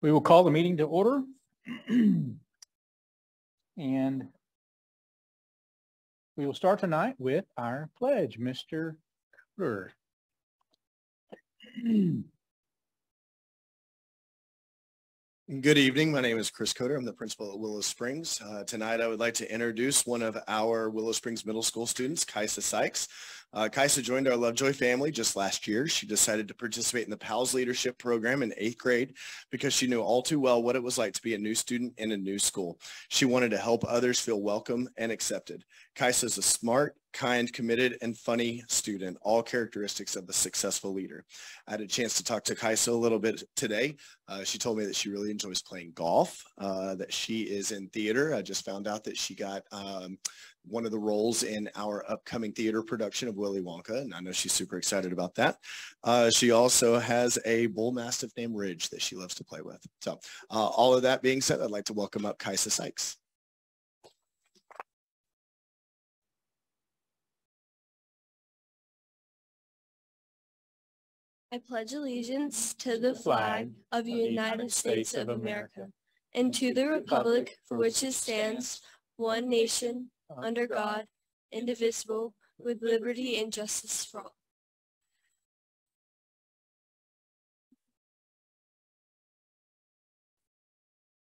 We will call the meeting to order. And we will start tonight with our pledge, Mr. Cooper. Good evening. My name is Chris Coder. I'm the principal at Willow Springs. Tonight, I would like to introduce one of our Willow Springs Middle School students, Kaisa Sykes. Kaisa joined our Lovejoy family just last year. She decided to participate in the PALS Leadership Program in 8th grade because she knew all too well what it was like to be a new student in a new school. She wanted to help others feel welcome and accepted. Kaisa is a smart, kind, committed, and funny student, all characteristics of a successful leader. I had a chance to talk to Kaisa a little bit today. She told me that she really enjoys playing golf, that she is in theater. I just found out that she got one of the roles in our upcoming theater production of Willy Wonka, and I know she's super excited about that. She also has a bull mastiff named Ridge that she loves to play with. So all of that being said, I'd like to welcome up Kaisa Sykes. I pledge allegiance to the flag of the United States of America and to the republic for which it stands, one nation, under God, indivisible, with liberty and justice for all.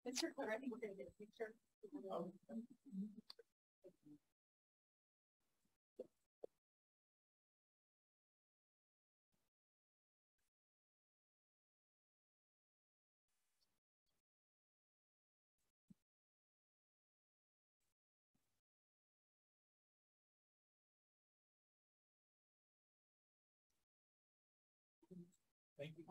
Mr. Clare, I think we're going to get a picture. Thank you.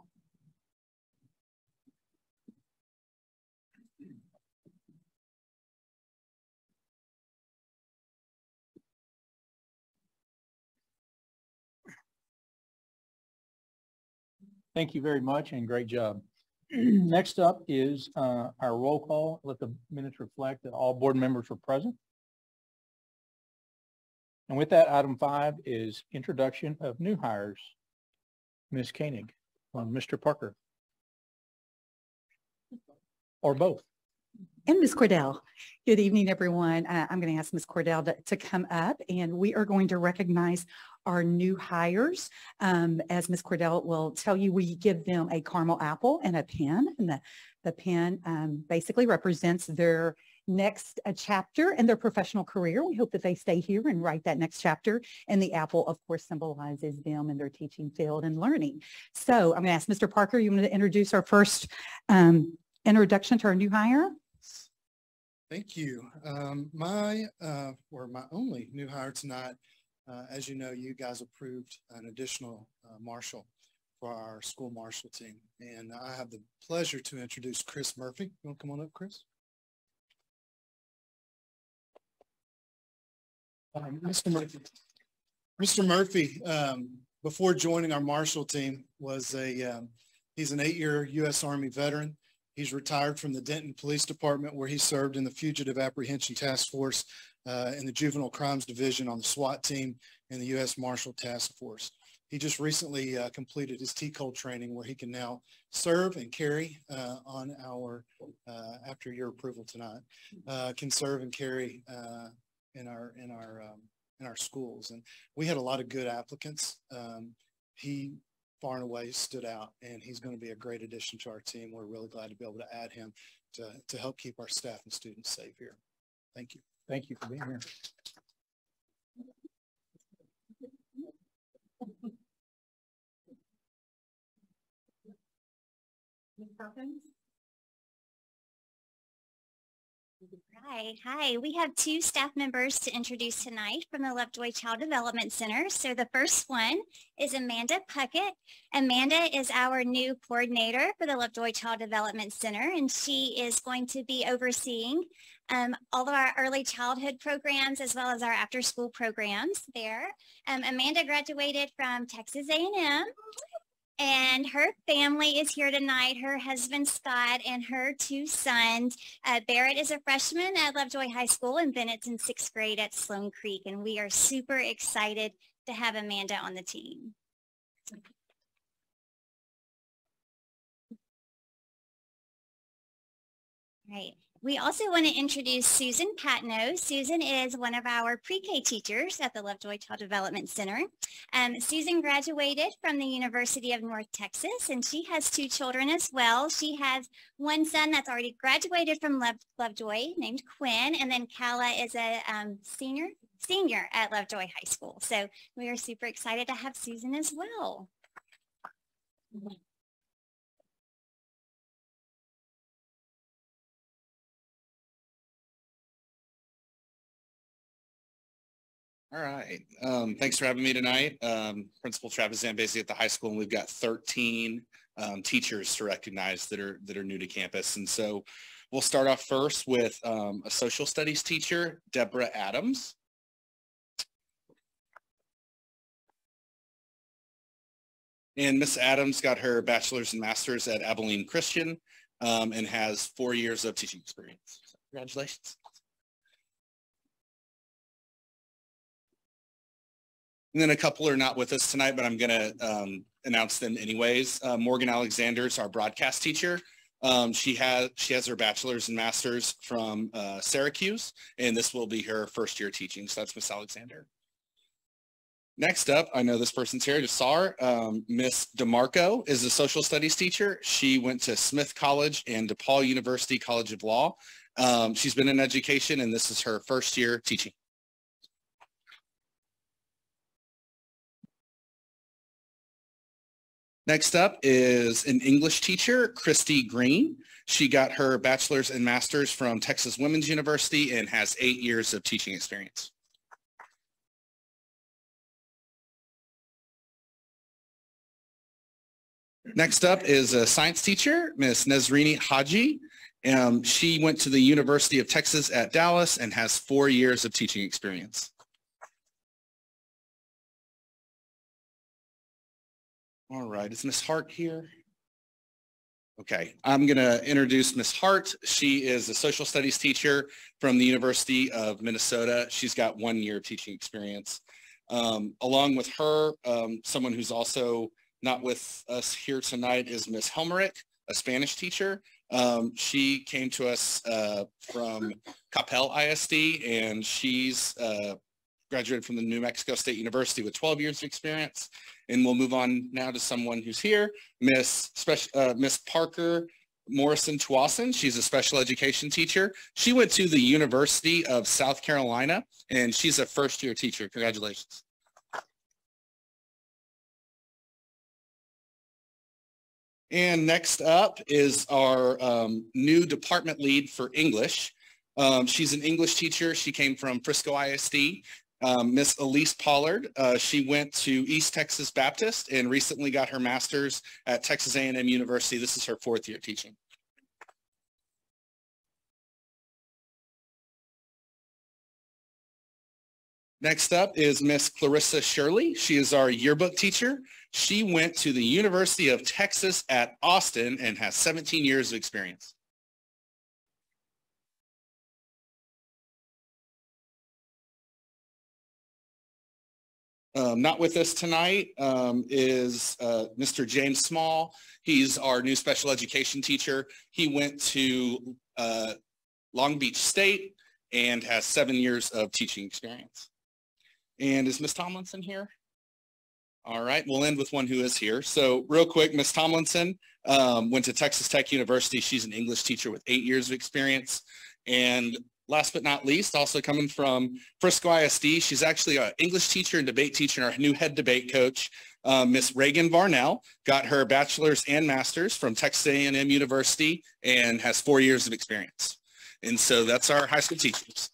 Thank you very much and great job. Next up is our roll call. Let the minutes reflect that all board members were present. And with that, item 5 is introduction of new hires. Ms. Koenig or Mr. Parker, or both. And Ms. Cordell. Good evening, everyone. I'm going to ask Ms. Cordell to come up, and we are going to recognize our new hires. As Ms. Cordell will tell you, we give them a caramel apple and a pen, and the pen basically represents their next chapter in their professional career. We hope that they stay here and write that next chapter. And the apple, of course, symbolizes them in their teaching field and learning. So I'm going to ask Mr. Parker, you want to introduce our first introduction to our new hire? Thank you. My only new hire tonight, as you know, you guys approved an additional marshal for our school marshal team. And I have the pleasure to introduce Chris Murphy. You want to come on up, Chris? Mr. Murphy, before joining our Marshall team, he's an 8-year U.S. Army veteran. He's retired from the Denton Police Department, where he served in the Fugitive Apprehension Task Force in the Juvenile Crimes Division on the SWAT team and the U.S. Marshal Task Force. He just recently completed his TCOL training, where he can now serve and carry on our, after your approval tonight, can serve and carry in our schools. And we had a lot of good applicants. He far and away stood out, and he's going to be a great addition to our team. We're really glad to be able to add him to help keep our staff and students safe here. Thank you. Thank you for being here. Hi. We have 2 staff members to introduce tonight from the Lovejoy Child Development Center. So the first one is Amanda Puckett. Amanda is our new coordinator for the Lovejoy Child Development Center, and she is going to be overseeing all of our early childhood programs as well as our after-school programs there. Amanda graduated from Texas A&M. And her family is here tonight, her husband, Scott, and her 2 sons. Barrett is a freshman at Lovejoy High School, and Bennett's in 6th grade at Sloan Creek. And we are super excited to have Amanda on the team. Right. We also want to introduce Susan Patno. Susan is one of our pre-K teachers at the Lovejoy Child Development Center. Susan graduated from the University of North Texas, and she has 2 children as well. She has one son that's already graduated from Lovejoy named Quinn, and then Kala is a senior at Lovejoy High School. So we are super excited to have Susan as well. All right. Thanks for having me tonight. Principal Travis Zambezi at the high school, and we've got 13 teachers to recognize that are new to campus. And so we'll start off first with a social studies teacher, Deborah Adams. And Miss Adams got her bachelor's and master's at Abilene Christian and has 4 years of teaching experience. So congratulations. And then a couple are not with us tonight, but I'm going to announce them anyways. Morgan Alexander's our broadcast teacher. She has her bachelor's and master's from Syracuse, and this will be her first year teaching. So that's Miss Alexander. Next up, I know this person's here, just saw her. Miss DeMarco is a social studies teacher. She went to Smith College and DePaul University College of Law. She's been in education, and this is her first year teaching. Next up is an English teacher, Christy Green. She got her bachelor's and master's from Texas Women's University and has 8 years of teaching experience. Next up is a science teacher, Miss Nezrini Haji. She went to the University of Texas at Dallas and has 4 years of teaching experience. All right, is Miss Hart here? Okay, I'm gonna introduce Miss Hart. She is a social studies teacher from the University of Minnesota. She's got 1 year of teaching experience. Along with her, someone who's also not with us here tonight is Miss Helmerich, a Spanish teacher. She came to us from Coppell ISD, and she's graduated from the New Mexico State University with 12 years of experience. And we'll move on now to someone who's here, Miss Parker Morrison Tuason. She's a special education teacher. She went to the University of South Carolina, and she's a first year teacher. Congratulations. And next up is our new department lead for English. She's an English teacher. She came from Frisco ISD. Miss Elise Pollard, she went to East Texas Baptist and recently got her master's at Texas A&M University. This is her 4th year teaching. Next up is Miss Clarissa Shirley. She is our yearbook teacher. She went to the University of Texas at Austin and has 17 years of experience. Not with us tonight is Mr. James Small. He's our new special education teacher. He went to Long Beach State and has 7 years of teaching experience. And is Miss Tomlinson here? All right, we'll end with one who is here. So real quick, Miss Tomlinson went to Texas Tech University. She's an English teacher with 8 years of experience. And last but not least, also coming from Frisco ISD, she's actually an English teacher and debate teacher and our new head debate coach. Miss Reagan Varnell got her bachelor's and master's from Texas A&M University and has 4 years of experience. And so that's our high school teachers.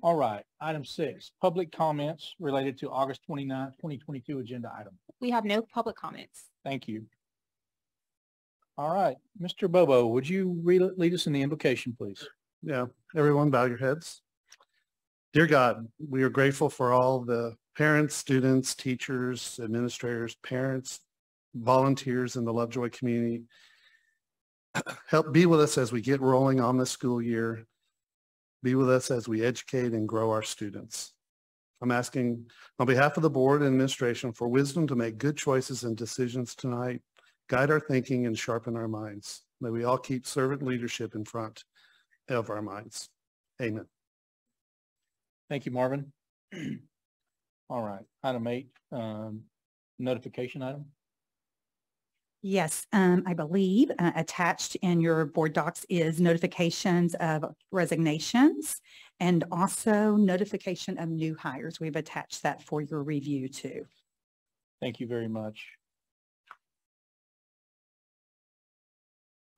All right, item 6, public comments related to August 29th, 2022 agenda item. We have no public comments. Thank you. All right, Mr. Bobo, would you lead us in the invocation, please? Yeah, everyone bow your heads. Dear God, we are grateful for all the parents, students, teachers, administrators, parents, volunteers in the Lovejoy community. Help be with us as we get rolling on the school year. Be with us as we educate and grow our students. I'm asking on behalf of the board and administration for wisdom to make good choices and decisions tonight, guide our thinking and sharpen our minds. May we all keep servant leadership in front of our minds. Amen. Thank you, Marvin. All right, item 8, notification item. Yes, I believe attached in your board docs is notifications of resignations and also notification of new hires. We've attached that for your review too. Thank you very much.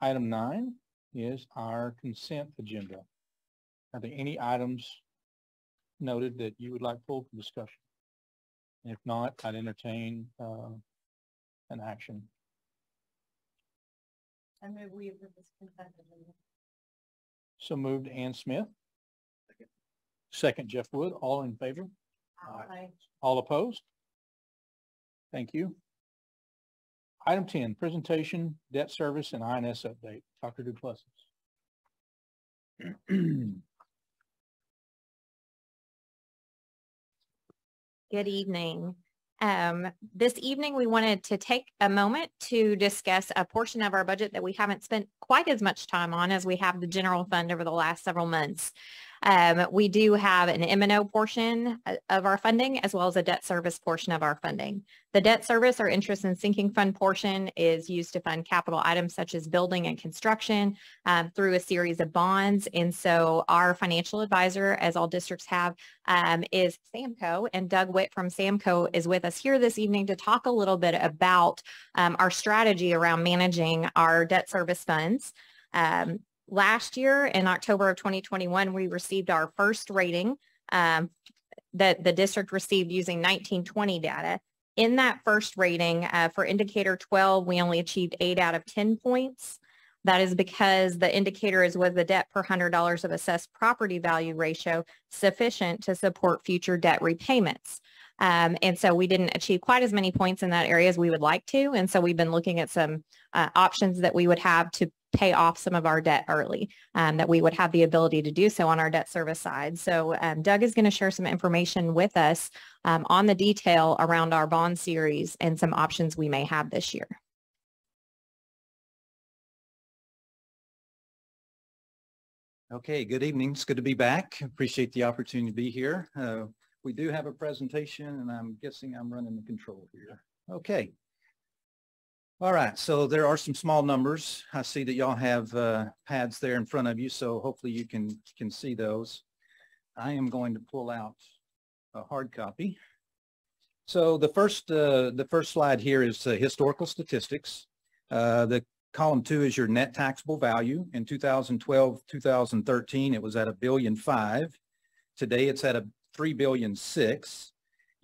Item 9 is our consent agenda. Are there any items noted that you would like pulled for discussion? If not, I'd entertain an action. I move we approve this consent agenda. So moved, Ann Smith. Second, Jeff Wood. All in favor? Aye. All opposed? Thank you. Item 10, presentation, debt service, and INS update. Dr. Duplessis. Good evening. This evening, we wanted to take a moment to discuss a portion of our budget that we haven't spent quite as much time on as we have the general fund over the last several months. We do have an M&O portion of our funding as well as a debt service portion of our funding. The debt service or interest and sinking fund portion is used to fund capital items such as building and construction through a series of bonds. And so our financial advisor, as all districts have, is Samco, and Doug Witt from Samco is with us here this evening to talk a little bit about our strategy around managing our debt service funds. Last year in October of 2021, we received our first rating that the district received using 1920 data. In that first rating for indicator 12, we only achieved 8 out of 10 points. That is because the indicator is with the debt per $100 of assessed property value ratio sufficient to support future debt repayments. And so we didn't achieve quite as many points in that area as we would like to. And so we've been looking at some options that we would have to pay off some of our debt early, that we would have the ability to do so on our debt service side. So Doug is going to share some information with us on the detail around our bond series and some options we may have this year. Okay, good evening. It's good to be back. Appreciate the opportunity to be here. We do have a presentation, and I'm guessing I'm running the control here. Okay. All right, so there are some small numbers. I see that y'all have pads there in front of you, so hopefully you can see those. I am going to pull out a hard copy. So the first slide here is historical statistics. The column 2 is your net taxable value. In 2012, 2013, it was at $1.5 billion. Today, it's at $3.6 billion.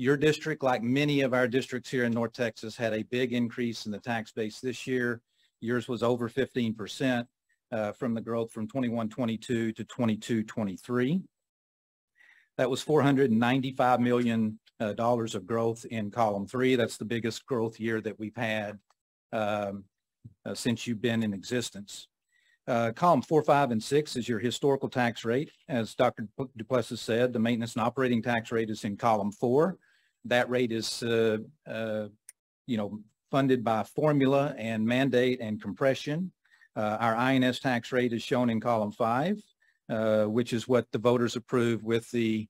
Your district, like many of our districts here in North Texas, had a big increase in the tax base this year. Yours was over 15% from the growth from 21-22 to 22-23. That was $495 million of growth in column 3. That's the biggest growth year that we've had since you've been in existence. Column 4, 5, and 6 is your historical tax rate. As Dr. Duplessis said, the maintenance and operating tax rate is in column 4. That rate is, funded by formula and mandate and compression. Our INS tax rate is shown in column 5, which is what the voters approved with the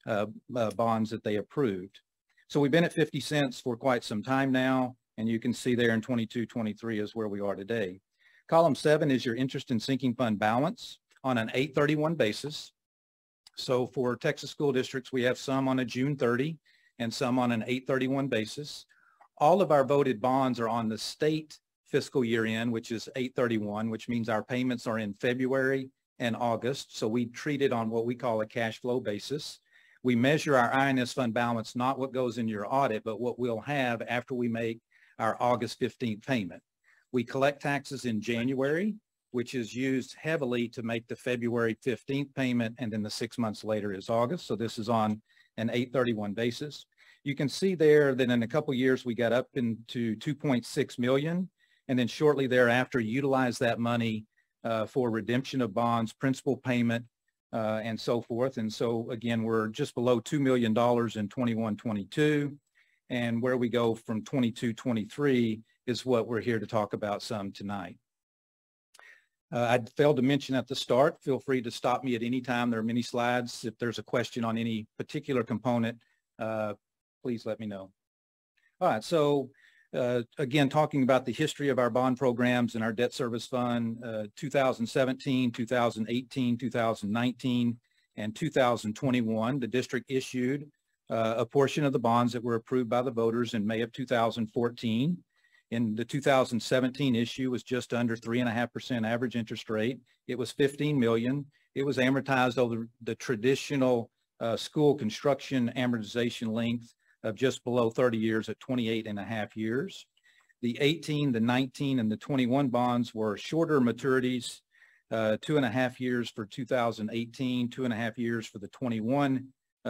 bonds that they approved. So we've been at 50 cents for quite some time now, and you can see there in 22-23 is where we are today. Column 7 is your interest and sinking fund balance on an 8/31 basis. So for Texas school districts, we have some on a June 30 and some on an 8/31 basis. All of our voted bonds are on the state fiscal year end, which is 8/31, which means our payments are in February and August. So we treat it on what we call a cash flow basis. We measure our INS fund balance, not what goes in your audit, but what we'll have after we make our August 15th payment. We collect taxes in January, which is used heavily to make the February 15th payment, and then the 6 months later is August. So this is on an 8/31 basis. You can see there that in a couple of years we got up into 2.6 million, and then shortly thereafter utilized that money for redemption of bonds, principal payment, and so forth. And so again, we're just below $2 million in 21-22, and where we go from 22-23 is what we're here to talk about some tonight. I failed to mention at the start, feel free to stop me at any time. There are many slides. If there's a question on any particular component, please let me know. All right, so again, talking about the history of our bond programs and our debt service fund, 2017, 2018, 2019, and 2021, the district issued a portion of the bonds that were approved by the voters in May of 2014. In the 2017 issue was just under 3.5% average interest rate. It was 15 million. It was amortized over the traditional school construction amortization length of just below 30 years at 28.5 years. The 18, the 19, and the 21 bonds were shorter maturities, 2.5 years for 2018, 2.5 years for the 21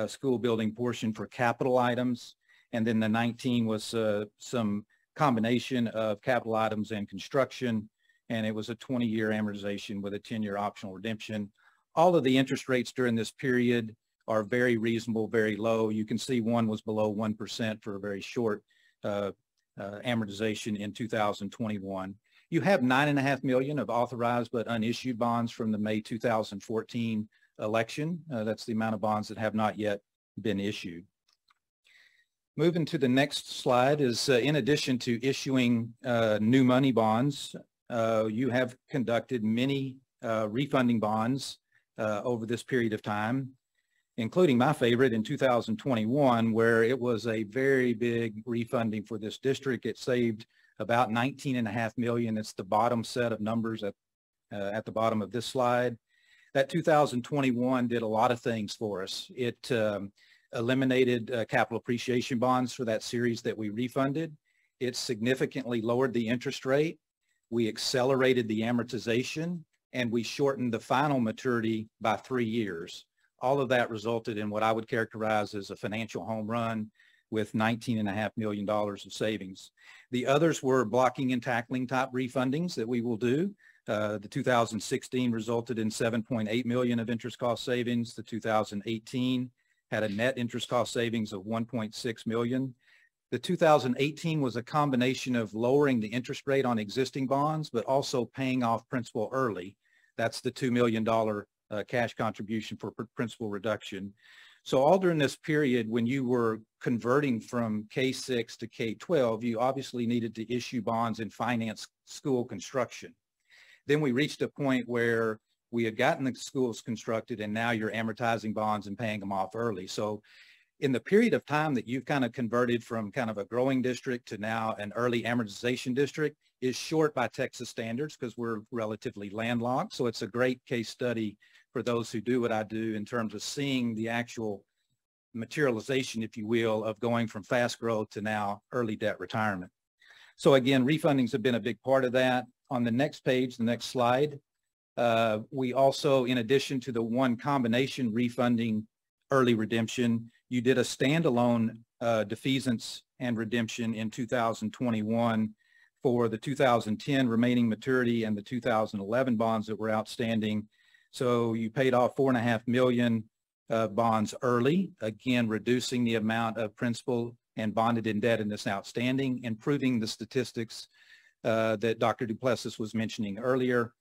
school building portion for capital items. And then the 19 was some combination of capital items and construction, and it was a 20-year amortization with a 10-year optional redemption. All of the interest rates during this period are very reasonable, very low. You can see one was below 1% for a very short amortization in 2021. You have $9.5 million of authorized but unissued bonds from the May 2014 election. That's the amount of bonds that have not yet been issued. Moving to the next slide is in addition to issuing new money bonds, you have conducted many refunding bonds over this period of time, including my favorite in 2021, where it was a very big refunding for this district. It saved about $19.5 million. It's the bottom set of numbers at the bottom of this slide. That 2021 did a lot of things for us. It eliminated capital appreciation bonds for that series that we refunded. It significantly lowered the interest rate. We accelerated the amortization, and we shortened the final maturity by 3 years. All of that resulted in what I would characterize as a financial home run with $19.5 million of savings. The others were blocking and tackling type refundings that we will do. The 2016 resulted in 7.8 million of interest cost savings. The 2018 had a net interest cost savings of 1.6 million. The 2018 was a combination of lowering the interest rate on existing bonds, but also paying off principal early. That's the $2 million cash contribution for principal reduction. So all during this period, when you were converting from K-6 to K-12, you obviously needed to issue bonds and finance school construction. Then we reached a point where we had gotten the schools constructed, and now you're amortizing bonds and paying them off early. So in the period of time that you've kind of converted from kind of a growing district to now an early amortization district is short by Texas standards because we're relatively landlocked. So it's a great case study for those who do what I do in terms of seeing the actual materialization, if you will, of going from fast growth to now early debt retirement. So again, refundings have been a big part of that. On the next page, the next slide, we also, in addition to the one combination refunding early redemption, you did a standalone defeasance and redemption in 2021 for the 2010 remaining maturity and the 2011 bonds that were outstanding. So you paid off $4.5 million bonds early, again, reducing the amount of principal and bonded indebtedness outstanding, improving the statistics that Dr. Duplessis was mentioning earlier.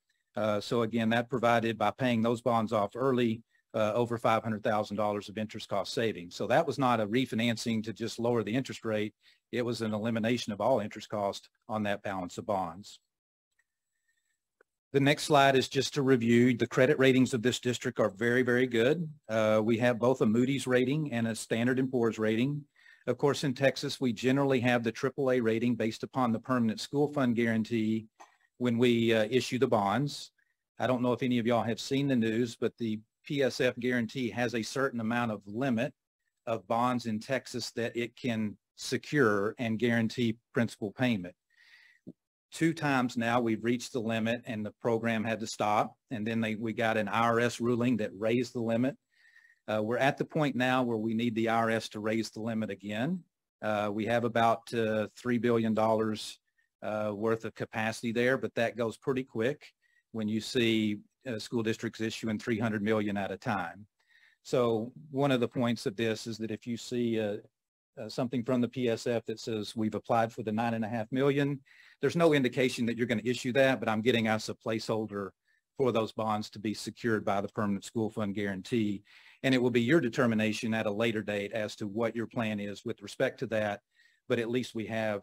So again, that provided, by paying those bonds off early, over $500,000 of interest cost savings. So that was not a refinancing to just lower the interest rate. It was an elimination of all interest cost on that balance of bonds. The next slide is just to review. The credit ratings of this district are very, very good. We have both a Moody's rating and a Standard & Poor's rating. Of course, in Texas, we generally have the AAA rating based upon the permanent school fund guarantee when we issue the bonds. I don't know if any of y'all have seen the news, but the PSF guarantee has a certain amount of limit of bonds in Texas that it can secure and guarantee principal payment. 2 times now we've reached the limit and the program had to stop. And then we got an IRS ruling that raised the limit. We're at the point now where we need the IRS to raise the limit again. We have about $3 billion worth of capacity there, but that goes pretty quick when you see school districts issuing 300 million at a time. So one of the points of this is that if you see something from the PSF that says we've applied for the 9.5 million, there's no indication that you're going to issue that, but I'm getting us a placeholder for those bonds to be secured by the permanent school fund guarantee. And it will be your determination at a later date as to what your plan is with respect to that. But at least we have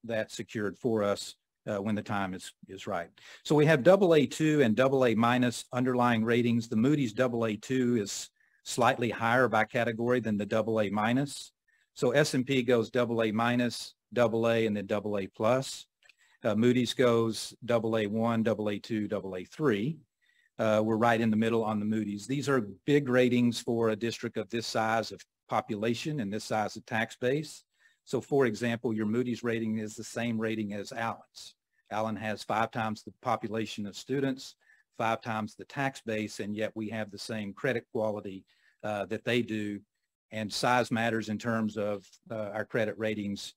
that secured for us when the time is right. So we have AA2 and AA minus underlying ratings. The Moody's AA2 is slightly higher by category than the AA minus. So S&P goes AA minus, AA, and then AA plus. Moody's goes AA1, AA2, AA3. We're right in the middle on the Moody's. These are big ratings for a district of this size of population and this size of tax base. So for example, your Moody's rating is the same rating as Allen's. Allen has 5 times the population of students, 5 times the tax base, and yet we have the same credit quality that they do. And size matters in terms of our credit ratings.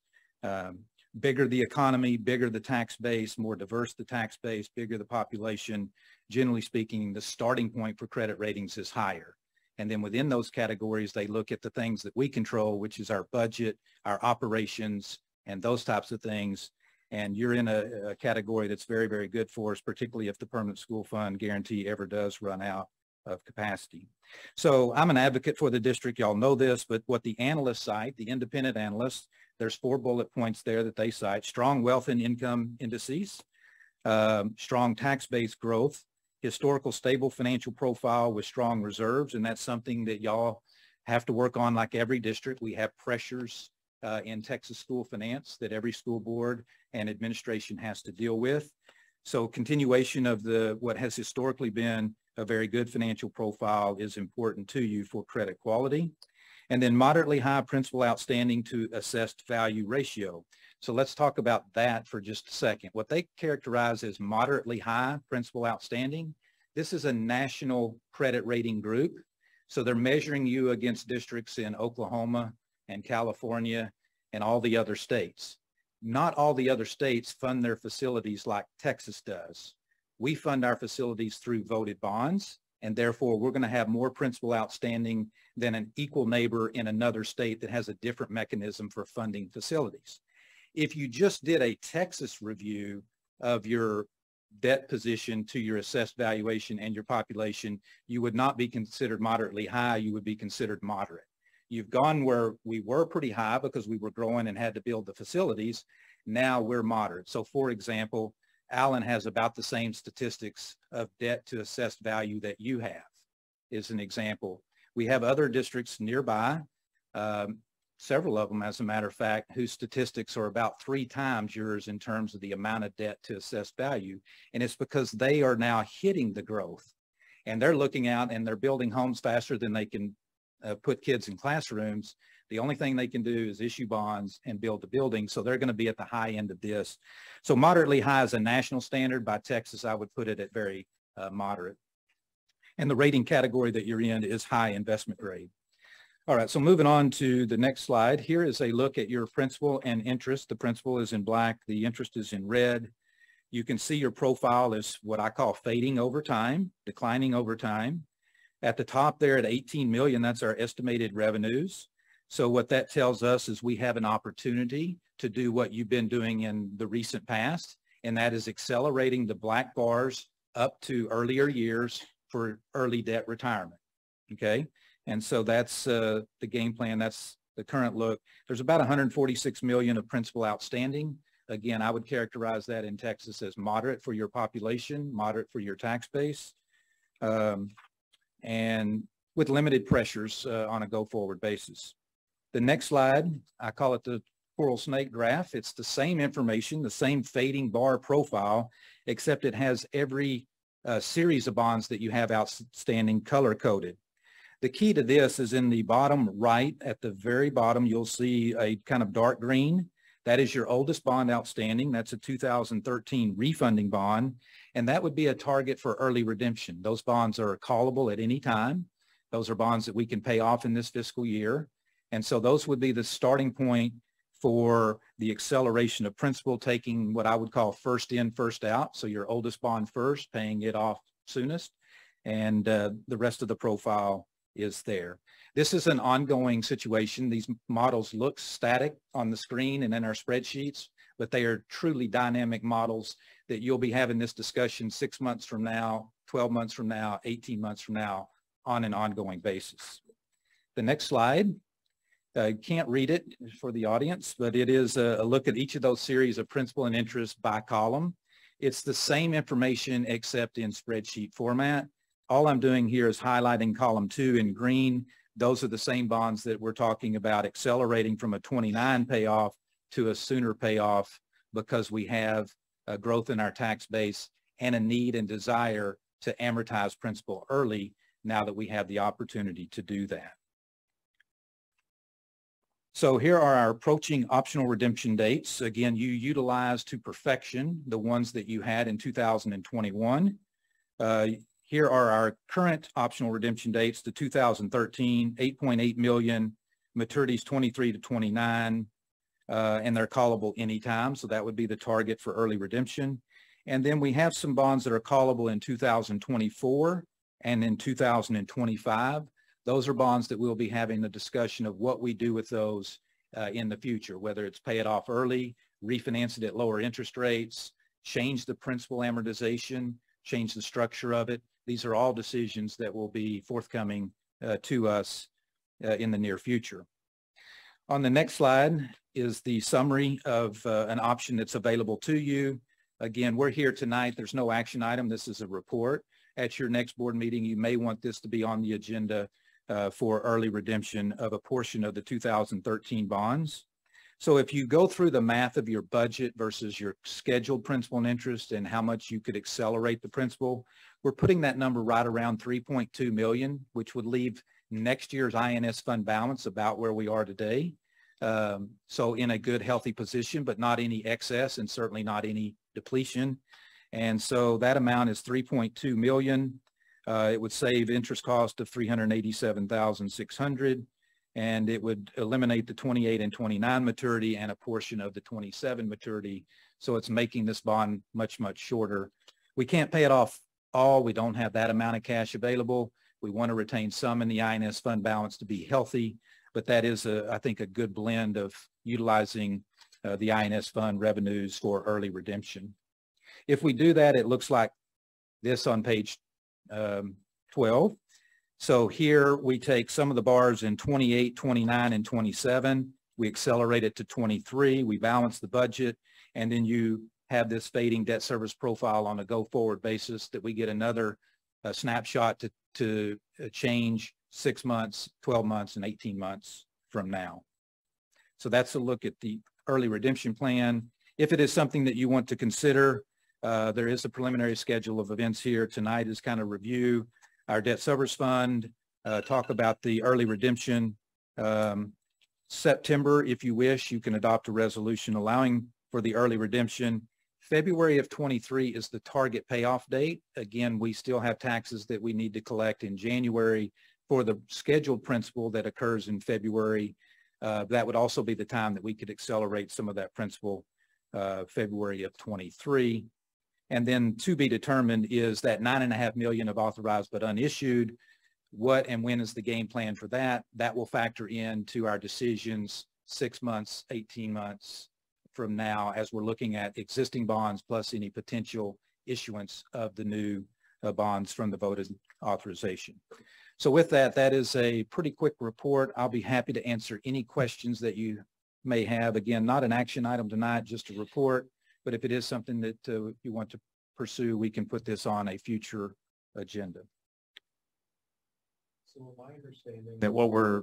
Bigger the economy, bigger the tax base, more diverse the tax base, bigger the population. Generally speaking, the starting point for credit ratings is higher. And then within those categories, they look at the things that we control, which is our budget, our operations, and those types of things. And you're in a category that's very, very good for us, particularly if the permanent school fund guarantee ever does run out of capacity. So I'm an advocate for the district. Y'all know this, but what the analysts cite, the independent analysts, there's 4 bullet points there that they cite: strong wealth and income indices, strong tax-based growth, historical stable financial profile with strong reserves. And that's something that y'all have to work on like every district. We have pressures in Texas school finance that every school board and administration has to deal with. So continuation of what has historically been a very good financial profile is important to you for credit quality. And then moderately high principal outstanding to assessed value ratio. So let's talk about that for just a second. What they characterize as moderately high principal outstanding, this is a national credit rating group. So they're measuring you against districts in Oklahoma and California and all the other states. Not all the other states fund their facilities like Texas does. We fund our facilities through voted bonds, and therefore we're going to have more principal outstanding than an equal neighbor in another state that has a different mechanism for funding facilities. If you just did a Texas review of your debt position to your assessed valuation and your population, you would not be considered moderately high, you would be considered moderate. You've gone where we were pretty high because we were growing and had to build the facilities. Now we're moderate. So for example, Allen has about the same statistics of debt to assessed value that you have, is an example. We have other districts nearby, several of them, as a matter of fact, whose statistics are about 3 times yours in terms of the amount of debt to assessed value. And it's because they are now hitting the growth. And they're looking out and they're building homes faster than they can put kids in classrooms. The only thing they can do is issue bonds and build the building. So they're going to be at the high end of this. So moderately high is a national standard. By Texas, I would put it at very moderate. And the rating category that you're in is high investment grade. All right, so moving on to the next slide. Here is a look at your principal and interest. The principal is in black. The interest is in red. You can see your profile is what I call fading over time, declining over time. At the top there at 18 million, that's our estimated revenues. So what that tells us is we have an opportunity to do what you've been doing in the recent past, and that is accelerating the black bars up to earlier years for early debt retirement, okay? And so that's the game plan. That's the current look. There's about 146 million of principal outstanding. Again, I would characterize that in Texas as moderate for your population, moderate for your tax base, and with limited pressures on a go-forward basis. The next slide, I call it the coral snake graph. It's the same information, the same fading bar profile, except it has every series of bonds that you have outstanding color coded. The key to this is in the bottom right, at the very bottom, you'll see a kind of dark green. That is your oldest bond outstanding. That's a 2013 refunding bond, and that would be a target for early redemption. Those bonds are callable at any time. Those are bonds that we can pay off in this fiscal year. And so those would be the starting point for the acceleration of principal, taking what I would call first in, first out. So your oldest bond first, paying it off soonest, and the rest of the profile is there. This is an ongoing situation. These models look static on the screen and in our spreadsheets, but they are truly dynamic models that you'll be having this discussion 6 months from now, 12 months from now, 18 months from now on an ongoing basis. The next slide. Can't read it for the audience, but it is a look at each of those series of principal and interest by column. It's the same information except in spreadsheet format. All I'm doing here is highlighting column 2 in green. Those are the same bonds that we're talking about accelerating from a 29 payoff to a sooner payoff because we have a growth in our tax base and a need and desire to amortize principal early now that we have the opportunity to do that. So here are our approaching optional redemption dates. Again, you utilize to perfection the ones that you had in 2021. Here are our current optional redemption dates, the 2013, 8.8 million, maturities 23 to 29, and they're callable anytime. So that would be the target for early redemption. And then we have some bonds that are callable in 2024 and in 2025. Those are bonds that we'll be having the discussion of what we do with those in the future, whether it's pay it off early, refinance it at lower interest rates, change the principal amortization, change the structure of it. These are all decisions that will be forthcoming to us in the near future. On the next slide is the summary of an option that's available to you. Again, we're here tonight. There's no action item. This is a report. At your next board meeting, you may want this to be on the agenda for early redemption of a portion of the 2013 bonds. So if you go through the math of your budget versus your scheduled principal and interest and how much you could accelerate the principal, we're putting that number right around 3.2 million, which would leave next year's INS fund balance about where we are today. So in a good, healthy position, but not any excess and certainly not any depletion. And so that amount is 3.2 million. It would save interest cost of $387,600, and it would eliminate the 28 and 29 maturity and a portion of the 27 maturity. So it's making this bond much, much shorter. We can't pay it off all. We don't have that amount of cash available. We want to retain some in the INS fund balance to be healthy, but that is, I think, a good blend of utilizing the INS fund revenues for early redemption. If we do that, it looks like this on page 12. So here we take some of the bars in 28, 29, and 27. We accelerate it to 23. We balance the budget, and then you have this fading debt service profile on a go-forward basis that we get another snapshot to change 6 months, 12 months, and 18 months from now. So that's a look at the early redemption plan. If it is something that you want to consider, there is a preliminary schedule of events here. Tonight is kind of review our debt service fund, talk about the early redemption. September, if you wish, you can adopt a resolution allowing for the early redemption. February of 23 is the target payoff date. Again, we still have taxes that we need to collect in January for the scheduled principal that occurs in February. That would also be the time that we could accelerate some of that principal, February of 23. And then to be determined is that $9.5 million of authorized but unissued. What and when is the game plan for that? That will factor into our decisions 6 months, 18 months from now as we're looking at existing bonds plus any potential issuance of the new bonds from the voted authorization. So with that, that is a pretty quick report. I'll be happy to answer any questions that you may have. Again, not an action item tonight, just a report. But if it is something that you want to pursue, we can put this on a future agenda. So my understanding that what we're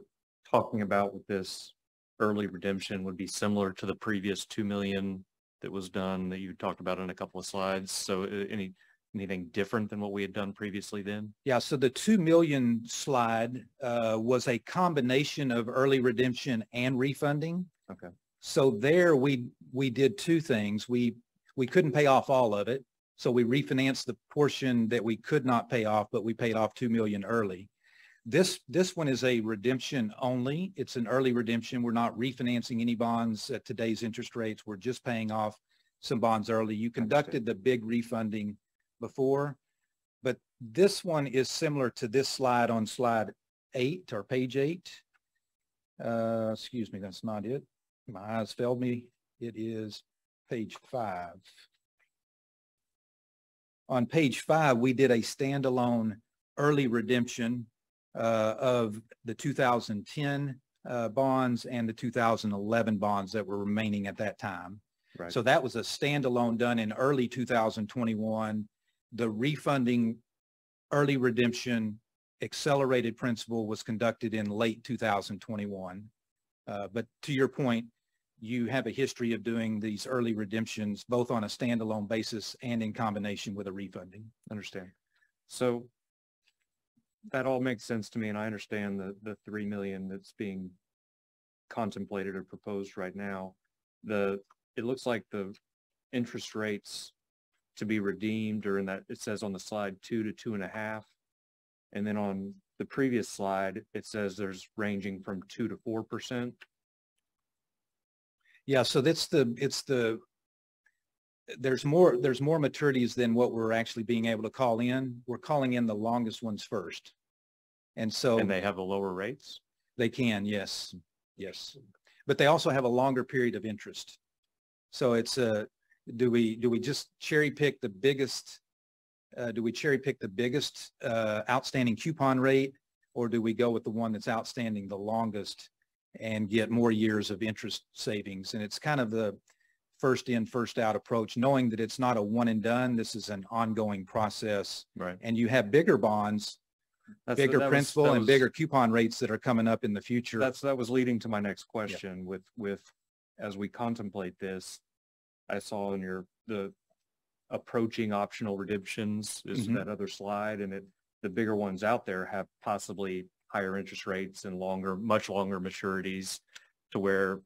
talking about with this early redemption would be similar to the previous 2 million that was done that you talked about in a couple of slides. So anything different than what we had done previously then? Yeah, so the 2 million slide was a combination of early redemption and refunding. Okay. So there we did two things. We couldn't pay off all of it. So we refinanced the portion that we could not pay off, but we paid off 2 million early. This one is a redemption only. It's an early redemption. We're not refinancing any bonds at today's interest rates. We're just paying off some bonds early. You conducted the big refunding before, but this one is similar to this slide on slide 8 or page 8. Excuse me, that's not it. My eyes failed me. It is page 5. On page 5, we did a standalone early redemption of the 2010 bonds and the 2011 bonds that were remaining at that time. Right. So that was a standalone done in early 2021. The refunding early redemption accelerated principal was conducted in late 2021. But to your point, you have a history of doing these early redemptions, both on a standalone basis and in combination with a refunding. Understand. So that all makes sense to me, and I understand the 3 million that's being contemplated or proposed right now. It looks like the interest rates to be redeemed, or in that it says on the slide 2 to 2.5, and then on the previous slide it says there's ranging from 2 to 4%. Yeah, so there's more maturities than what we're actually being able to call in. We're calling in the longest ones first. And so And they have the lower rates? They can, yes. Yes. But they also have a longer period of interest. So it's do we just cherry pick the biggest outstanding coupon rate, or do we go with the one that's outstanding the longest and get more years of interest savings? And it's kind of the first in, first out approach, knowing that it's not a one and done. This is an ongoing process. Right. And you have bigger bonds, bigger principal and bigger coupon rates that are coming up in the future. That was leading to my next question. Yeah. With as we contemplate this, I saw in the approaching optional redemptions is that other slide, and the bigger ones out there have possibly higher interest rates and much longer maturities, to where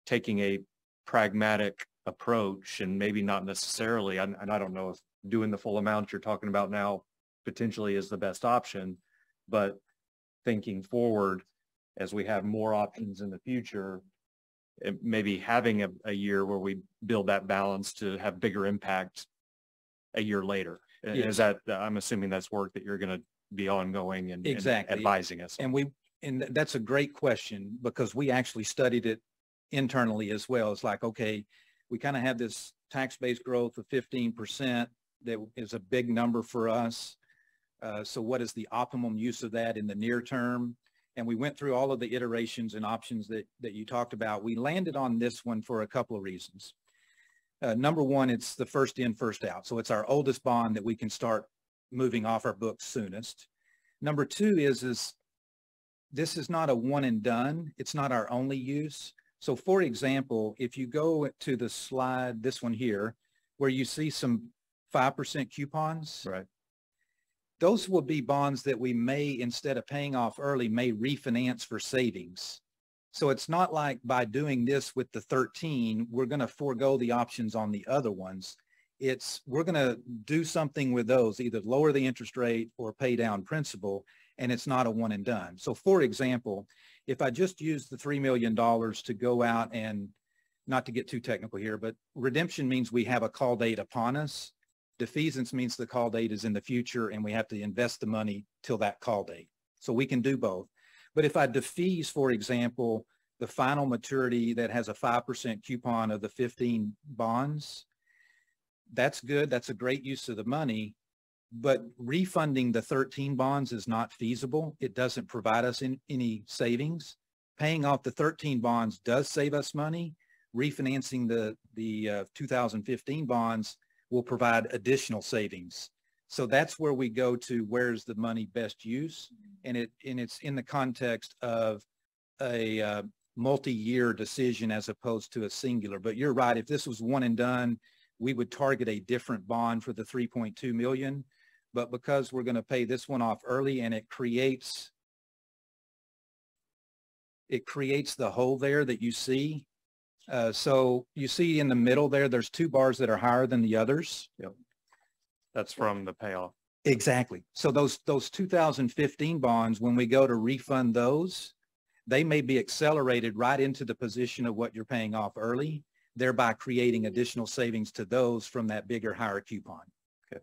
taking a pragmatic approach, and maybe not necessarily, and I don't know if doing the full amount you're talking about now potentially is the best option, but thinking forward as we have more options in the future, maybe having a year where we build that balance to have bigger impact a year later. Yes. Is that, I'm assuming that's work that you're going to be ongoing and, exactly. and advising us on. And that's a great question, because we actually studied it internally as well. It's like, okay, we kind of have this tax-based growth of 15% that is a big number for us. So what is the optimum use of that in the near term? And we went through all of the iterations and options that you talked about. We landed on this one for a couple of reasons. Number one, it's the first in, first out. So it's our oldest bond that we can start moving off our books soonest. Number two is this is not a one and done. It's not our only use. So for example, if you go to the slide, this one here, where you see some 5% coupons, right? Those will be bonds that we may, instead of paying off early, may refinance for savings. So it's not like by doing this with the 13, we're going to forego the options on the other ones. We're going to do something with those, either lower the interest rate or pay down principal, and it's not a one and done. So for example, if I just use the $3 million to go out and, not to get too technical here, but redemption means we have a call date upon us. Defeasance means the call date is in the future and we have to invest the money till that call date. So we can do both. But if I defease, for example, the final maturity that has a 5% coupon of the 15 bonds, that's good. That's a great use of the money. But refunding the 13 bonds is not feasible. It doesn't provide us any savings. Paying off the 13 bonds does save us money. Refinancing the 2015 bonds will provide additional savings. So that's where we go to, where's the money best use? And it's in the context of a multi-year decision as opposed to a singular. But you're right. If this was one and done, we would target a different bond for the 3.2 million. But because we're going to pay this one off early and it creates the hole there that you see. So you see in the middle there, there's two bars that are higher than the others. Yep. That's from the payoff. Exactly. So those 2015 bonds, when we go to refund those, they may be accelerated right into the position of what you're paying off early, thereby creating additional savings to those from that bigger, higher coupon. Okay.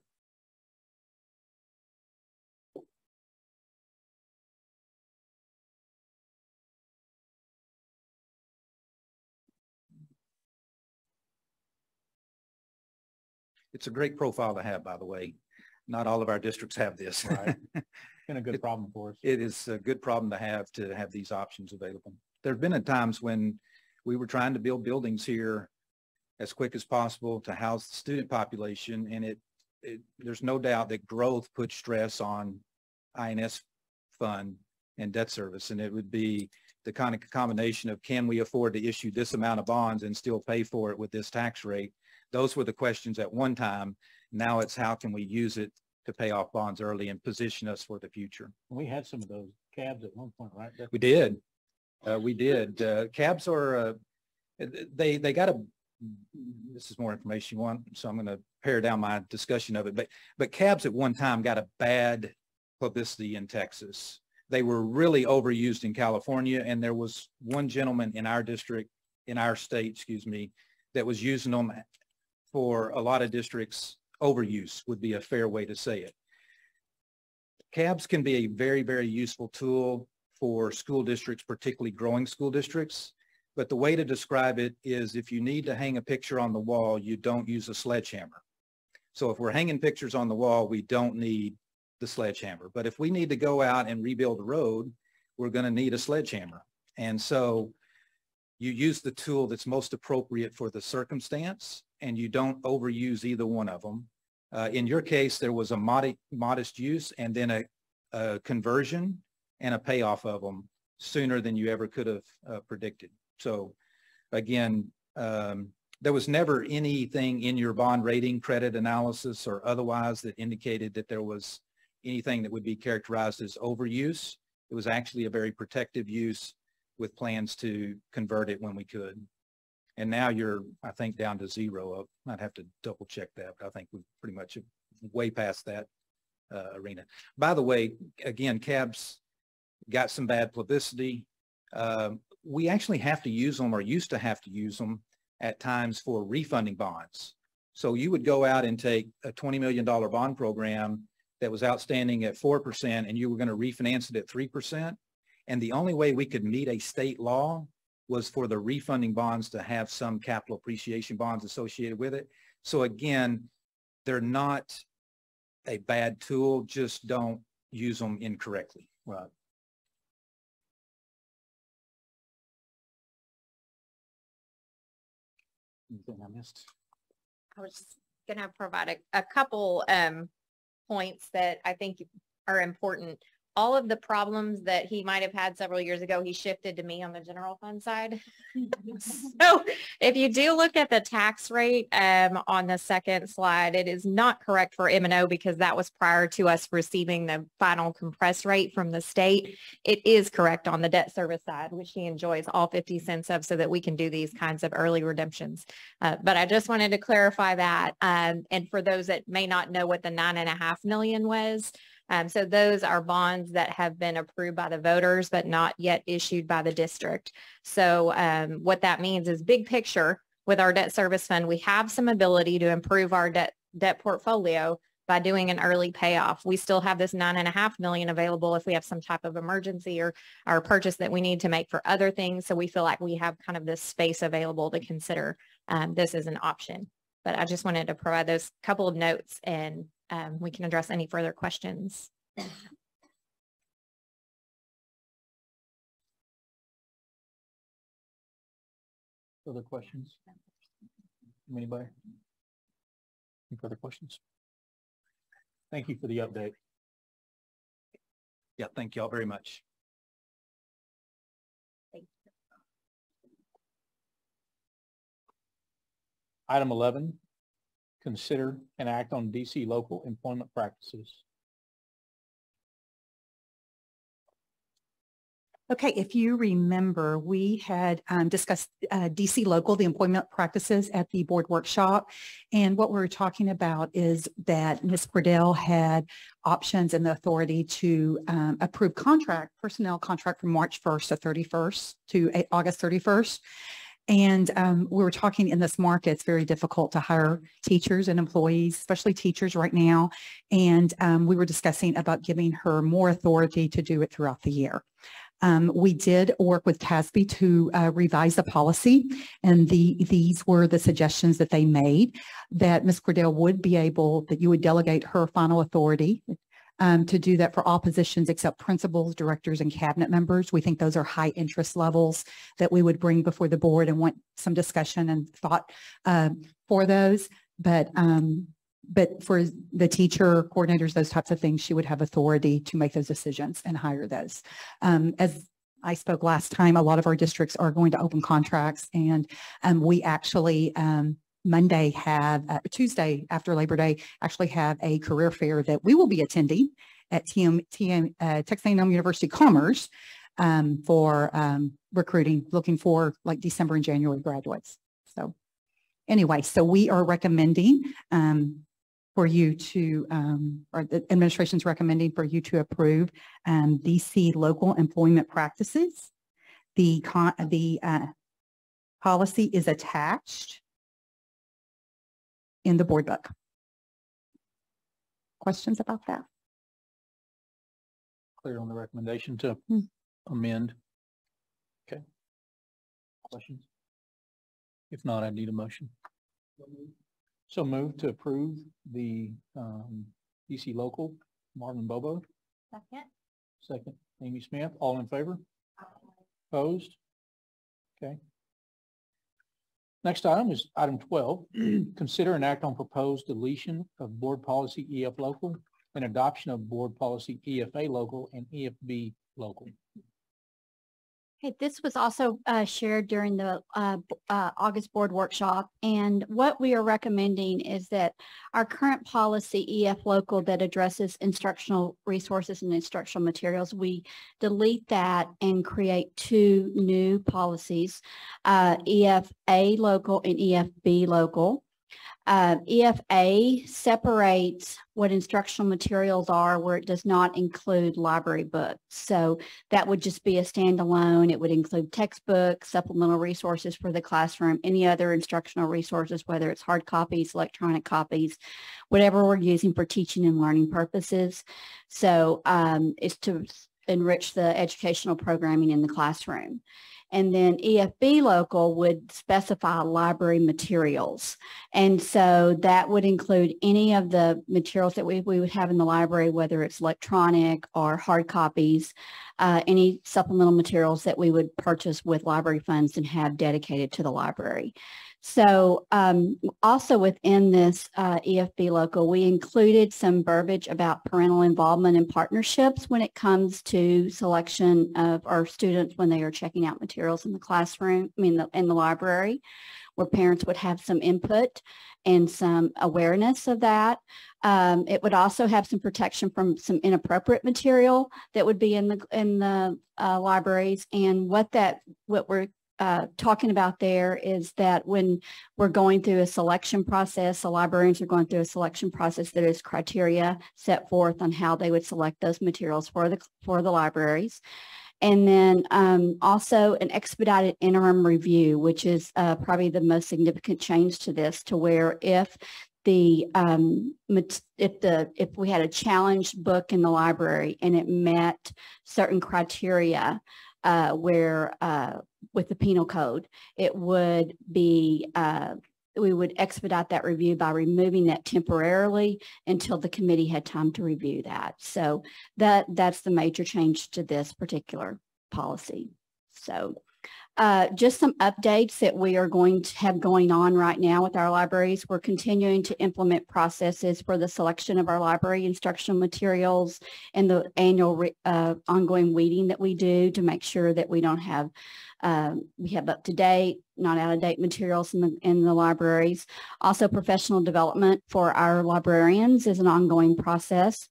It's a great profile to have, by the way. Not all of our districts have this. Right. Been a good problem for us. It is a good problem to have these options available. There have been times when we were trying to build buildings here as quick as possible to house the student population, and there's no doubt that growth puts stress on INS fund and debt service, and it would be the kind of combination of, can we afford to issue this amount of bonds and still pay for it with this tax rate? Those were the questions at one time. Now it's, how can we use it to pay off bonds early and position us for the future? We had some of those cabs at one point, right? We did. We did. Cabs are, they got a, this is more information you want, so I'm going to pare down my discussion of it. But cabs at one time got a bad publicity in Texas. They were really overused in California, and there was one gentleman in our district, in our state, excuse me, that was using them for a lot of districts. Overuse would be a fair way to say it. Cabs can be a very, very useful tool for school districts, particularly growing school districts. But the way to describe it is, if you need to hang a picture on the wall, you don't use a sledgehammer. So if we're hanging pictures on the wall, we don't need the sledgehammer. But if we need to go out and rebuild a road, we're going to need a sledgehammer. And so you use the tool that's most appropriate for the circumstance, and you don't overuse either one of them. In your case, there was a modest use and then a conversion and a payoff of them sooner than you ever could have predicted. So again, there was never anything in your bond rating, credit analysis, or otherwise that indicated that there was anything that would be characterized as overuse. It was actually a very protective use with plans to convert it when we could. And now you're, I think, down to zero. I'd have to double check that, but I think we're pretty much way past that arena. By the way, again, cabs got some bad publicity. We actually have to use them, or used to have to use them at times, for refunding bonds. So you would go out and take a $20 million bond program that was outstanding at 4%, and you were going to refinance it at 3%. And the only way we could meet a state law was for the refunding bonds to have some capital appreciation bonds associated with it. So again, they're not a bad tool, just don't use them incorrectly. Right. Anything I missed? I was just going to provide a couple points that I think are important. All of the problems that he might have had several years ago, he shifted to me on the general fund side. So if you do look at the tax rate on the second slide, it is not correct for M&O because that was prior to us receiving the final compressed rate from the state. It is correct on the debt service side, which he enjoys all 50 cents of, so that we can do these kinds of early redemptions. But I just wanted to clarify that. And for those that may not know what the $9.5 million was, so those are bonds that have been approved by the voters, but not yet issued by the district. So what that means is, big picture, with our debt service fund, we have some ability to improve our debt portfolio by doing an early payoff. We still have this $9.5 million available if we have some type of emergency or purchase that we need to make for other things. So we feel like we have kind of this space available to consider this as an option. But I just wanted to provide those couple of notes, and we can address any further questions. Further questions? Anybody? Any further questions? Thank you for the update. Yeah, thank y'all very much. Item 11, consider and act on DC local employment practices. Okay, if you remember, we had discussed DC local, the employment practices at the board workshop. And what we were talking about is that Ms. Cordell had options and the authority to approve personnel contract from March 1st to 31st to August 31st. And we were talking in this market, it's very difficult to hire teachers and employees, especially teachers right now. And we were discussing about giving her more authority to do it throughout the year. We did work with TASB to revise the policy, and these were the suggestions that they made, that Ms. Cordell would be able, that you would delegate her final authority to do that for all positions except principals, directors, and cabinet members. We think those are high interest levels that we would bring before the board and want some discussion and thought for those. But for the teacher, coordinators, those types of things, she would have authority to make those decisions and hire those. As I spoke last time, a lot of our districts are going to open contracts, and we actually Tuesday after Labor Day, actually have a career fair that we will be attending at Texas A&M University Commerce for recruiting, looking for like December and January graduates. So anyway, so we are recommending for you to, or the administration's recommending for you to approve DC local employment practices. The policy is attached in the board book. Questions about that? Clear on the recommendation to amend. Okay. Questions? If not, I need a motion. So move to approve the DC local. Marvin Bobo. Second. Second, Amy Smith. All in favor? Opposed? Okay. Next item is item 12. Consider and act on proposed deletion of board policy EF local and adoption of board policy EFA local and EFB local. Okay, this was also shared during the August board workshop, and what we are recommending is that our current policy EF local that addresses instructional resources and instructional materials, we delete that and create two new policies, EFA local and EFB local. EFA separates what instructional materials are where it does not include library books. So that would just be a standalone. It would include textbooks, supplemental resources for the classroom, any other instructional resources, whether it's hard copies, electronic copies, whatever we're using for teaching and learning purposes. So it's to enrich the educational programming in the classroom. And then EFB local would specify library materials. And so that would include any of the materials that we would have in the library, whether it's electronic or hard copies, any supplemental materials that we would purchase with library funds and have dedicated to the library. So also within this EFB local, we included some verbiage about parental involvement and partnerships when it comes to selection of our students when they are checking out materials in the classroom, in the library, where parents would have some input and some awareness of that. It would also have some protection from some inappropriate material that would be in the libraries. And what we're talking about there is that when we're going through a selection process, the librarians are going through a selection process, there is criteria set forth on how they would select those materials for the libraries. And then also an expedited interim review, which is probably the most significant change to this, to where if we had a challenged book in the library and it met certain criteria where with the penal code, it would be, we would expedite that review by removing that temporarily until the committee had time to review that. So that's the major change to this particular policy. So Just some updates that we are going to have going on right now with our libraries. We're continuing to implement processes for the selection of our library instructional materials and the annual ongoing weeding that we do to make sure that we don't have we have up-to-date, not out-of-date materials in the libraries. Also, professional development for our librarians is an ongoing process.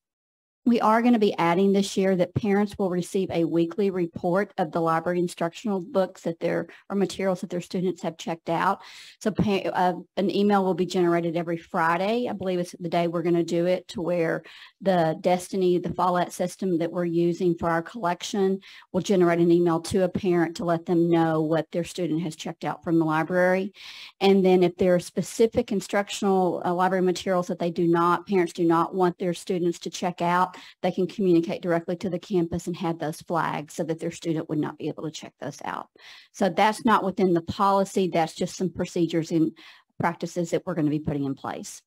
We are going to be adding this year that parents will receive a weekly report of the library instructional books that or materials that their students have checked out. So an email will be generated every Friday. I believe it's the day we're going to do it, to where the Destiny, the Follett system that we're using for our collection, will generate an email to a parent to let them know what their student has checked out from the library. And then if there are specific instructional library materials that parents do not want their students to check out, they can communicate directly to the campus and have those flagged so that their student would not be able to check those out. So that's not within the policy. That's just some procedures and practices that we're going to be putting in place.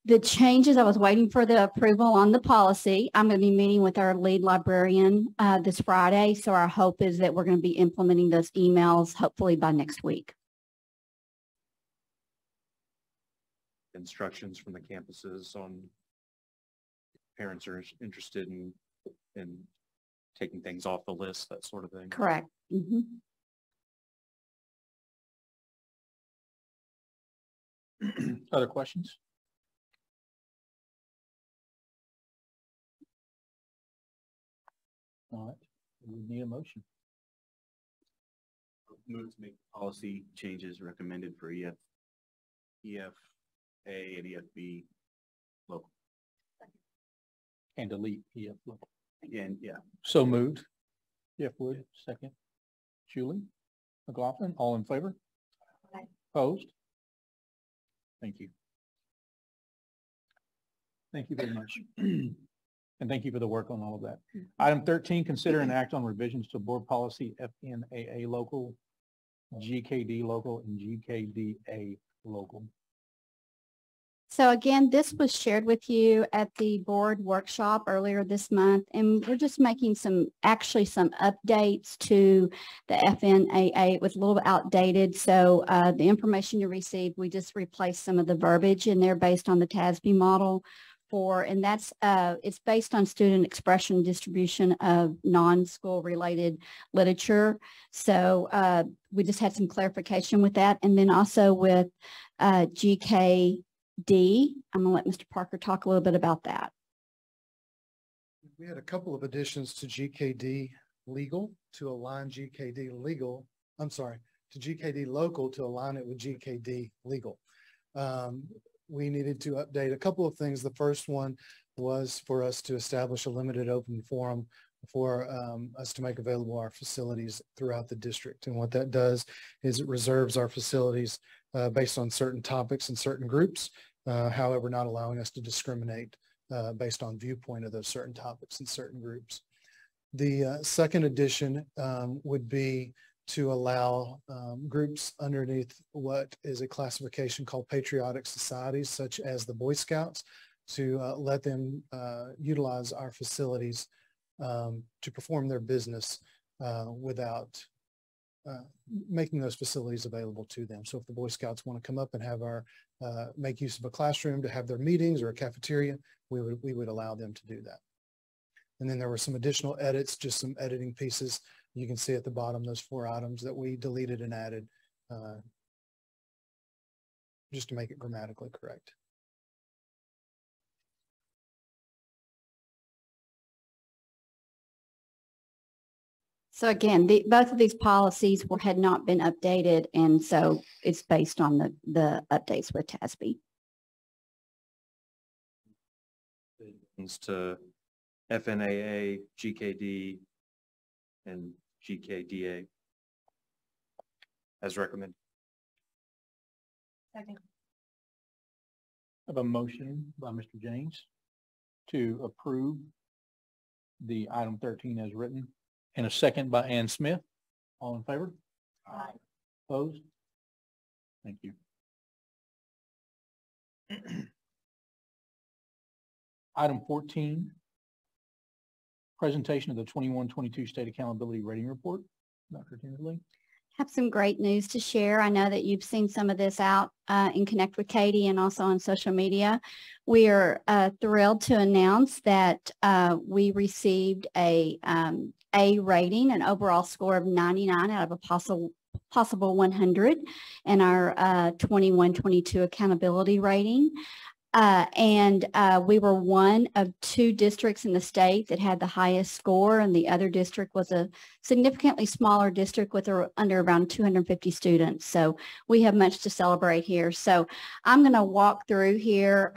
The changes, I was waiting for the approval on the policy. I'm going to be meeting with our lead librarian this Friday. So our hope is that we're going to be implementing those emails hopefully by next week. Instructions from the campuses on parents are interested in taking things off the list, that sort of thing. Correct. Mm-hmm. Other questions? All right, we need a motion. Move to make policy changes recommended for EFA and EFB local. And delete EF local. Again, yeah. So moved. Jeff Wood, second. Julie McLaughlin, all in favor? Aye. Opposed? Thank you. Thank you very much. And thank you for the work on all of that. Item 13, consider an act on revisions to board policy FNAA local, GKD local, and GKDA local. So again, this was shared with you at the board workshop earlier this month, and we're just making some updates to the FNAA. It was a little bit outdated, so the information you received, we just replaced some of the verbiage in there based on the TASB model. And that's it's based on student expression and distribution of non-school related literature. So we just had some clarification with that, and then also with GKD. I'm going to let Mr. Parker talk a little bit about that. We had a couple of additions to GKD legal to align GKD legal. I'm sorry, to GKD local to align it with GKD legal. We needed to update a couple of things. The first one was for us to establish a limited open forum for us to make available our facilities throughout the district. And what that does is it reserves our facilities based on certain topics and certain groups, however, not allowing us to discriminate based on viewpoint of those certain topics and certain groups. The second addition would be to allow groups underneath what is a classification called patriotic societies, such as the Boy Scouts, to let them utilize our facilities to perform their business without making those facilities available to them. So if the Boy Scouts want to come up and have make use of a classroom to have their meetings or a cafeteria, we would allow them to do that. And then there were some additional edits, just some editing pieces. You can see at the bottom those 4 items that we deleted and added just to make it grammatically correct. So again, both of these policies had not been updated, and so it's based on the updates with TASB. To FNAA, GKD, and GKDA as recommended. Second. I have a motion by Mr. James to approve the item 13 as written, and a second by Ann Smith. All in favor? Aye. Opposed? Thank you. Item 14, presentation of the 21-22 State Accountability Rating Report. Dr. Tinsley. Have some great news to share. I know that you've seen some of this out in Connect with Katie and also on social media. We are thrilled to announce that we received a rating, an overall score of 99 out of a possible 100 in our 21-22 accountability rating. We were one of 2 districts in the state that had the highest score, and the other district was a significantly smaller district with under around 250 students. So we have much to celebrate here. So I'm going to walk through here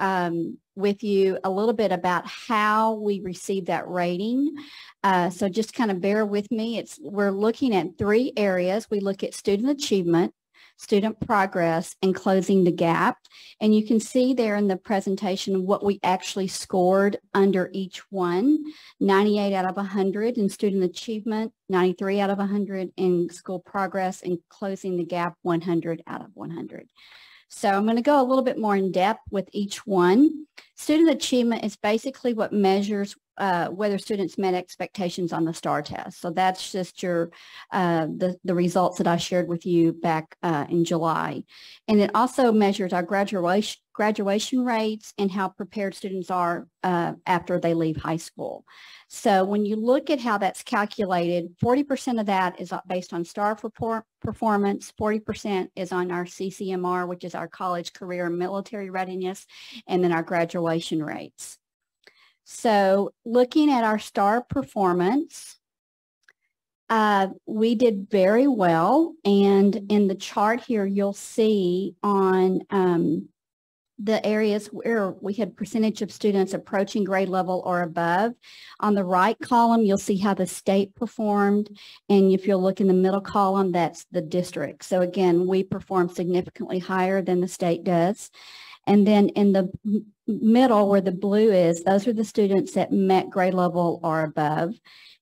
with you a little bit about how we received that rating. So just kind of bear with me. We're looking at 3 areas. We look at student achievement, student progress, and closing the gap. And you can see there in the presentation what we actually scored under each one: 98 out of 100 in student achievement, 93 out of 100 in school progress, and closing the gap 100 out of 100. So I'm going to go a little bit more in depth with each one. Student achievement is basically what measures whether students met expectations on the STAR test. So that's just your the results that I shared with you back in July. And it also measures our graduation rates and how prepared students are after they leave high school. So when you look at how that's calculated, 40% of that is based on STAR performance, 40% is on our CCMR, which is our college, career, and military readiness, and then our graduation rates. So looking at our STAR performance, we did very well. And in the chart here, you'll see on the areas where we had percentage of students approaching grade level or above. On the right column, you'll see how the state performed. And if you'll look in the middle column, that's the district. So again, we performed significantly higher than the state does. And then in the middle where the blue is, those are the students that met grade level or above.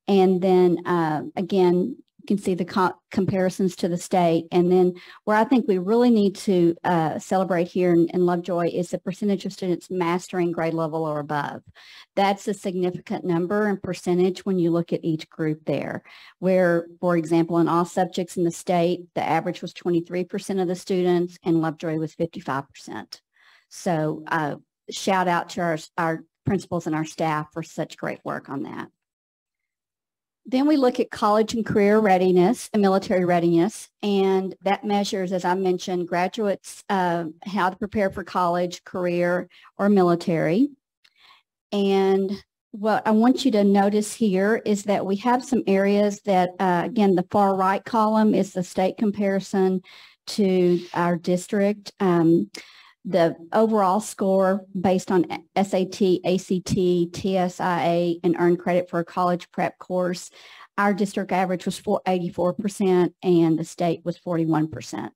And then again, you can see the comparisons to the state. And then where I think we really need to celebrate here in Lovejoy is the percentage of students mastering grade level or above. That's a significant number and percentage when you look at each group there, where, for example, in all subjects in the state, the average was 23% of the students, and Lovejoy was 55%. So shout out to our principals and our staff for such great work on that. Then we look at college and career readiness and military readiness, and that measures, as I mentioned, graduates how to prepare for college, career, or military. And what I want you to notice here is that we have some areas that, again, the far right column is the state comparison to our district. The overall score based on SAT, ACT, TSIA, and earned credit for a college prep course, our district average was 84% and the state was 41%.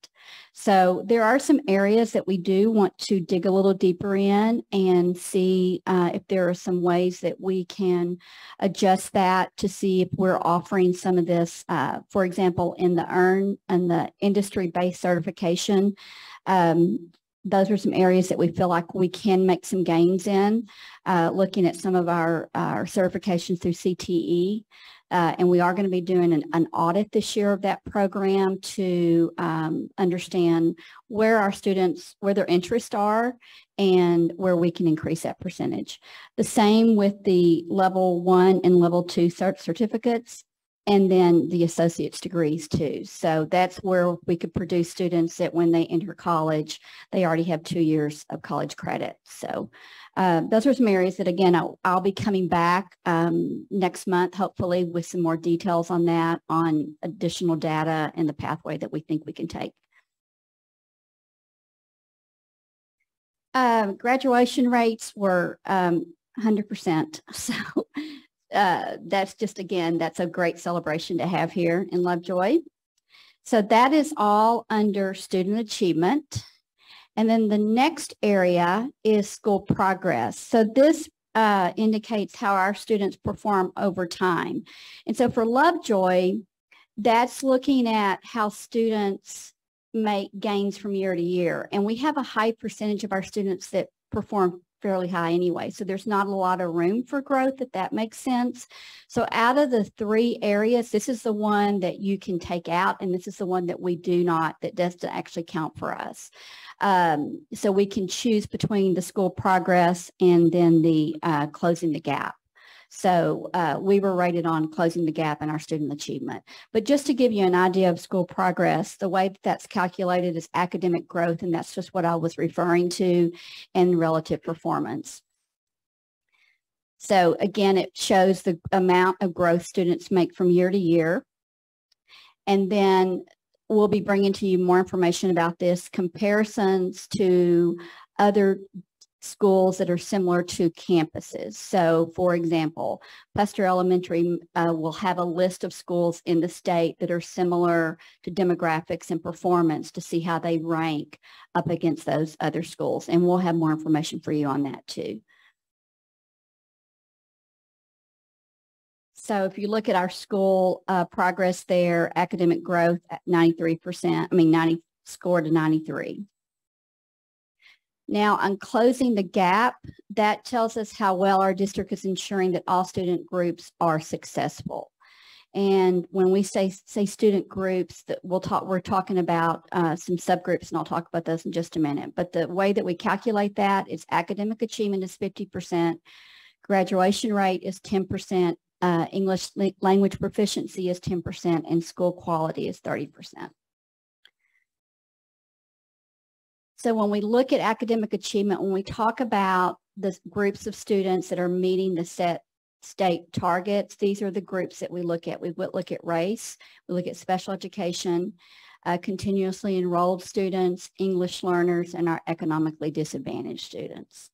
So there are some areas that we do want to dig a little deeper in and see if there are some ways that we can adjust that to see if we're offering some of this, for example, in the EARN and the industry-based certification. Those are some areas that we feel like we can make some gains in, looking at some of our certifications through CTE. And we are going to be doing an audit this year of that program to understand where our students, where their interests are and where we can increase that percentage. The same with the level 1 and level 2 certificates, and then the associate's degrees too. So that's where we could produce students that when they enter college, they already have 2 years of college credit. So those are some areas that, again, I'll be coming back next month, hopefully with some more details on that, on additional data and the pathway that we think we can take. Graduation rates were 100%. So that's just, again, that's a great celebration to have here in Lovejoy. So that is all under student achievement. And then the next area is school progress. So this indicates how our students perform over time. And so for Lovejoy, that's looking at how students make gains from year to year. And we have a high percentage of our students that perform fairly high anyway. So there's not a lot of room for growth, if that makes sense. So out of the 3 areas, this is the one that you can take out, and this is the one that we do not, that doesn't actually count for us. So we can choose between the school progress and then the closing the gap. So we were rated on closing the gap in our student achievement. But just to give you an idea of school progress, the way that's calculated is academic growth, and that's just what I was referring to, and relative performance. So again, it shows the amount of growth students make from year to year. And then we'll be bringing to you more information about this, comparisons to other schools that are similar to campuses. So for example, Custer Elementary will have a list of schools in the state that are similar to demographics and performance to see how they rank up against those other schools. And we'll have more information for you on that too. So if you look at our school progress there, academic growth at 93%, 90 scored to 93. Now, on closing the gap, that tells us how well our district is ensuring that all student groups are successful. And when we say student groups, that we're talking about some subgroups, and I'll talk about those in just a minute. But the way that we calculate that is academic achievement is 50%, graduation rate is 10%, English language proficiency is 10%, and school quality is 30%. So when we look at academic achievement, when we talk about the groups of students that are meeting the set state targets, these are the groups that we look at. We look at race, we look at special education, continuously enrolled students, English learners, and our economically disadvantaged students.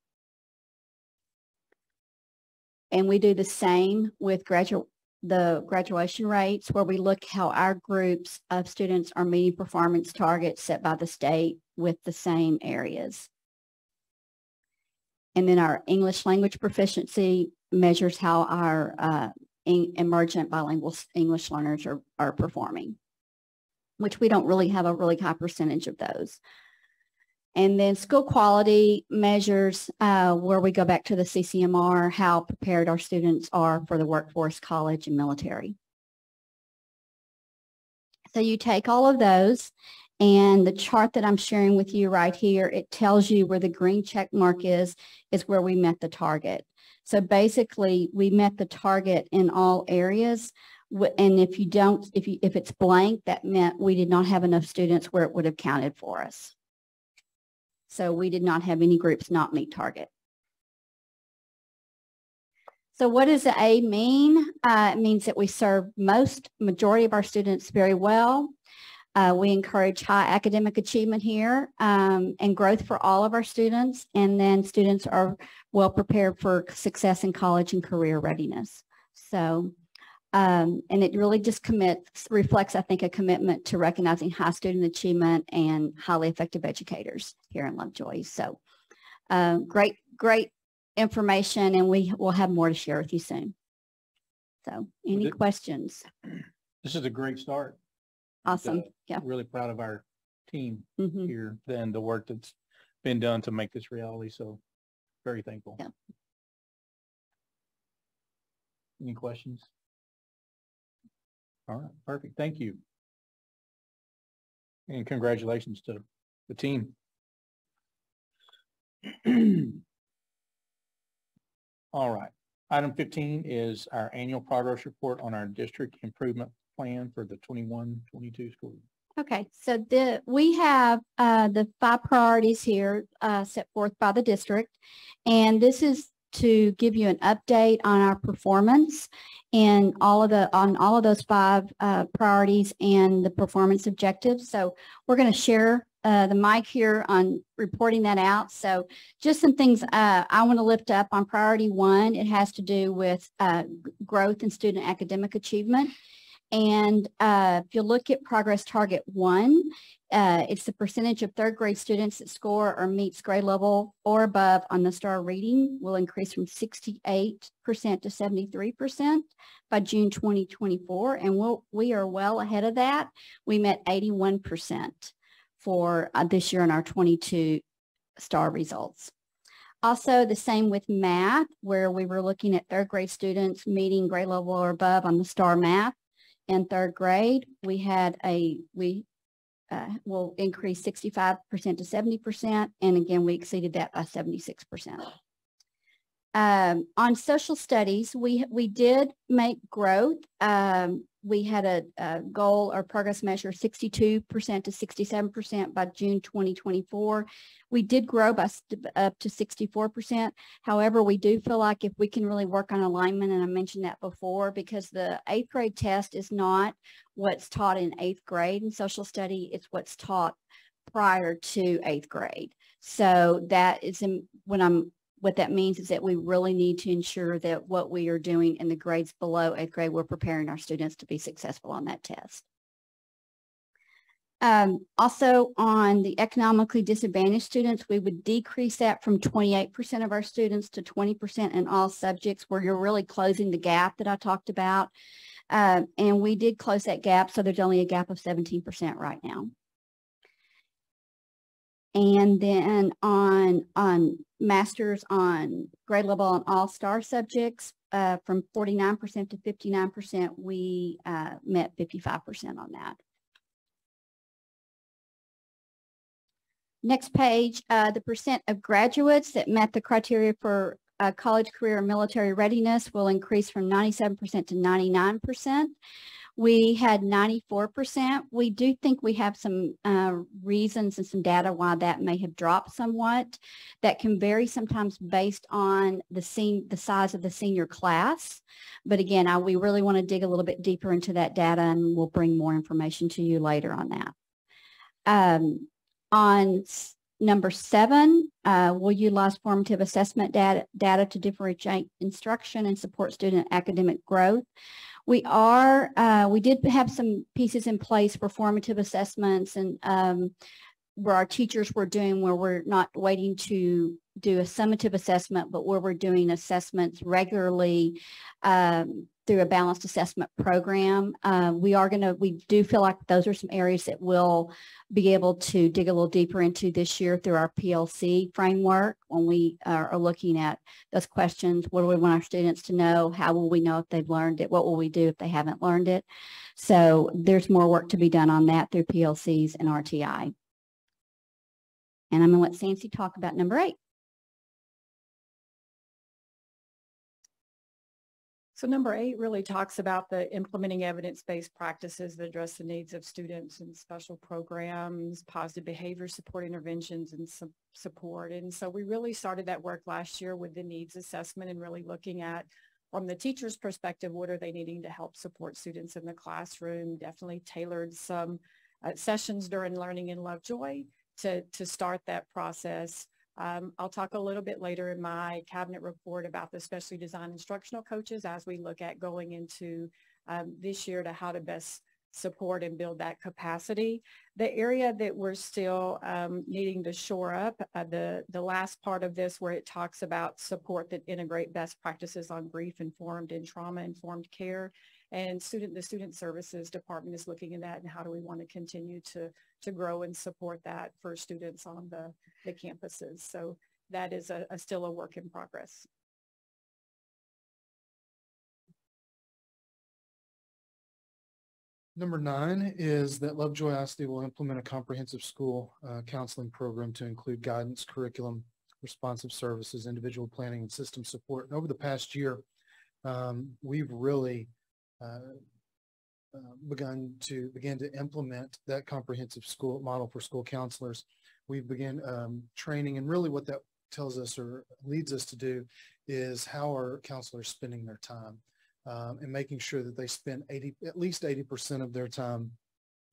And we do the same with the graduation rates, where we look how our groups of students are meeting performance targets set by the state with the same areas. And then our English language proficiency measures how our emergent bilingual English learners are performing, which we don't really have a really high percentage of those. And then school quality measures where we go back to the CCMR, how prepared our students are for the workforce, college, and military. So you take all of those, and the chart that I'm sharing with you right here, it tells you where the green check mark is where we met the target. So basically, we met the target in all areas. And if it's blank, that meant we did not have enough students where it would have counted for us. So we did not have any groups not meet target. So what does the A mean? It means that we serve majority of our students very well. We encourage high academic achievement here and growth for all of our students. And then students are well prepared for success in college and career readiness. So, and it really just reflects, I think, a commitment to recognizing high student achievement and highly effective educators here in Lovejoy. So great information, and we will have more to share with you soon. So any questions? This is a great start. Awesome. Yeah. Really proud of our team here and the work that's been done to make this reality. So very thankful. Yeah. Any questions? All right. Perfect. Thank you. And congratulations to the team. All right. Item 15 is our annual progress report on our district improvement plan for the 21-22 school year. Okay, so we have the 5 priorities here set forth by the district, and this is to give you an update on our performance and on all of those 5 priorities and the performance objectives. So we're going to share the mic here on reporting that out. So just some things I want to lift up on priority 1. It has to do with growth in student academic achievement. And if you look at progress target 1, it's the percentage of 3rd grade students that score or meets grade level or above on the STAR reading will increase from 68% to 73% by June 2024. And we are well ahead of that. We met 81% for this year in our 22 STAR results. Also, the same with math, where we were looking at third grade students meeting grade level or above on the STAR math in third grade. We had will increase 65% to 70. And again, we exceeded that by 76%. On social studies, we did make growth. We had a goal or progress measure 62% to 67% by June 2024. We did grow by up to 64%. However, we do feel like if we can really work on alignment, and I mentioned that before, because the 8th grade test is not what's taught in 8th grade in social study, it's what's taught prior to 8th grade. So that is what that means is that we really need to ensure that what we are doing in the grades below 8th grade, we're preparing our students to be successful on that test. Also on the economically disadvantaged students, we would decrease that from 28% of our students to 20% in all subjects, where you're really closing the gap that I talked about. And we did close that gap, so there's only a gap of 17% right now. And then on masters on grade level on all STAR subjects, from 49% to 59%, we met 55% on that. Next page, the percent of graduates that met the criteria for college, career, and military readiness will increase from 97% to 99%. We had 94%. We do think we have some reasons and some data why that may have dropped somewhat. That can vary sometimes based on the size of the senior class. But again, we really want to dig a little bit deeper into that data, and we'll bring more information to you later on that. On number 7, we'll utilize formative assessment data to differentiate instruction and support student academic growth. We did have some pieces in place for formative assessments, and where our teachers were doing, where we're not waiting to do a summative assessment, but where we're doing assessments regularly through a balanced assessment program. We do feel like those are some areas that we'll be able to dig a little deeper into this year through our PLC framework, when we are looking at those questions. What do we want our students to know? How will we know if they've learned it? What will we do if they haven't learned it? So there's more work to be done on that through PLCs and RTI. And I'm going to let Sancy talk about number 8. So number 8 really talks about the implementing evidence-based practices that address the needs of students in special programs, positive behavior support interventions, and support. And so we really started that work last year with the needs assessment and really looking at, from the teacher's perspective, what are they needing to help support students in the classroom. Definitely tailored some sessions during Learning in Lovejoy to start that process. I'll talk a little bit later in my cabinet report about the specially designed instructional coaches as we look at going into this year to how to best support and build that capacity. The area that we're still needing to shore up, the last part of this where it talks about support that integrate best practices on grief-informed and trauma-informed care. And the Student Services Department is looking at that, and how do we want to continue to grow and support that for students on the campuses. So that is still a work in progress. Number 9 is that Lovejoy ISD will implement a comprehensive school counseling program to include guidance, curriculum, responsive services, individual planning, and system support. And over the past year, we've really began to implement that comprehensive school model for school counselors. We've begun training, and really what that tells us or leads us to do is how are counselors spending their time, and making sure that they spend at least 80% of their time,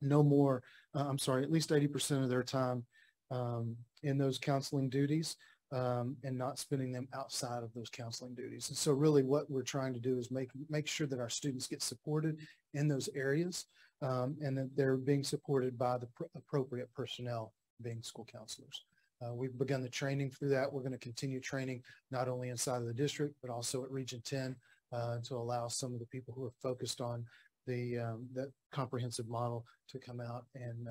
at least 80% of their time in those counseling duties, and not spending them outside of those counseling duties. And so really what we're trying to do is make sure that our students get supported in those areas, and that they're being supported by the appropriate personnel, being school counselors. We've begun the training through that. We're going to continue training not only inside of the district, but also at Region 10 to allow some of the people who are focused on that comprehensive model to come out and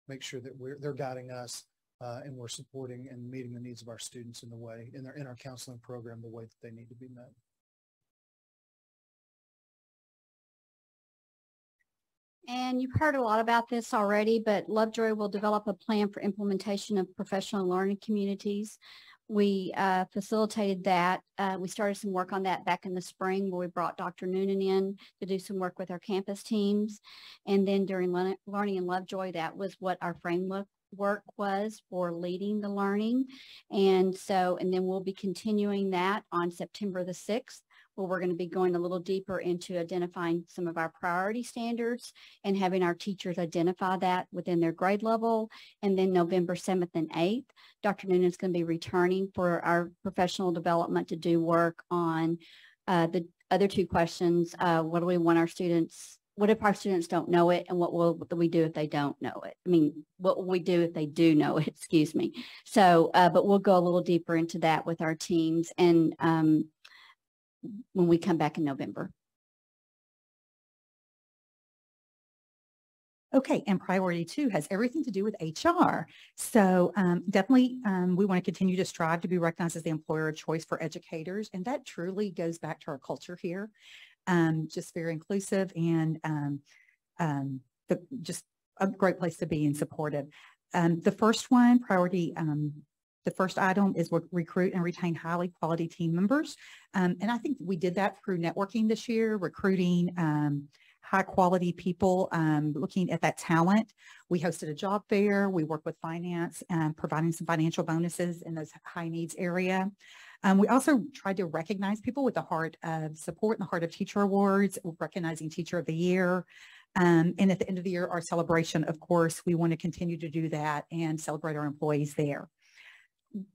make sure that they're guiding us and we're supporting and meeting the needs of our students in the way, in our counseling program, the way that they need to be met. And you've heard a lot about this already, but Lovejoy will develop a plan for implementation of professional learning communities. We facilitated that. We started some work on that back in the spring, where we brought Dr. Noonan in to do some work with our campus teams. And then during Learning in Lovejoy, that was what our framework was for leading the learning. And then we'll be continuing that on September the 6th, where we're going to be going a little deeper into identifying some of our priority standards and having our teachers identify that within their grade level. And then November 7th and 8th, Dr. Noonan is going to be returning for our professional development to do work on the other two questions. What do we want our students? What if our students don't know it, and what will we do if they don't know it? I mean, what will we do if they do know it? Excuse me. So, but we'll go a little deeper into that with our teams and when we come back in November. Okay, and priority 2 has everything to do with HR. So definitely we want to continue to strive to be recognized as the employer of choice for educators. And that truly goes back to our culture here. Just very inclusive and just a great place to be and supportive. The first one, priority, the first item is recruit and retain highly quality team members. And I think we did that through networking this year, recruiting high quality people, looking at that talent. We hosted a job fair. We worked with finance and providing some financial bonuses in those high needs area. We also tried to recognize people with the Heart of Support and the Heart of Teacher Awards, recognizing Teacher of the Year. And at the end of the year, our celebration, of course, we want to continue to do that and celebrate our employees there.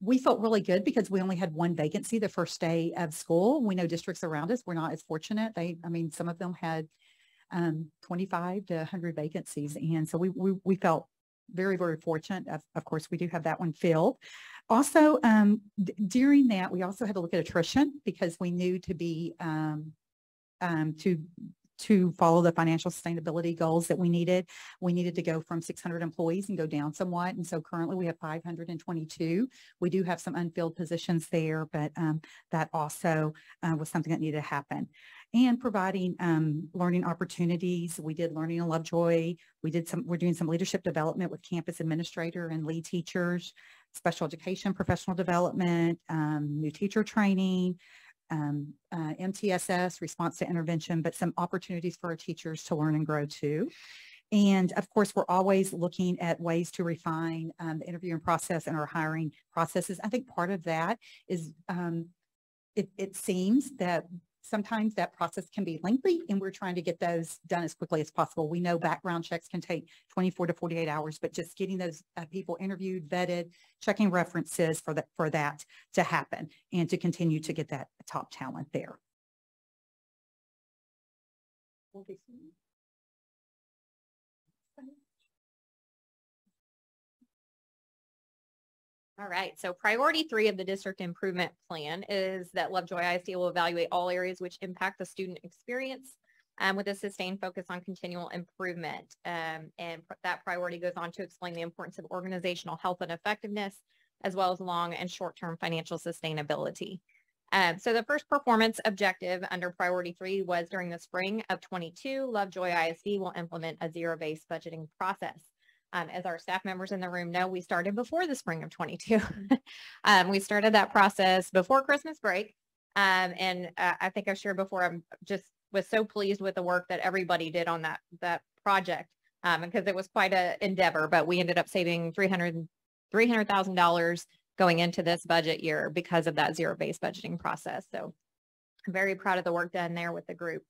We felt really good because we only had one vacancy the first day of school. We know districts around us were not as fortunate. Some of them had 25 to 100 vacancies. And so we felt very, very fortunate. Of course, we do have that one filled. Also, during that, we also had to look at attrition because we knew to be to follow the financial sustainability goals that we needed to go from 600 employees and go down somewhat. And so currently we have 522. We do have some unfilled positions there, but that also was something that needed to happen. And providing learning opportunities. We did Learning in Lovejoy. We're doing some leadership development with campus administrator and lead teachers, special education, professional development, new teacher training, MTSS, response to intervention, but some opportunities for our teachers to learn and grow too. And of course, we're always looking at ways to refine the interviewing process and our hiring processes. I think part of that is it seems that sometimes that process can be lengthy, and we're trying to get those done as quickly as possible. We know background checks can take 24 to 48 hours, but just getting those people interviewed, vetted, checking references for that to happen and to continue to get that top talent there. All right, so priority 3 of the district improvement plan is that Lovejoy ISD will evaluate all areas which impact the student experience with a sustained focus on continual improvement. And that priority goes on to explain the importance of organizational health and effectiveness, as well as long and short-term financial sustainability. So the first performance objective under priority 3 was during the spring of 22, Lovejoy ISD will implement a zero-based budgeting process. As our staff members in the room know, we started before the spring of 22. We started that process before Christmas break. And I think I've shared before, I'm just was so pleased with the work that everybody did on that project because it was quite an endeavor, but we ended up saving $300,000 going into this budget year because of that zero-based budgeting process. So I'm very proud of the work done there with the group.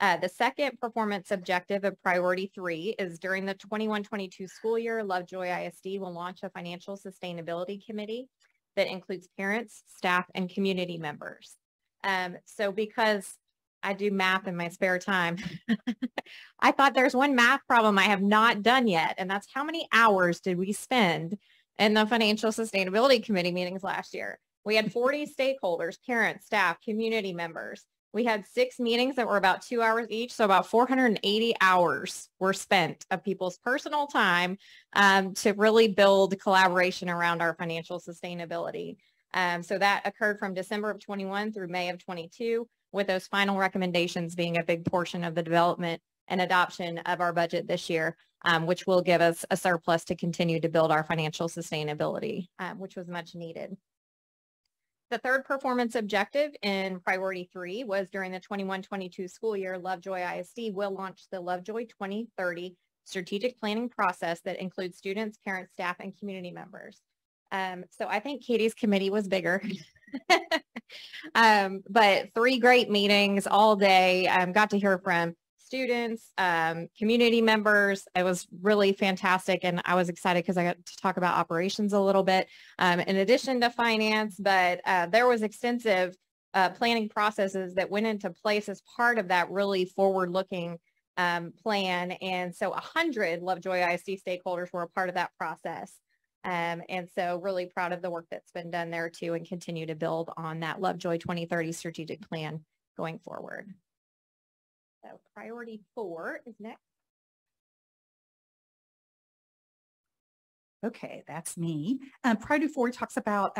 The second performance objective of priority 3 is during the 21-22 school year, Lovejoy ISD will launch a financial sustainability committee that includes parents, staff, and community members. So because I do math in my spare time, I thought there's one math problem I have not done yet, and that's how many hours did we spend in the financial sustainability committee meetings last year? We had 40 stakeholders, parents, staff, community members. We had 6 meetings that were about 2 hours each. So about 480 hours were spent of people's personal time to really build collaboration around our financial sustainability. So that occurred from December of 21 through May of 22, with those final recommendations being a big portion of the development and adoption of our budget this year, which will give us a surplus to continue to build our financial sustainability, which was much needed. The third performance objective in priority 3 was during the 21-22 school year, Lovejoy ISD will launch the Lovejoy 2030 strategic planning process that includes students, parents, staff, and community members. So I think Katie's committee was bigger, but 3 great meetings all day. Got to hear from students, community members. It was really fantastic. And I was excited because I got to talk about operations a little bit in addition to finance, but there was extensive planning processes that went into place as part of that really forward-looking plan. And so 100 Lovejoy ISD stakeholders were a part of that process. And so really proud of the work that's been done there too, and continue to build on that Lovejoy 2030 strategic plan going forward. So priority 4 is next. Okay, that's me. Priority 4 talks about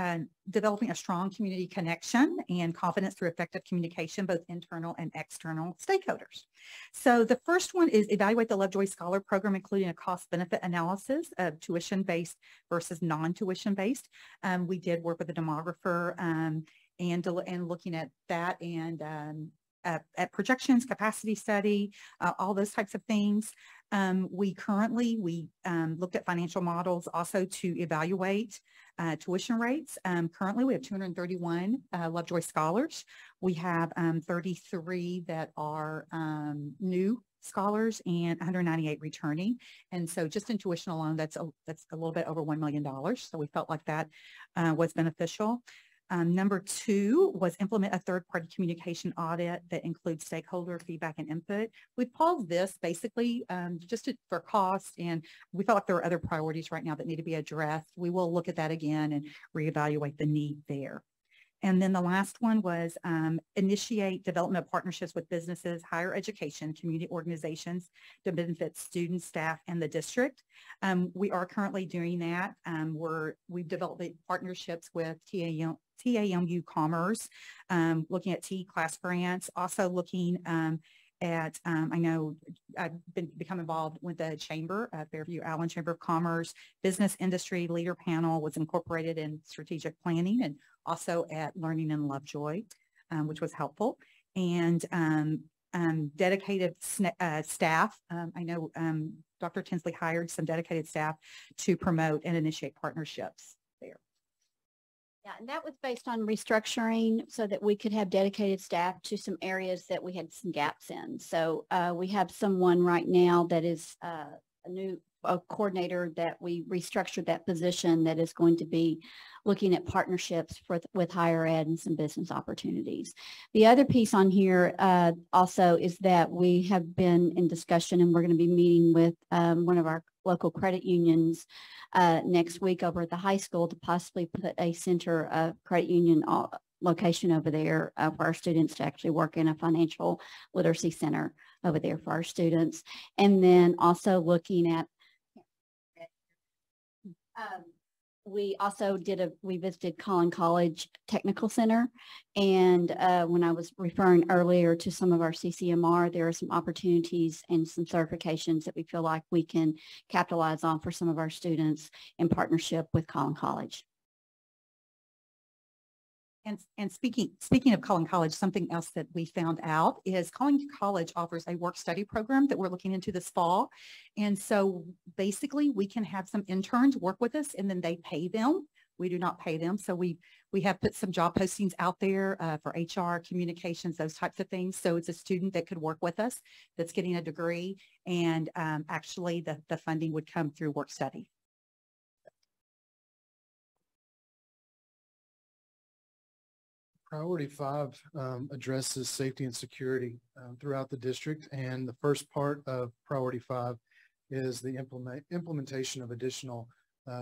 developing a strong community connection and confidence through effective communication, both internal and external stakeholders. So the first one is evaluate the Lovejoy Scholar Program, including a cost-benefit analysis of tuition-based versus non-tuition-based. We did work with a demographer and looking at that and at projections, capacity study, all those types of things. We looked at financial models also to evaluate tuition rates. Currently, we have 231 Lovejoy scholars. We have 33 that are new scholars and 198 returning. And so just in tuition alone, that's a little bit over $1 million. So we felt like that was beneficial. Number 2 was implement a third-party communication audit that includes stakeholder feedback and input. We paused this basically for cost, and we felt like there were other priorities right now that need to be addressed. We will look at that again and reevaluate the need there. And then the last one was initiate development of partnerships with businesses, higher education, community organizations to benefit students, staff, and the district. We are currently doing that. We've developed partnerships with TAMU Commerce, looking at T-class grants, also looking at, I know I've become involved with the Chamber, Fairview Allen Chamber of Commerce, Business Industry Leader Panel was incorporated in strategic planning, and also at Learning in Lovejoy, which was helpful. And dedicated staff. I know Dr. Tinsley hired some dedicated staff to promote and initiate partnerships there. Yeah, and that was based on restructuring so that we could have dedicated staff to some areas that we had some gaps in. So we have someone right now that is a new coordinator that we restructured that position that is going to be looking at partnerships with higher ed and some business opportunities. The other piece on here also is that we have been in discussion, and we're going to be meeting with one of our local credit unions next week over at the high school to possibly put a center of credit union location over there for our students to actually work in a financial literacy center over there for our students. And then also looking at we visited Collin College Technical Center, and when I was referring earlier to some of our CCMR, there are some opportunities and some certifications that we feel like we can capitalize on for some of our students in partnership with Collin College. And speaking of Collin College, something else that we found out is Collin College offers a work study program that we're looking into this fall. And so basically we can have some interns work with us and then they pay them. We do not pay them. So we have put some job postings out there for HR, communications, those types of things. So it's a student that could work with us that's getting a degree, and actually the funding would come through work study. Priority 5 addresses safety and security throughout the district, and the first part of Priority 5 is the implementation of additional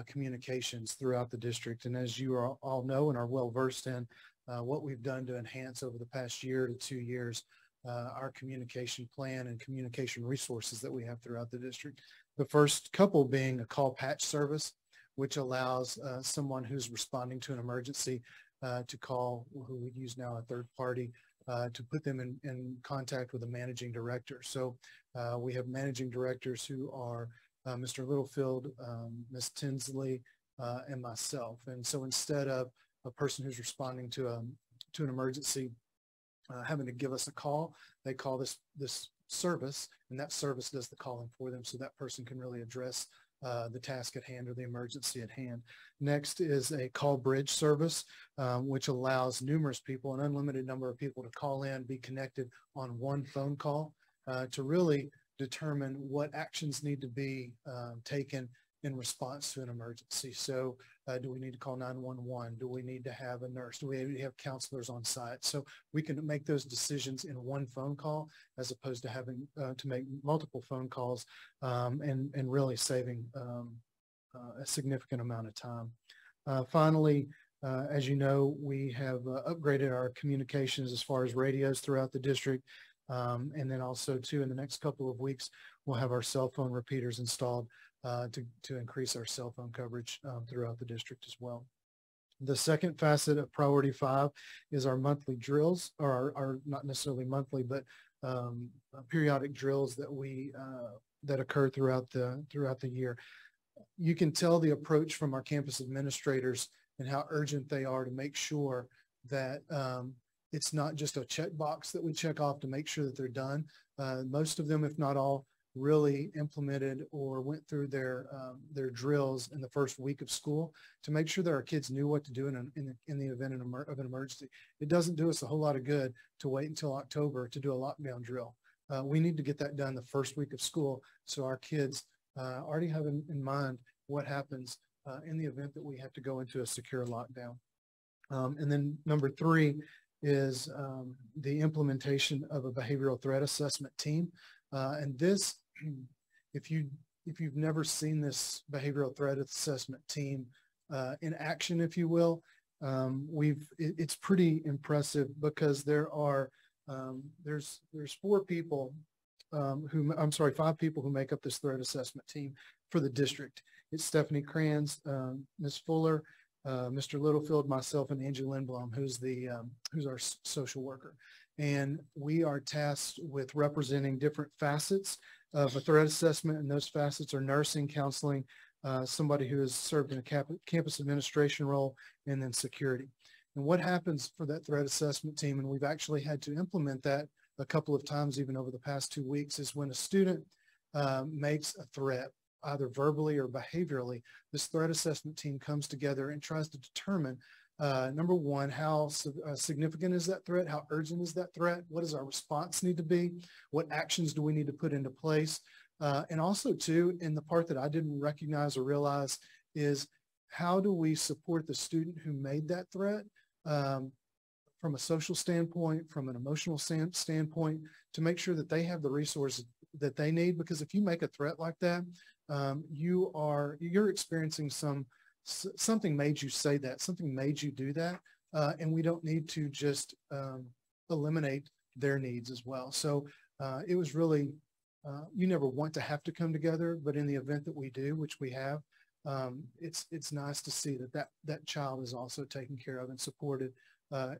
communications throughout the district. And as you all know and are well versed in, what we've done to enhance over the past year to 2 years our communication plan and communication resources that we have throughout the district. The first couple being a call patch service, which allows someone who's responding to an emergency to call, who we use now a third party, to put them in contact with a managing director. So we have managing directors who are Mr. Littlefield, Ms. Tinsley, and myself. And so instead of a person who's responding to an emergency having to give us a call, they call this service, and that service does the calling for them, so that person can really address the task at hand or the emergency at hand. Next is a call bridge service, which allows numerous people, an unlimited number of people, to call in, be connected on one phone call to really determine what actions need to be taken in response to an emergency. So do we need to call 911? Do we need to have a nurse? Do we have counselors on site? So we can make those decisions in one phone call as opposed to having to make multiple phone calls and really saving a significant amount of time. Finally, as you know, we have upgraded our communications as far as radios throughout the district. And then also too, in the next couple of weeks, we'll have our cell phone repeaters installed to increase our cell phone coverage throughout the district as well. The second facet of Priority 5 is our monthly drills, or our not necessarily monthly, but periodic drills that we that occur throughout the year. You can tell the approach from our campus administrators and how urgent they are to make sure that it's not just a checkbox that we check off to make sure that they're done. Most of them, if not all, really implemented or went through their drills in the first week of school to make sure that our kids knew what to do in the event of an emergency. It doesn't do us a whole lot of good to wait until October to do a lockdown drill. We need to get that done the first week of school so our kids already have in mind what happens in the event that we have to go into a secure lockdown. And then number 3 is the implementation of a behavioral threat assessment team. And this, if you've never seen this behavioral threat assessment team in action, if you will, it's pretty impressive because there's 5 people who make up this threat assessment team for the district. It's Stephanie Kranz, Ms. Fuller, Mr. Littlefield, myself, and Angie Lindblom, who's our social worker. And we are tasked with representing different facets of a threat assessment, and those facets are nursing, counseling, somebody who has served in a campus administration role, and then security. And what happens for that threat assessment team, and we've actually had to implement that a couple of times even over the past 2 weeks, is when a student makes a threat, either verbally or behaviorally, this threat assessment team comes together and tries to determine, number one, how significant is that threat? How urgent is that threat? What does our response need to be? What actions do we need to put into place? And also too, in the part that I didn't recognize or realize is how do we support the student who made that threat from a social standpoint, from an emotional standpoint, to make sure that they have the resources that they need? Because if you make a threat like that, you're experiencing something made you say that, something made you do that, and we don't need to just eliminate their needs as well. So it was really, you never want to have to come together, but in the event that we do, which we have, it's nice to see that child is also taken care of and supported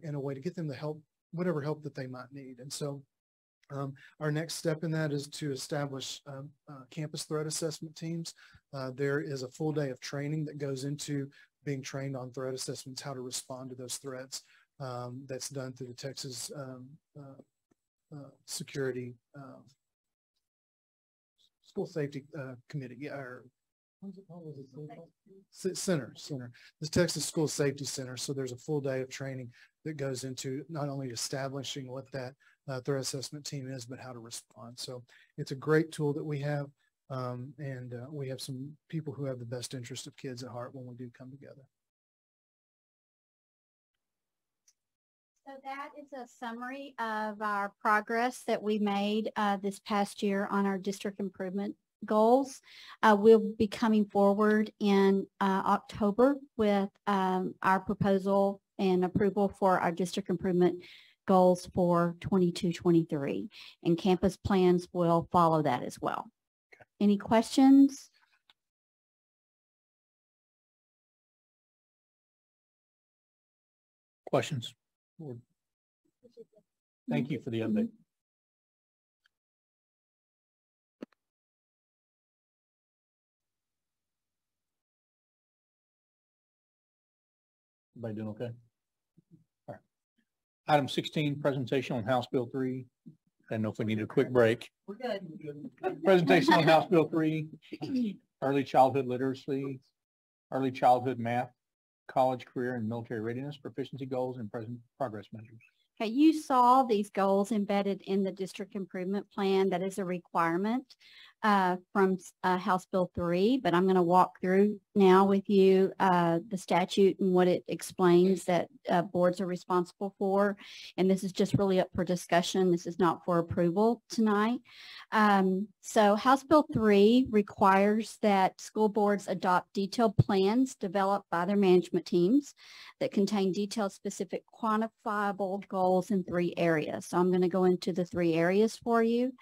in a way to get them the help, whatever help that they might need. And so our next step in that is to establish campus threat assessment teams. There is a full day of training that goes into being trained on threat assessments, how to respond to those threats. That's done through the Texas Security School Safety Committee, or Center, the Texas School Safety Center. So there's a full day of training that goes into not only establishing what that threat assessment team is, but how to respond. So it's a great tool that we have, and we have some people who have the best interest of kids at heart when we do come together. So that is a summary of our progress that we made this past year on our district improvement goals. We'll be coming forward in October with our proposal and approval for our district improvement goals for 22-23, and campus plans will follow that as well. Any questions? Questions? Thank you for the update. Everybody doing okay? All right. Item 16, presentation on House Bill 3. I don't know if we need a quick break. We're good. Presentation on House Bill 3, early childhood literacy, early childhood math, college, career, and military readiness, proficiency goals, and present progress measures. Okay, you saw these goals embedded in the district improvement plan. That is a requirement from House Bill 3, but I'm going to walk through now with you the statute and what it explains that boards are responsible for. And this is just really up for discussion. This is not for approval tonight. So House Bill 3 requires that school boards adopt detailed plans developed by their management teams that contain detailed, specific, quantifiable goals in 3 areas. So I'm going to go into the 3 areas for you.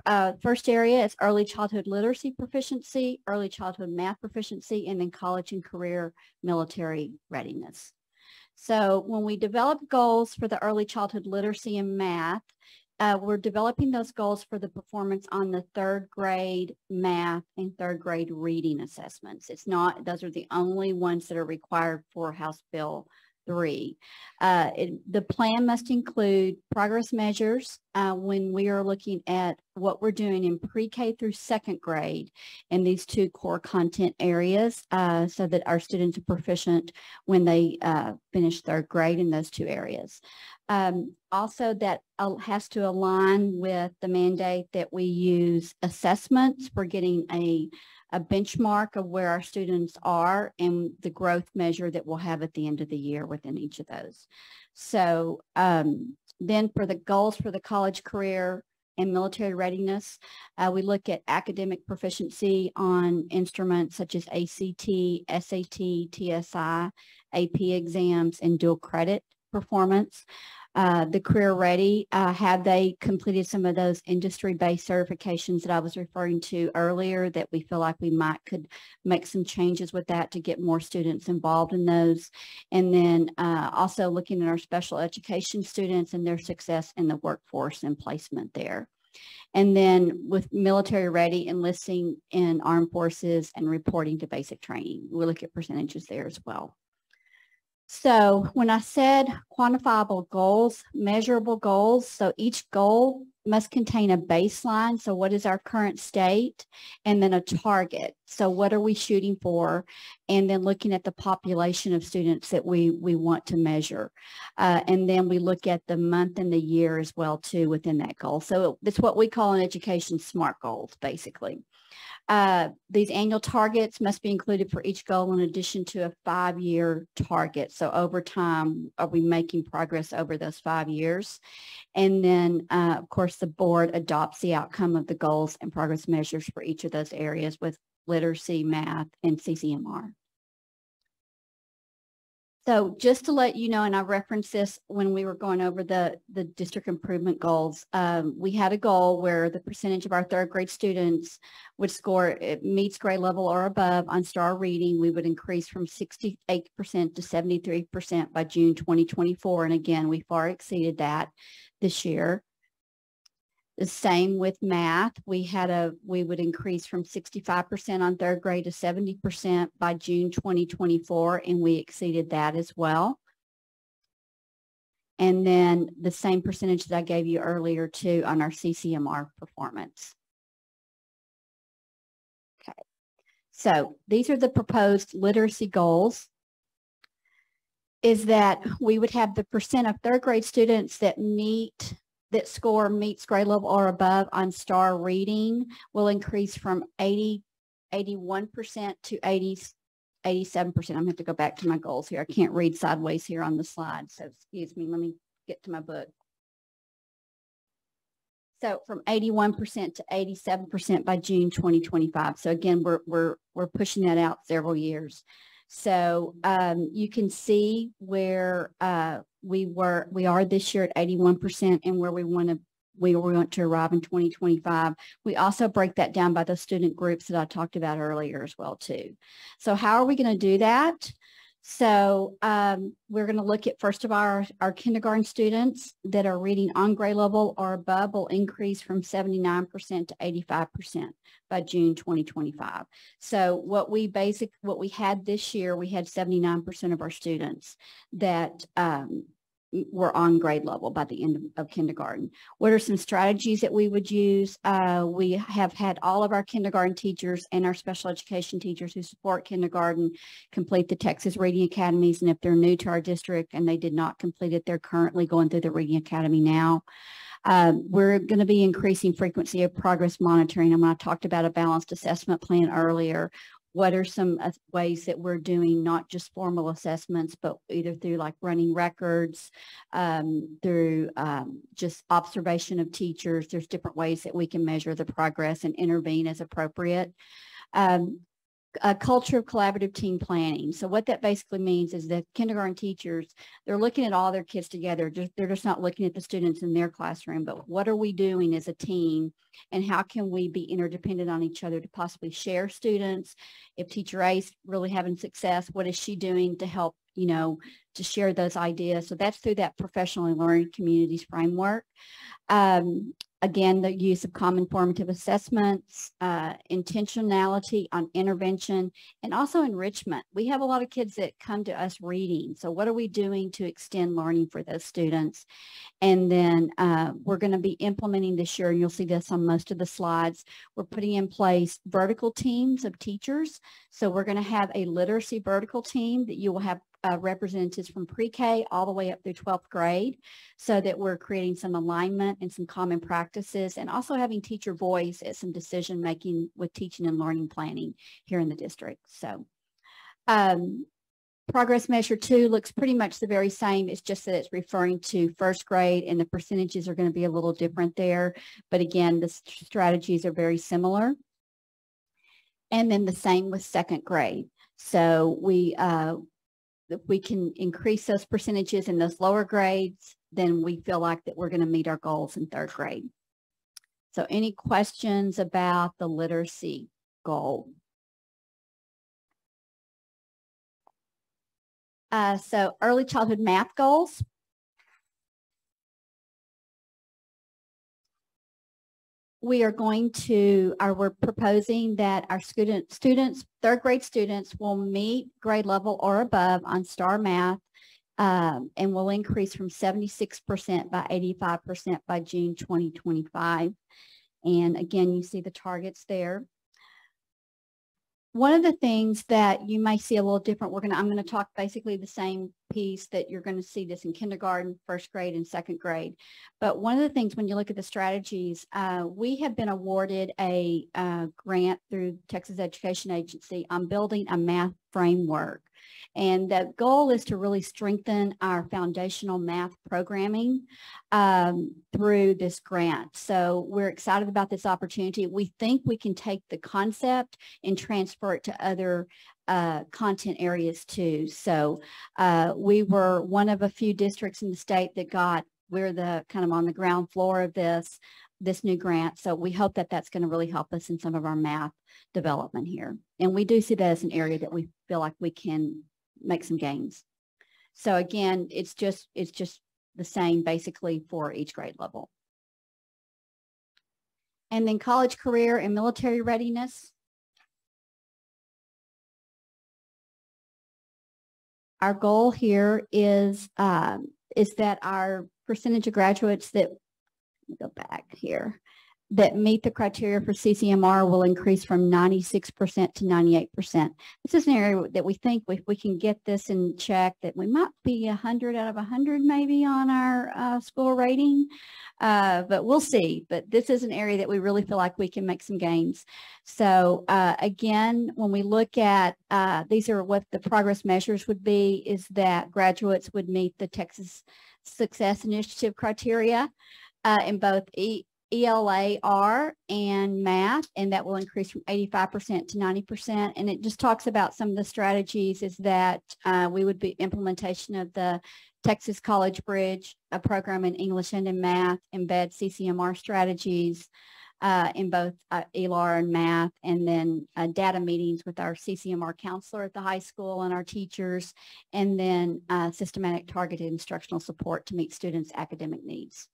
The first area is early childhood literacy proficiency, early childhood math proficiency, and then college and career military readiness. So when we develop goals for the early childhood literacy and math, we're developing those goals for the performance on the 3rd grade math and 3rd grade reading assessments. It's not, those are the only ones that are required for House Bill 3. The plan must include progress measures when we are looking at what we're doing in pre-K through 2nd grade in these 2 core content areas so that our students are proficient when they finish 3rd grade in those 2 areas. Also, that has to align with the mandate that we use assessments for getting a benchmark of where our students are and the growth measure that we'll have at the end of the year within each of those. So then for the goals for the college, career, and military readiness, we look at academic proficiency on instruments such as ACT, SAT, TSI, AP exams, and dual credit performance. The career ready, have they completed some of those industry-based certifications that I was referring to earlier that we feel like we could make some changes with that to get more students involved in those. And then also looking at our special education students and their success in the workforce and placement there. And then with military ready, enlisting in armed forces and reporting to basic training. We'll look at percentages there as well. So when I said quantifiable goals, measurable goals, so each goal must contain a baseline. So what is our current state? And then a target. So what are we shooting for? And then looking at the population of students that we want to measure. And then we look at the month and the year as well too within that goal. So that's what we call in education SMART goals, basically. These annual targets must be included for each goal in addition to a 5-year target. So over time, are we making progress over those 5 years? And then, of course, the board adopts the outcome of the goals and progress measures for each of those areas with literacy, math, and CCMR. So just to let you know, and I referenced this when we were going over the district improvement goals, we had a goal where the percentage of our 3rd grade students would score, it meets grade level or above on STAR reading. We would increase from 68% to 73% by June 2024. And again, we far exceeded that this year. The same with math. We would increase from 65% on 3rd grade to 70% by June 2024, and we exceeded that as well. And then the same percentage that I gave you earlier too on our CCMR performance. Okay, so these are the proposed literacy goals. Is that we would have the percent of 3rd grade students that score meets grade level or above on STAR reading will increase from 81% to 87%. I'm going to have to go back to my goals here. I can't read sideways here on the slide, so excuse me. Let me get to my book. So from 81% to 87% by June 2025. So again, we're pushing that out several years. So you can see where we are this year at 81% and where we want to arrive in 2025. We also break that down by the student groups that I talked about earlier as well too. So how are we going to do that? So we're going to look at, first of all, our kindergarten students that are reading on grade level or above will increase from 79% to 85% by June 2025. So what we had this year, we had 79% of our students that were on grade level by the end of kindergarten. What are some strategies that we would use? We have had all of our kindergarten teachers and our special education teachers who support kindergarten complete the Texas Reading Academies. And if they're new to our district and they did not complete it, they're currently going through the Reading Academy now. We're going to be increasing frequency of progress monitoring. And when I talked about a balanced assessment plan earlier, what are some ways that we're doing not just formal assessments, but either through like running records, through just observation of teachers. There's different ways that we can measure the progress and intervene as appropriate. A culture of collaborative team planning. So what that basically means is that kindergarten teachers, they're looking at all their kids together. They're just not looking at the students in their classroom, but what are we doing as a team and how can we be interdependent on each other to possibly share students? If teacher A is really having success, what is she doing to help, to share those ideas? So that's through that professional and learning communities framework. Again, the use of common formative assessments, intentionality on intervention, and also enrichment. We have a lot of kids that come to us reading. So what are we doing to extend learning for those students? And then we're going to be implementing this year, and you'll see this on most of the slides. We're putting in place vertical teams of teachers. So we're going to have a literacy vertical team that you will have representatives from pre-K all the way up through 12th grade, so that we're creating some alignment and some common practices, and also having teacher voice at some decision making with teaching and learning planning here in the district. So progress measure 2 looks pretty much the very same. It's just that it's referring to first grade, and the percentages are going to be a little different there. But again, the strategies are very similar. And then the same with second grade. So if we can increase those percentages in those lower grades, then we feel like that we're going to meet our goals in third grade. So any questions about the literacy goal? So early childhood math goals. We're proposing that our students, third grade students, will meet grade level or above on STAR Math and will increase from 76% by 85% by June 2025. And again, you see the targets there. One of the things that you may see a little different, I'm going to talk basically the same piece that you're going to see this in kindergarten, first grade, and second grade. But one of the things when you look at the strategies, we have been awarded a grant through Texas Education Agency on building a math framework. And the goal is to really strengthen our foundational math programming through this grant. So we're excited about this opportunity. We think we can take the concept and transfer it to other content areas too. So we were one of a few districts in the state that we're the kind of on the ground floor of this new grant. So we hope that that's going to really help us in some of our math development here. And we do see that as an area that we feel like we can make some gains. So again, it's just the same basically for each grade level. And then college, career, and military readiness. Our goal here is that our percentage of graduates that, let me go back here, that meet the criteria for CCMR will increase from 96% to 98%. This is an area that we think if we can get this in check, that we might be 100 out of 100 maybe on our school rating, but we'll see. But this is an area that we really feel like we can make some gains. So again, when we look at, these are what the progress measures would be, is that graduates would meet the Texas Success Initiative criteria in both ELA and math, and that will increase from 85% to 90%. And it just talks about some of the strategies is that we would be implementation of the Texas College Bridge, a program in English and in math, embed CCMR strategies in both ELAR and math, and then data meetings with our CCMR counselor at the high school and our teachers, and then systematic targeted instructional support to meet students' academic needs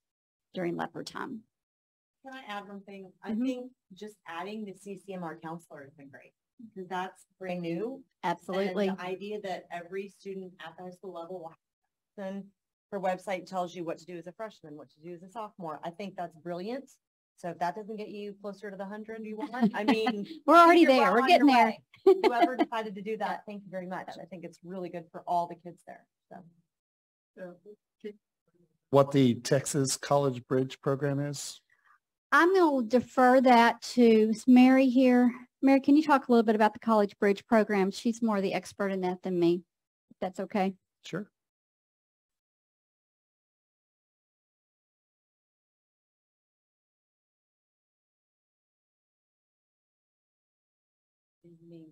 during leopard time. Can I add one thing? I think just adding the CCMR counselor has been great because that's brand new. Absolutely. And the idea that every student at the high school level will have her website tells you what to do as a freshman, what to do as a sophomore. I think that's brilliant. So if that doesn't get you closer to the 100 you want, I mean, we're already there. We're getting there. Whoever decided to do that, thank you very much. I think it's really good for all the kids there. So. What the Texas College Bridge program is? I'm going to defer that to Mary here. Mary, can you talk a little bit about the College Bridge program? She's more the expert in that than me, if that's okay. Sure.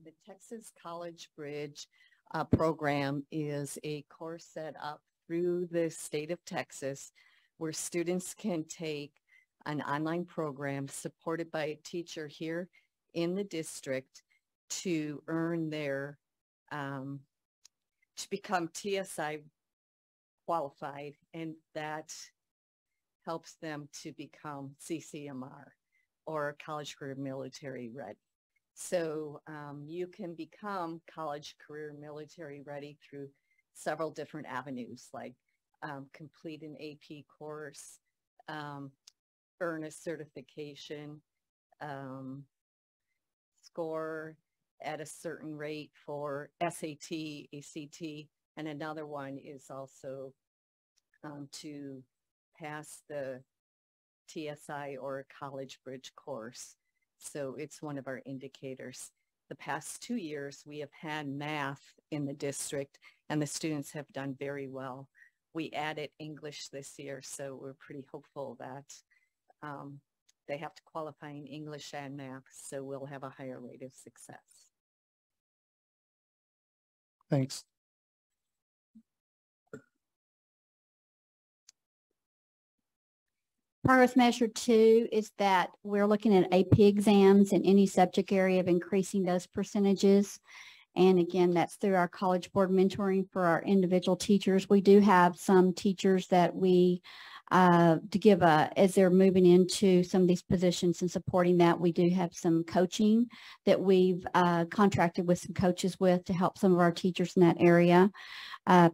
The Texas College Bridge program is a course set up through the state of Texas where students can take an online program supported by a teacher here in the district to earn their, to become TSI qualified, and that helps them to become CCMR or college career military ready. So you can become college career military ready through several different avenues, like complete an AP course, earn a certification, score at a certain rate for SAT, ACT, and another one is also to pass the TSI or College Bridge course. So it's one of our indicators. The past 2 years, we have had math in the district, and the students have done very well. We added English this year, so we're pretty hopeful that they have to qualify in English and math, so we'll have a higher rate of success. Thanks. Progress measure 2 is that we're looking at AP exams in any subject area of increasing those percentages. And again, that's through our College Board mentoring for our individual teachers. We do have some teachers that we, to give as they're moving into some of these positions and supporting that, we do have some coaching that we've contracted with some coaches with to help some of our teachers in that area.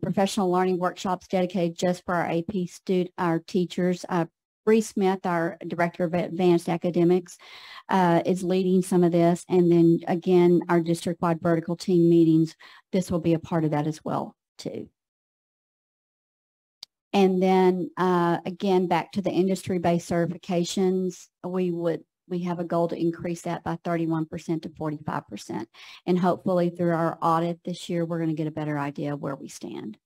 Professional learning workshops dedicated just for our AP our teachers. Bree Smith, our Director of Advanced Academics, is leading some of this. And then again, our district-wide vertical team meetings, this will be a part of that as well, too. And then again, back to the industry-based certifications, we have a goal to increase that by 31% to 45%. And hopefully through our audit this year, we're going to get a better idea of where we stand.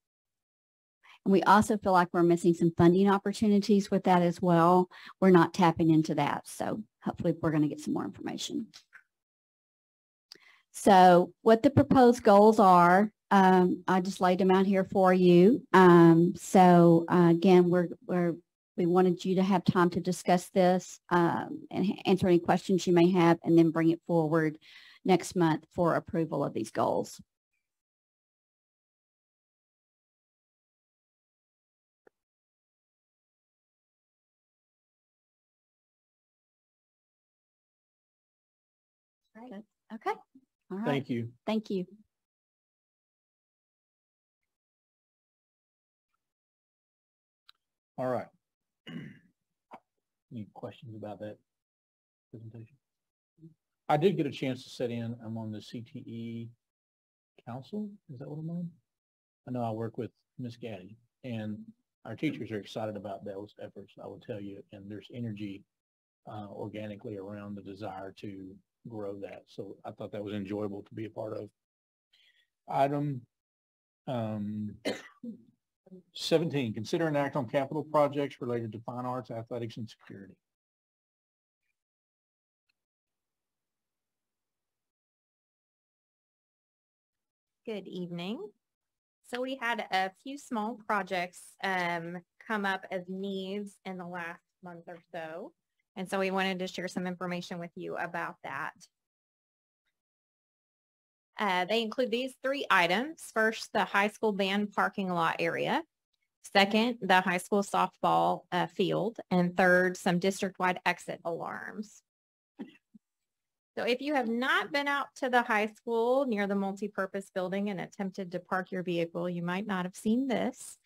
And we also feel like we're missing some funding opportunities with that as well. We're not tapping into that. So hopefully we're going to get some more information. So what the proposed goals are, I just laid them out here for you. Again, we wanted you to have time to discuss this and answer any questions you may have, and then bring it forward next month for approval of these goals. Right. Okay. All right. Thank you. Thank you. All right. Any questions about that presentation? I did get a chance to sit in. I'm on the CTE council. Is that what I'm on? I know I work with Miss Gaddy, and our teachers are excited about those efforts, I will tell you, and there's energy organically around the desire to grow that. So I thought that was enjoyable to be a part of. Item 17, consider and act on capital projects related to fine arts, athletics, and security. Good evening. So we had a few small projects come up as needs in the last month or so. And so we wanted to share some information with you about that. They include these 3 items. First, the high school band parking lot area. Second, the high school softball field. And third, some district-wide exit alarms. So if you have not been out to the high school near the multi-purpose building and attempted to park your vehicle, you might not have seen this,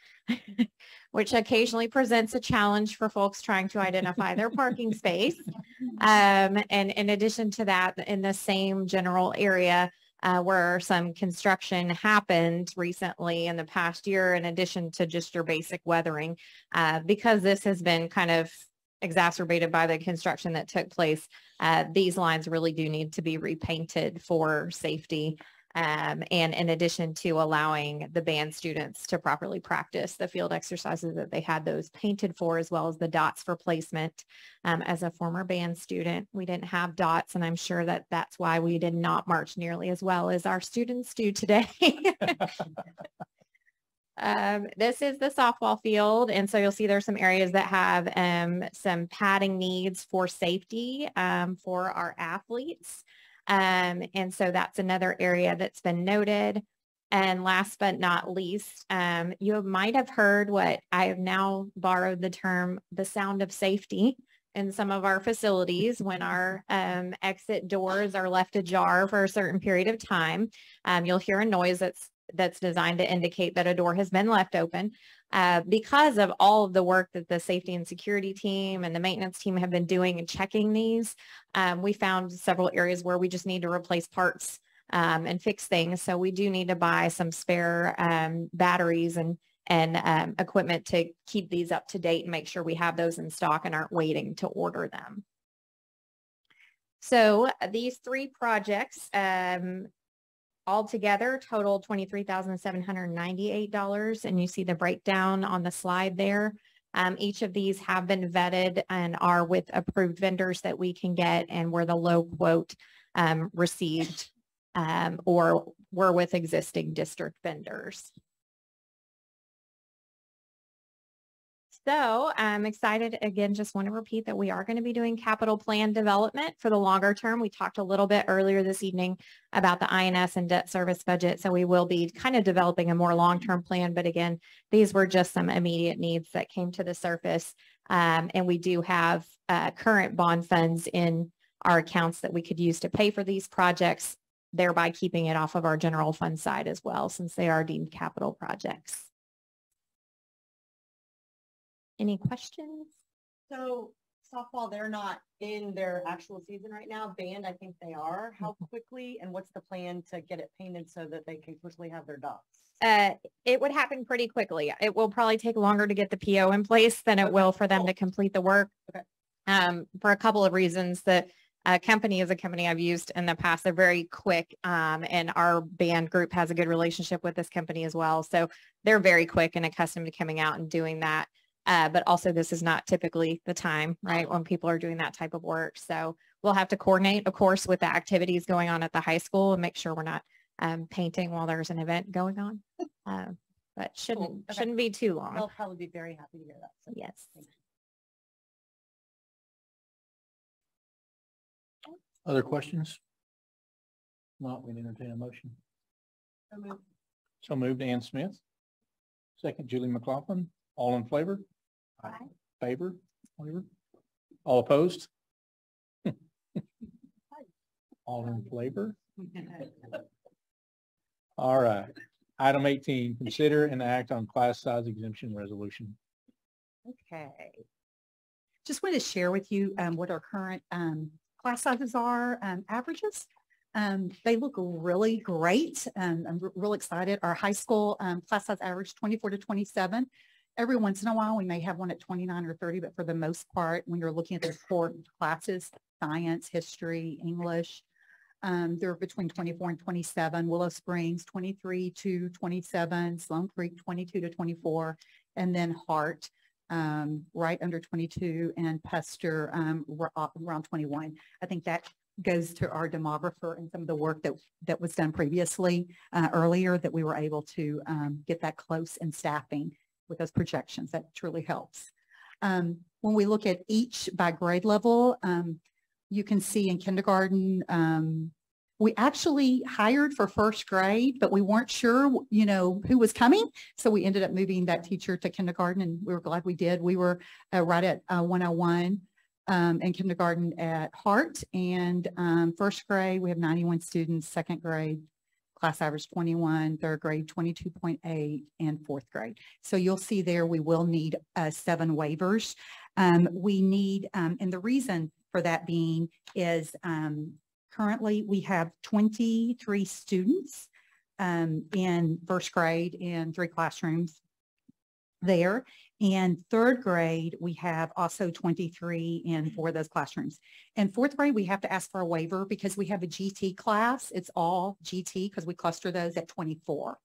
which occasionally presents a challenge for folks trying to identify their parking space. And in addition to that, in the same general area where some construction happened recently in the past year, in addition to just your basic weathering, because this has been kind of exacerbated by the construction that took place, these lines really do need to be repainted for safety. And in addition to allowing the band students to properly practice the field exercises that they had those painted for, as well as the dots for placement. As a former band student, we didn't have dots, and I'm sure that that's why we did not march nearly as well as our students do today. This is the softball field, and so you'll see there's some areas that have some padding needs for safety for our athletes. And so that's another area that's been noted. And last but not least, you might have heard what I have now borrowed the term, the sound of safety in some of our facilities when our exit doors are left ajar for a certain period of time. You'll hear a noise that's designed to indicate that a door has been left open. Because of all of the work that the safety and security team and the maintenance team have been doing and checking these, we found several areas where we just need to replace parts and fix things. So we do need to buy some spare batteries and equipment to keep these up to date and make sure we have those in stock and aren't waiting to order them. So these 3 projects altogether total $23,798, and you see the breakdown on the slide there. Each of these have been vetted and are with approved vendors that we can get, and were the low quote received or were with existing district vendors. So I'm excited, again, just want to repeat that we are going to be doing capital plan development for the longer term. We talked a little bit earlier this evening about the INS and debt service budget. So we will be kind of developing a more long-term plan. But again, these were just some immediate needs that came to the surface. And we do have current bond funds in our accounts that we could use to pay for these projects, thereby keeping it off of our general fund side as well, since they are deemed capital projects. Any questions? So softball, they're not in their actual season right now. Band, I think they are. How quickly, and what's the plan to get it painted so that they can quickly have their dots? It would happen pretty quickly. It will probably take longer to get the PO in place than it will for them to complete the work. Okay. For a couple of reasons. The company is a company I've used in the past. They're very quick, and our band group has a good relationship with this company as well. So they're very quick and accustomed to coming out and doing that. But also this is not typically the time, right, when people are doing that type of work. So we'll have to coordinate, of course, with the activities going on at the high school and make sure we're not painting while there's an event going on. But shouldn't be too long. They'll probably be very happy to hear that. So yes. Other questions? Not, we entertain a motion. So moved, Ann Smith. Second, Julie McLaughlin. All in favor? Aye. Favor? Whatever. All opposed? All in favor? All right. Item 18, consider and act on class size exemption resolution. Okay. Just wanted to share with you what our current class sizes are, averages. They look really great. I'm real excited. Our high school class size average 24 to 27. Every once in a while, we may have one at 29 or 30, but for the most part, when you're looking at the core classes, science, history, English, they're between 24 and 27. Willow Springs, 23 to 27. Sloan Creek, 22 to 24. And then Hart, right under 22, and Pester, around 21. I think that goes to our demographer and some of the work that was done previously earlier, that we were able to get that close in staffing with those projections. That truly helps. When we look at each by grade level, you can see in kindergarten, we actually hired for first grade, but we weren't sure, you know, who was coming. So we ended up moving that teacher to kindergarten, and we were glad we did. We were right at 101 in kindergarten at Hart, and first grade, we have 91 students, second grade, class average 21, third grade 22.8, and fourth grade. So you'll see there we will need 7 waivers. We need, and the reason for that being is currently we have 23 students in first grade in 3 classrooms there. And third grade, we have also 23 in 4 of those classrooms. In fourth grade, we have to ask for a waiver because we have a GT class. It's all GT because we cluster those at 24.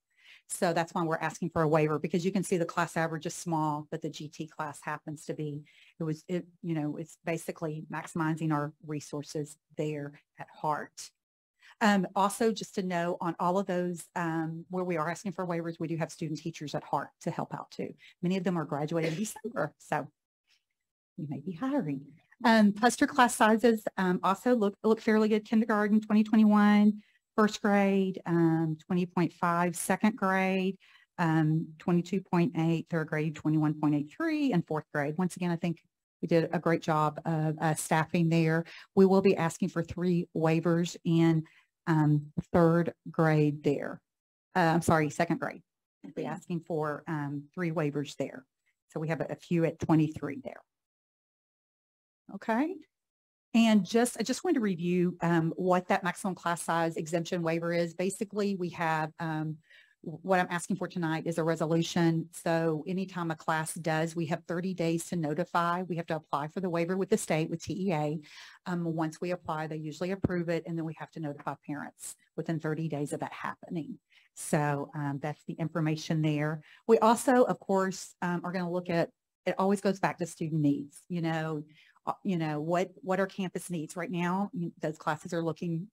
So that's why we're asking for a waiver, because you can see the class average is small, but the GT class happens to be, you know, it's basically maximizing our resources there at Hart. Also, just to know on all of those where we are asking for waivers, we do have student teachers at Hart to help out too. Many of them are graduating in December, so we may be hiring. Cluster class sizes also look fairly good. Kindergarten 2021, first grade 20.5, second grade 22.8, third grade 21.83, and fourth grade. Once again, I think we did a great job of staffing there. We will be asking for 3 waivers in third grade there. I'm sorry, second grade. We'll be asking for 3 waivers there. So we have a few at 23 there. Okay. And I just wanted to review what that maximum class size exemption waiver is. Basically, we have what I'm asking for tonight is a resolution. So anytime a class does, we have 30 days to notify. We have to apply for the waiver with the state, with TEA. Once we apply, they usually approve it, and then we have to notify parents within 30 days of that happening. So that's the information there. We also, of course, are going to look at, it always goes back to student needs. You know, what are campus needs right now? Those classes are looking,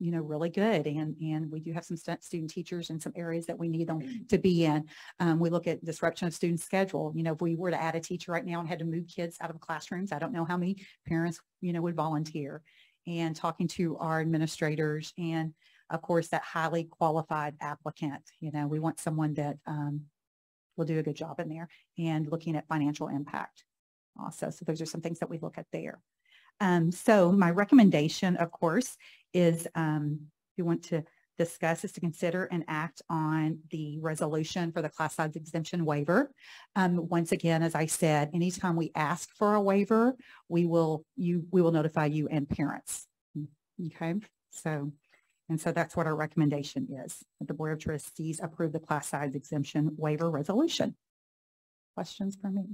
you know, really good. And we do have some student teachers in some areas that we need them to be in. We look at disruption of student schedule. You know, if we were to add a teacher right now and had to move kids out of classrooms, I don't know how many parents, you know, would volunteer. And talking to our administrators and, of course, that highly qualified applicant, you know, we want someone that will do a good job in there, and looking at financial impact also. So those are some things that we look at there. So my recommendation, of course, is if you want to discuss, is to consider and act on the resolution for the class size exemption waiver. Once again, as I said, anytime we ask for a waiver, we will notify you and parents. Okay, so that's what our recommendation is. That the Board of Trustees approve the class size exemption waiver resolution. Questions for me?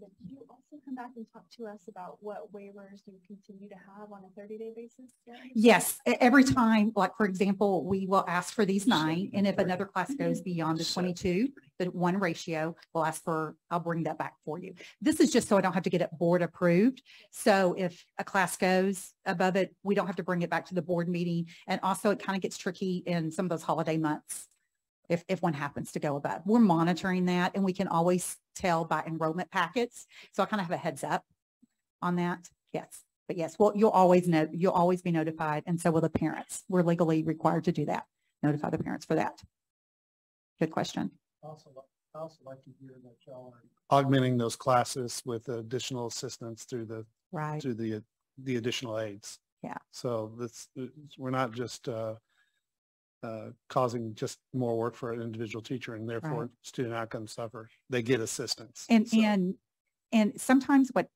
Did you also come back and talk to us about what waivers you continue to have on a 30-day basis? Yes, every time, like for example, we will ask for these 9, and if another class goes beyond the 22, the 1 ratio, we'll ask for, I'll bring that back for you. This is just so I don't have to get it board approved. So if a class goes above it, we don't have to bring it back to the board meeting. And also it kind of gets tricky in some of those holiday months. If one happens to go above. We're monitoring that, and we can always tell by enrollment packets. So I kind of have a heads up on that. Yes. But yes, well, you'll always know, you'll always be notified, and so will the parents. We're legally required to do that. Notify the parents for that. Good question. I also like to hear that y'all are augmenting those classes with additional assistance through the additional aides. Yeah. So we're not just causing just more work for an individual teacher, and therefore student outcomes suffer. They get assistance. And sometimes what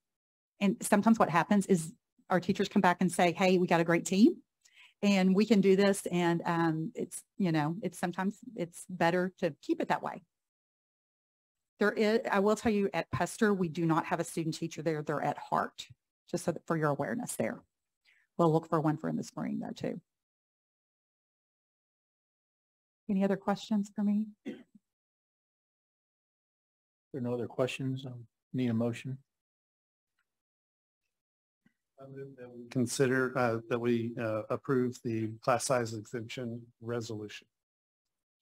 happens is our teachers come back and say, hey, we got a great team and we can do this. And it's, you know, sometimes it's better to keep it that way. I will tell you, at Pester, we do not have a student teacher there. They're at Hart, just so that for your awareness there. We'll look for one for in the spring though too. Any other questions for me? there are no other questions, need a motion. Consider that we approve the class size exemption resolution.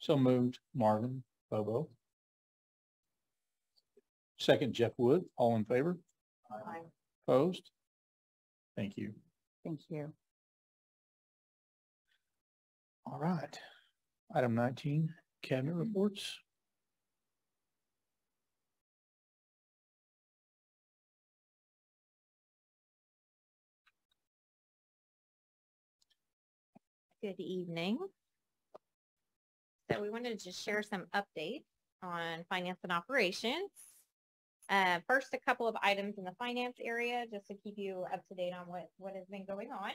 So moved, Marvin Bobo. Second, Jeff Wood. All in favor? Aye. Opposed? Thank you. Thank you. All right. Item 19, cabinet reports. Good evening. So we wanted to share some updates on finance and operations. First, a couple of items in the finance area, just to keep you up to date on what has been going on.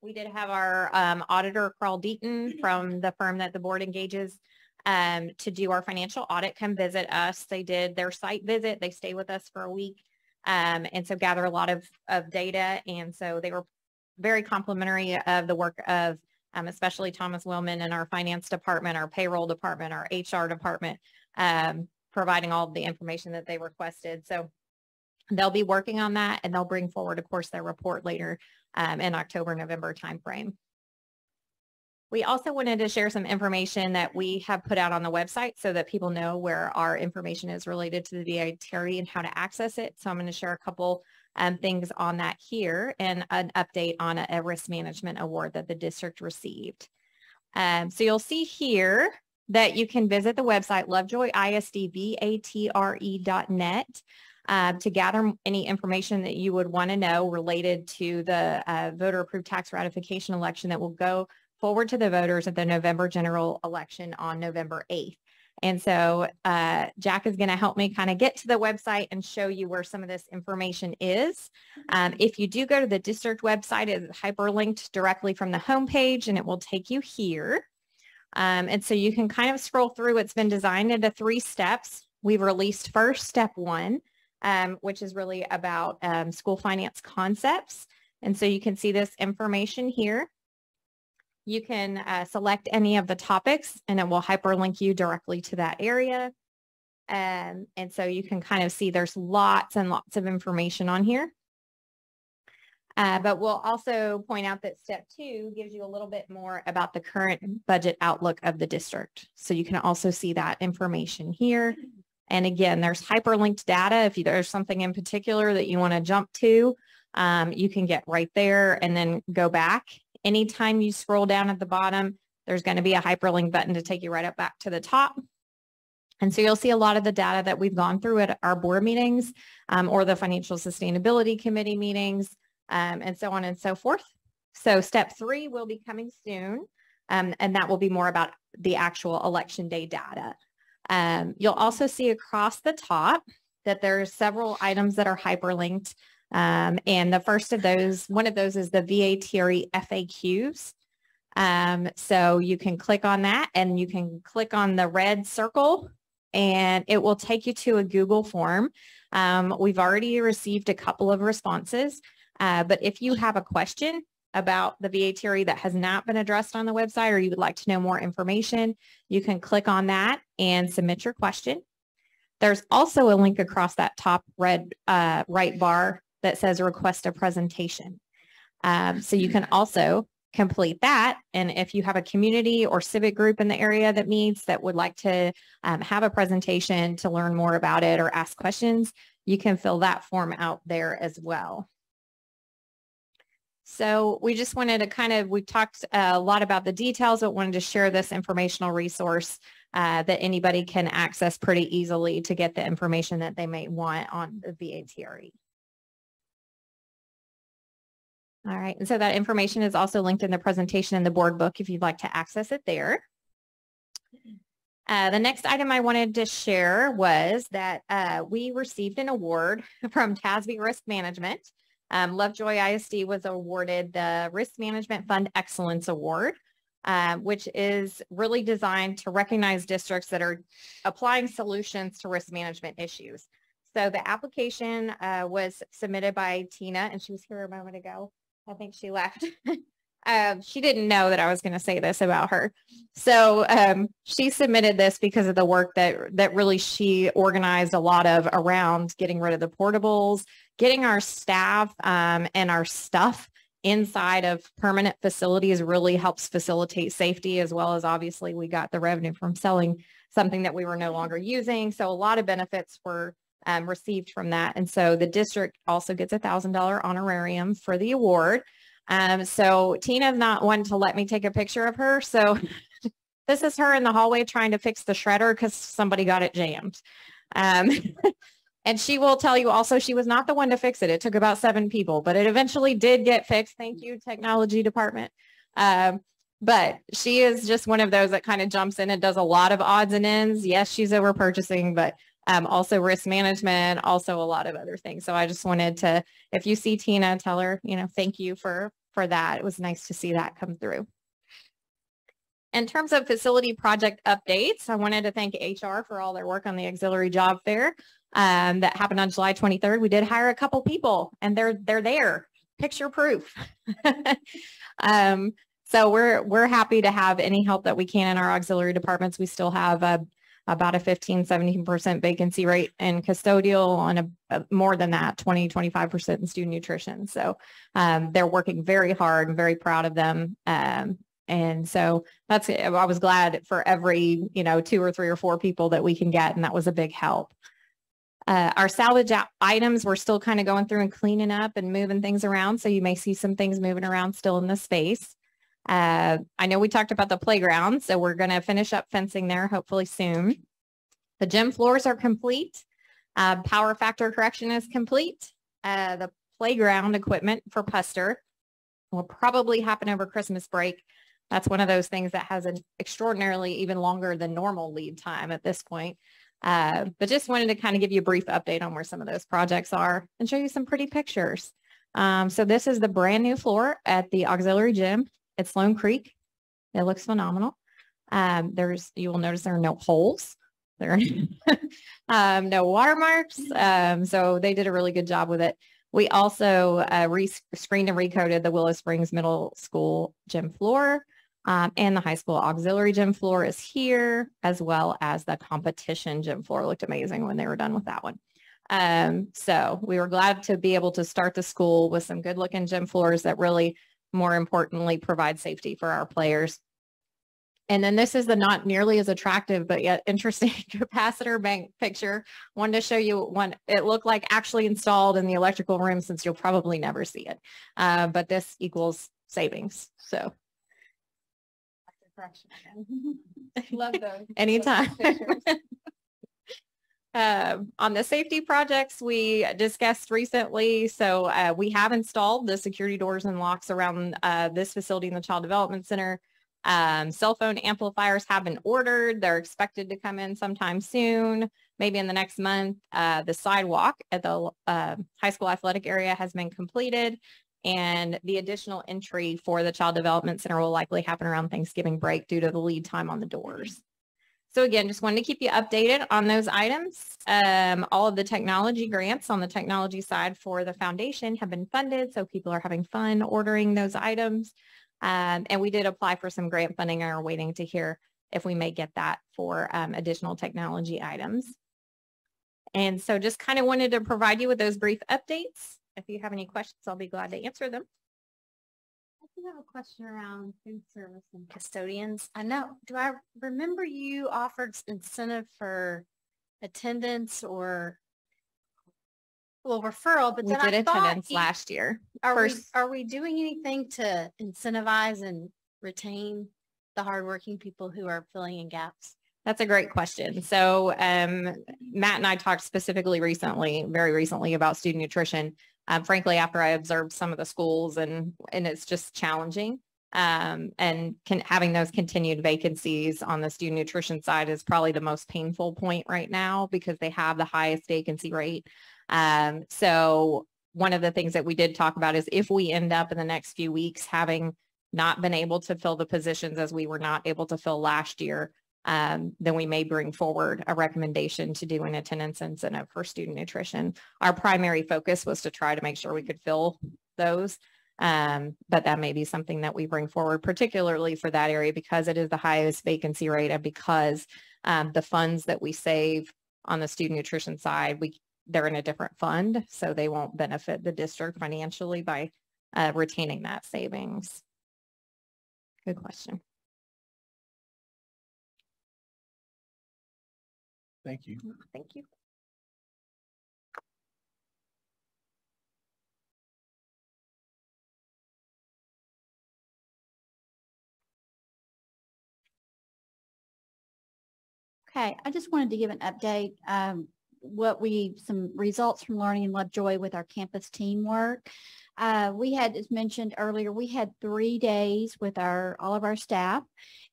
We did have our auditor, Carl Deaton, from the firm that the board engages to do our financial audit, come visit us. They did their site visit. They stay with us for a week and so gather a lot of data. And so they were very complimentary of the work of especially Thomas Willman in our finance department, our payroll department, our HR department, providing all of the information that they requested. So they'll be working on that, and they'll bring forward, of course, their report later in October, November timeframe. We also wanted to share some information that we have put out on the website so that people know where our information is related to the VA and how to access it. So I'm going to share a couple things on that here and an update on a risk management award that the district received. So you'll see here that you can visit the website lovejoyisdvatre.net to gather any information that you would want to know related to the voter approved tax ratification election that will go forward to the voters at the November general election on November 8th. And so Jack is going to help me kind of get to the website and show you where some of this information is. If you do go to the district website, it's hyperlinked directly from the homepage, and it will take you here. And so you can kind of scroll through. It's been designed into 3 steps. We've released first step 1, which is really about school finance concepts. And so you can see this information here. You can select any of the topics, and it will hyperlink you directly to that area. And so you can kind of see there's lots and lots of information on here. But we'll also point out that step 2 gives you a little bit more about the current budget outlook of the district. So you can also see that information here. And again, there's hyperlinked data. If there's something in particular that you want to jump to, you can get right there and then go back. Anytime you scroll down at the bottom, there's going to be a hyperlink button to take you right up back to the top. And so you'll see a lot of the data that we've gone through at our board meetings or the Financial Sustainability Committee meetings and so on and so forth. So step 3 will be coming soon, and that will be more about the actual election day data. You'll also see across the top that there's several items that are hyperlinked. And the first of those, one of those is the VA TRE FAQs. So you can click on that, and you can click on the red circle, and it will take you to a Google form. We've already received a couple of responses, but if you have a question about the VA TRE that has not been addressed on the website, or you would like to know more information, you can click on that and submit your question. There's also a link across that top red right bar that says request a presentation. So you can also complete that. And if you have a community or civic group in the area that meets that would like to have a presentation to learn more about it or ask questions, you can fill that form out there as well. So we just wanted to we talked a lot about the details, but wanted to share this informational resource that anybody can access pretty easily to get the information that they may want on the VA TRE. All right, and so that information is also linked in the presentation in the board book if you'd like to access it there. The next item I wanted to share was that we received an award from TASB Risk Management. Lovejoy ISD was awarded the Risk Management Fund Excellence Award, which is really designed to recognize districts that are applying solutions to risk management issues. So the application was submitted by Tina, and she was here a moment ago. I think she left. She didn't know that I was going to say this about her. So she submitted this because of the work that really she organized a lot of around getting rid of the portables, getting our staff and our stuff inside of permanent facilities really helps facilitate safety, as well as obviously we got the revenue from selling something that we were no longer using. So a lot of benefits were received from that. And so the district also gets $1,000 honorarium for the award. So Tina's not one to let me take a picture of her. So this is her in the hallway trying to fix the shredder because somebody got it jammed. And she will tell you also she was not the one to fix it. It took about 7 people, but it eventually did get fixed. Thank you, technology department. But she is just one of those that kind of jumps in and does a lot of odds and ends. Yes, she's over purchasing, but also risk management, also a lot of other things. So I just wanted to, if you see Tina, tell her, thank you for that. It was nice to see that come through. In terms of facility project updates, I wanted to thank HR for all their work on the auxiliary job fair that happened on July 23rd. We did hire a couple people and they're there, picture proof. So we're happy to have any help that we can in our auxiliary departments. We still have about a 15-17% vacancy rate in custodial and more than that, 20-25% in student nutrition. So they're working very hard. I'm very proud of them. And so I was glad for every, 2 or 3 or 4 people that we can get, and that was a big help. Our salvage items, we're still kind of going through and cleaning up and moving things around. So you may see some things moving around still in the space. I know we talked about the playground, so we're going to finish up fencing there hopefully soon. The gym floors are complete. Power factor correction is complete. The playground equipment for Puster will probably happen over Christmas break. That's one of those things that has an extraordinarily even longer than normal lead time at this point. But just wanted to kind of give you a brief update on where some of those projects are and show you some pretty pictures. So this is the brand new floor at the auxiliary gym at Sloan Creek. It looks phenomenal. You will notice there are no holes. There are no watermarks. So they did a really good job with it. We also screened and recoded the Willow Springs Middle School gym floor. And the high school auxiliary gym floor is here, as well as the competition gym floor. It looked amazing when they were done with that one. So we were glad to be able to start the school with some good looking gym floors that really, more importantly, provide safety for our players. And then this is the not nearly as attractive, but yet interesting capacitor bank picture. Wanted to show you one. It looked like actually installed in the electrical room, since you'll probably never see it. But this equals savings. So. Love those. Anytime. On the safety projects we discussed recently, so we have installed the security doors and locks around this facility in the Child Development Center. Cell phone amplifiers have been ordered. They're expected to come in sometime soon, maybe in the next month. The sidewalk at the high school athletic area has been completed, and the additional entry for the Child Development Center will likely happen around Thanksgiving break due to the lead time on the doors. So again, just wanted to keep you updated on those items. All of the technology grants on the technology side for the foundation have been funded, so people are having fun ordering those items. And we did apply for some grant funding and are waiting to hear if we may get that for additional technology items. And so just kind of wanted to provide you with those brief updates. If you have any questions, I'll be glad to answer them. I do have a question around food service and custodians. Do I remember you offered incentive for attendance or referral, but we did attendance last year. Are we doing anything to incentivize and retain the hardworking people who are filling in gaps? That's a great question. So Matt and I talked specifically very recently about student nutrition. Frankly, after I observed some of the schools and it's just challenging. Having those continued vacancies on the student nutrition side is probably the most painful point right now because they have the highest vacancy rate. So one of the things that we did talk about is if we end up in the next few weeks having not been able to fill the positions as we were not able to fill last year, then we may bring forward a recommendation to do an attendance incentive for student nutrition. Our primary focus was to try to make sure we could fill those. But that may be something that we bring forward, particularly for that area because it is the highest vacancy rate and because the funds that we save on the student nutrition side, they're in a different fund, so they won't benefit the district financially by retaining that savings. Good question. Thank you. Thank you. Okay, I just wanted to give an update. Some results from Learning in Lovejoy with our campus teamwork. We had, as mentioned earlier, we had 3 days with all of our staff.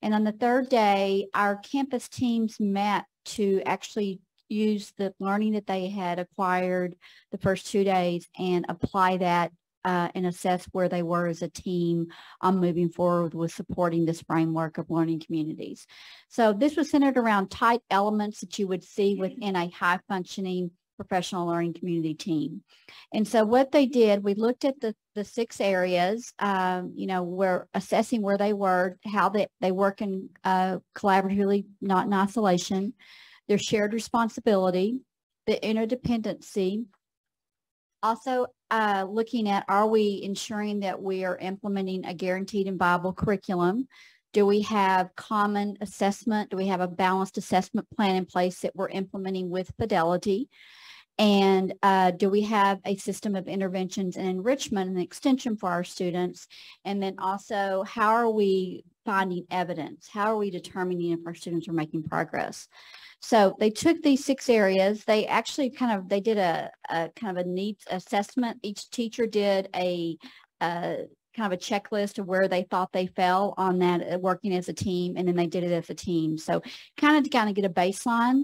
And on the third day, our campus teams met to actually use the learning that they had acquired the first 2 days and apply that and assess where they were as a team on moving forward with supporting this framework of learning communities. So this was centered around tight elements that you would see within a high-functioning professional learning community team. And so what they did, we looked at the 6 areas, we're assessing where they were, how they work in collaboratively, not in isolation, their shared responsibility, the interdependency, also looking at, are we ensuring that we are implementing a guaranteed and viable curriculum? Do we have common assessment? Do we have a balanced assessment plan in place that we're implementing with fidelity? And do we have a system of interventions and enrichment and extension for our students? And then also, how are we finding evidence? How are we determining if our students are making progress? So they took these 6 areas. They actually they did a kind of a needs assessment. Each teacher did a kind of a checklist of where they thought they fell on that working as a team, and then they did it as a team. So kind of get a baseline.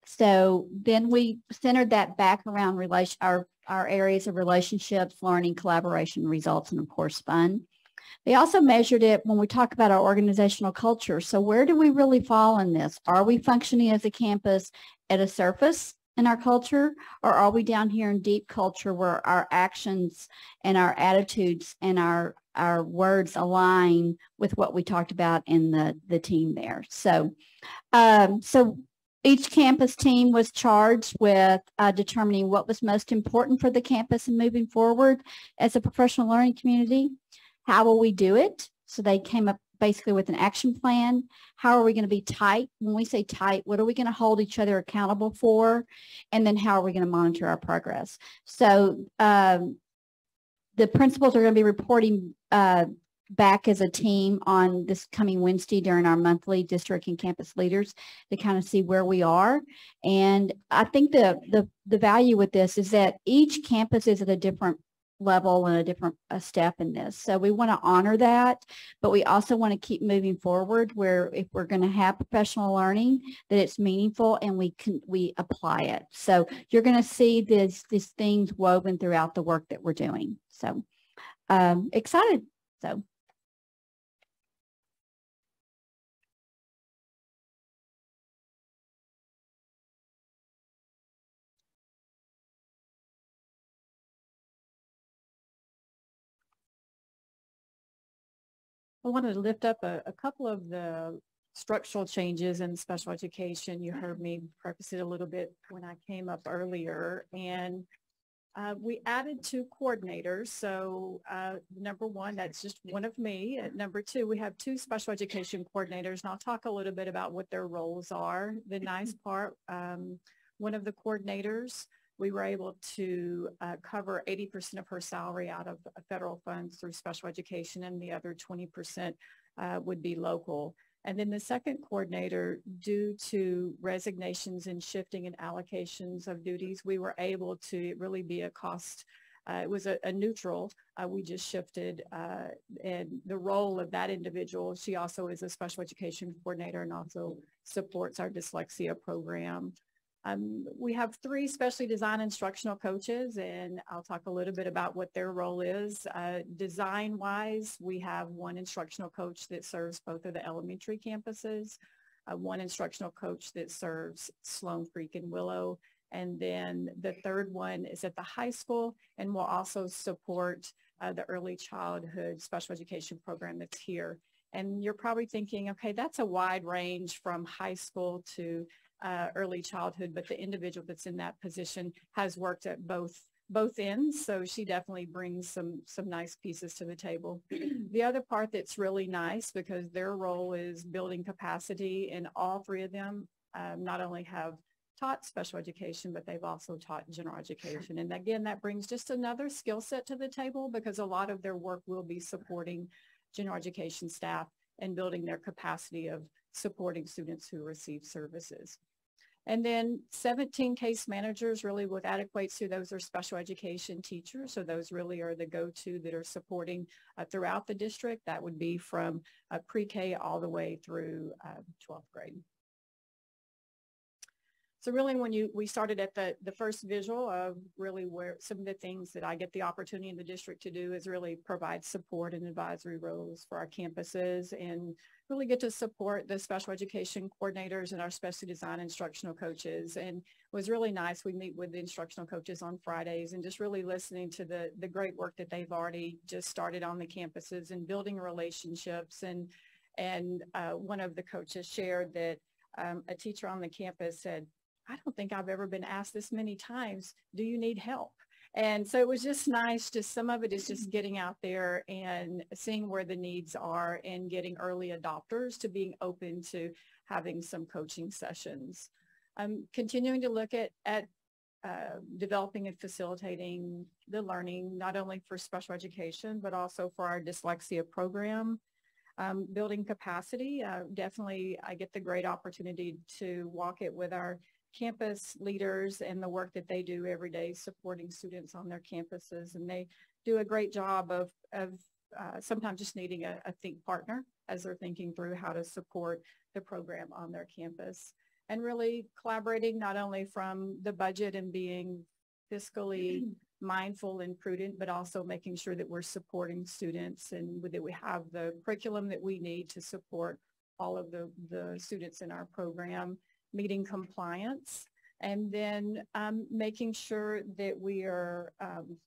So then we centered that back around our areas of relationships, learning, collaboration, results, and of course fun. They also measured it when we talk about our organizational culture. So where do we really fall in this? Are we functioning as a campus at a surface in our culture, or are we down here in deep culture where our actions and our attitudes and our words align with what we talked about in the team there? So, each campus team was charged with determining what was most important for the campus and moving forward as a professional learning community. How will we do it? So they came up basically with an action plan. How are we going to be tight? When we say tight, what are we going to hold each other accountable for? And then how are we going to monitor our progress? So the principals are going to be reporting back as a team on this coming Wednesday during our monthly district and campus leaders to kind of see where we are. And I think the value with this is that each campus is at a different level and a different step in this. So we want to honor that, but we also want to keep moving forward where if we're going to have professional learning, that it's meaningful and we apply it. So you're going to see these things woven throughout the work that we're doing. So excited. So. I wanted to lift up a couple of the structural changes in special education. You heard me preface it a little bit when I came up earlier, and we added 2 coordinators. So number 1, that's just one of me. And number 2, we have 2 special education coordinators, and I'll talk a little bit about what their roles are. The nice part, one of the coordinators, we were able to cover 80% of her salary out of federal funds through special education, and the other 20% would be local. And then the second coordinator, due to resignations and shifting and allocations of duties, we were able to really be a cost. It was a neutral. We just shifted and the role of that individual. She also is a special education coordinator and also supports our dyslexia program. We have 3 specially designed instructional coaches, and I'll talk a little bit about what their role is. Design-wise, we have 1 instructional coach that serves both of the elementary campuses, 1 instructional coach that serves Sloan Creek and Willow, and then the third one is at the high school and will also support the early childhood special education program that's here. And you're probably thinking, okay, that's a wide range from high school to early childhood, but the individual that's in that position has worked at both ends. So she definitely brings some nice pieces to the table. The other part that's really nice, because their role is building capacity, and all three of them not only have taught special education, but they've also taught general education. And again, that brings just another skill set to the table, because a lot of their work will be supporting general education staff and building their capacity of supporting students who receive services. And then 17 case managers, really what that equates to, those are special education teachers. So those really are the go-to that are supporting throughout the district. That would be from pre-K all the way through 12th grade. So really when we started at the first visual of really where some of the things that I get the opportunity in the district to do is really provide support and advisory roles for our campuses, and really get to support the special education coordinators and our special design instructional coaches. And it was really nice. We meet with the instructional coaches on Fridays and just really listening to the great work that they've already just started on the campuses and building relationships. And one of the coaches shared that a teacher on the campus said, "I don't think I've ever been asked this many times, do you need help?" And so it was just nice. Just some of it is just getting out there and seeing where the needs are and getting early adopters to being open to having some coaching sessions. I'm continuing to look at developing and facilitating the learning, not only for special education, but also for our dyslexia program. Building capacity, definitely I get the great opportunity to walk it with our campus leaders and the work that they do every day supporting students on their campuses. And they do a great job of sometimes just needing a think partner as they're thinking through how to support the program on their campus. And really collaborating not only from the budget and being fiscally mindful and prudent, but also making sure that we're supporting students and that we have the curriculum that we need to support all of the students in our program, meeting compliance, and then making sure that we are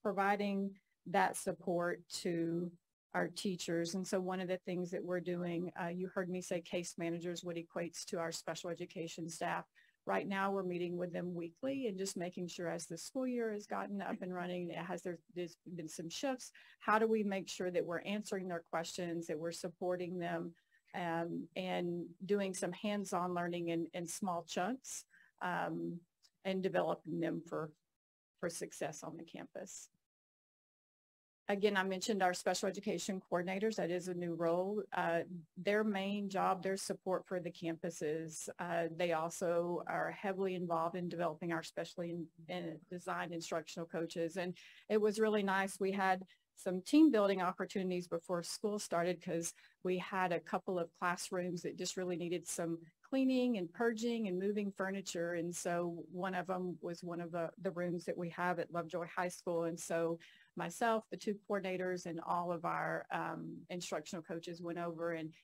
providing that support to our teachers. And so one of the things that we're doing, you heard me say case managers, what equates to our special education staff. Right now, we're meeting with them weekly and just making sure as the school year has gotten up and running, there's been some shifts. How do we make sure that we're answering their questions, that we're supporting them, and doing some hands-on learning in small chunks, and developing them for success on the campus. Again, I mentioned our special education coordinators. That is a new role. Their main job, their support for the campuses. They also are heavily involved in developing our specially designed instructional coaches. And it was really nice. We had some team building opportunities before school started, because we had a couple of classrooms that just really needed some cleaning and purging and moving furniture. And so one of them was one of the rooms that we have at Lovejoy High School. And so myself, the two coordinators, and all of our instructional coaches went over, and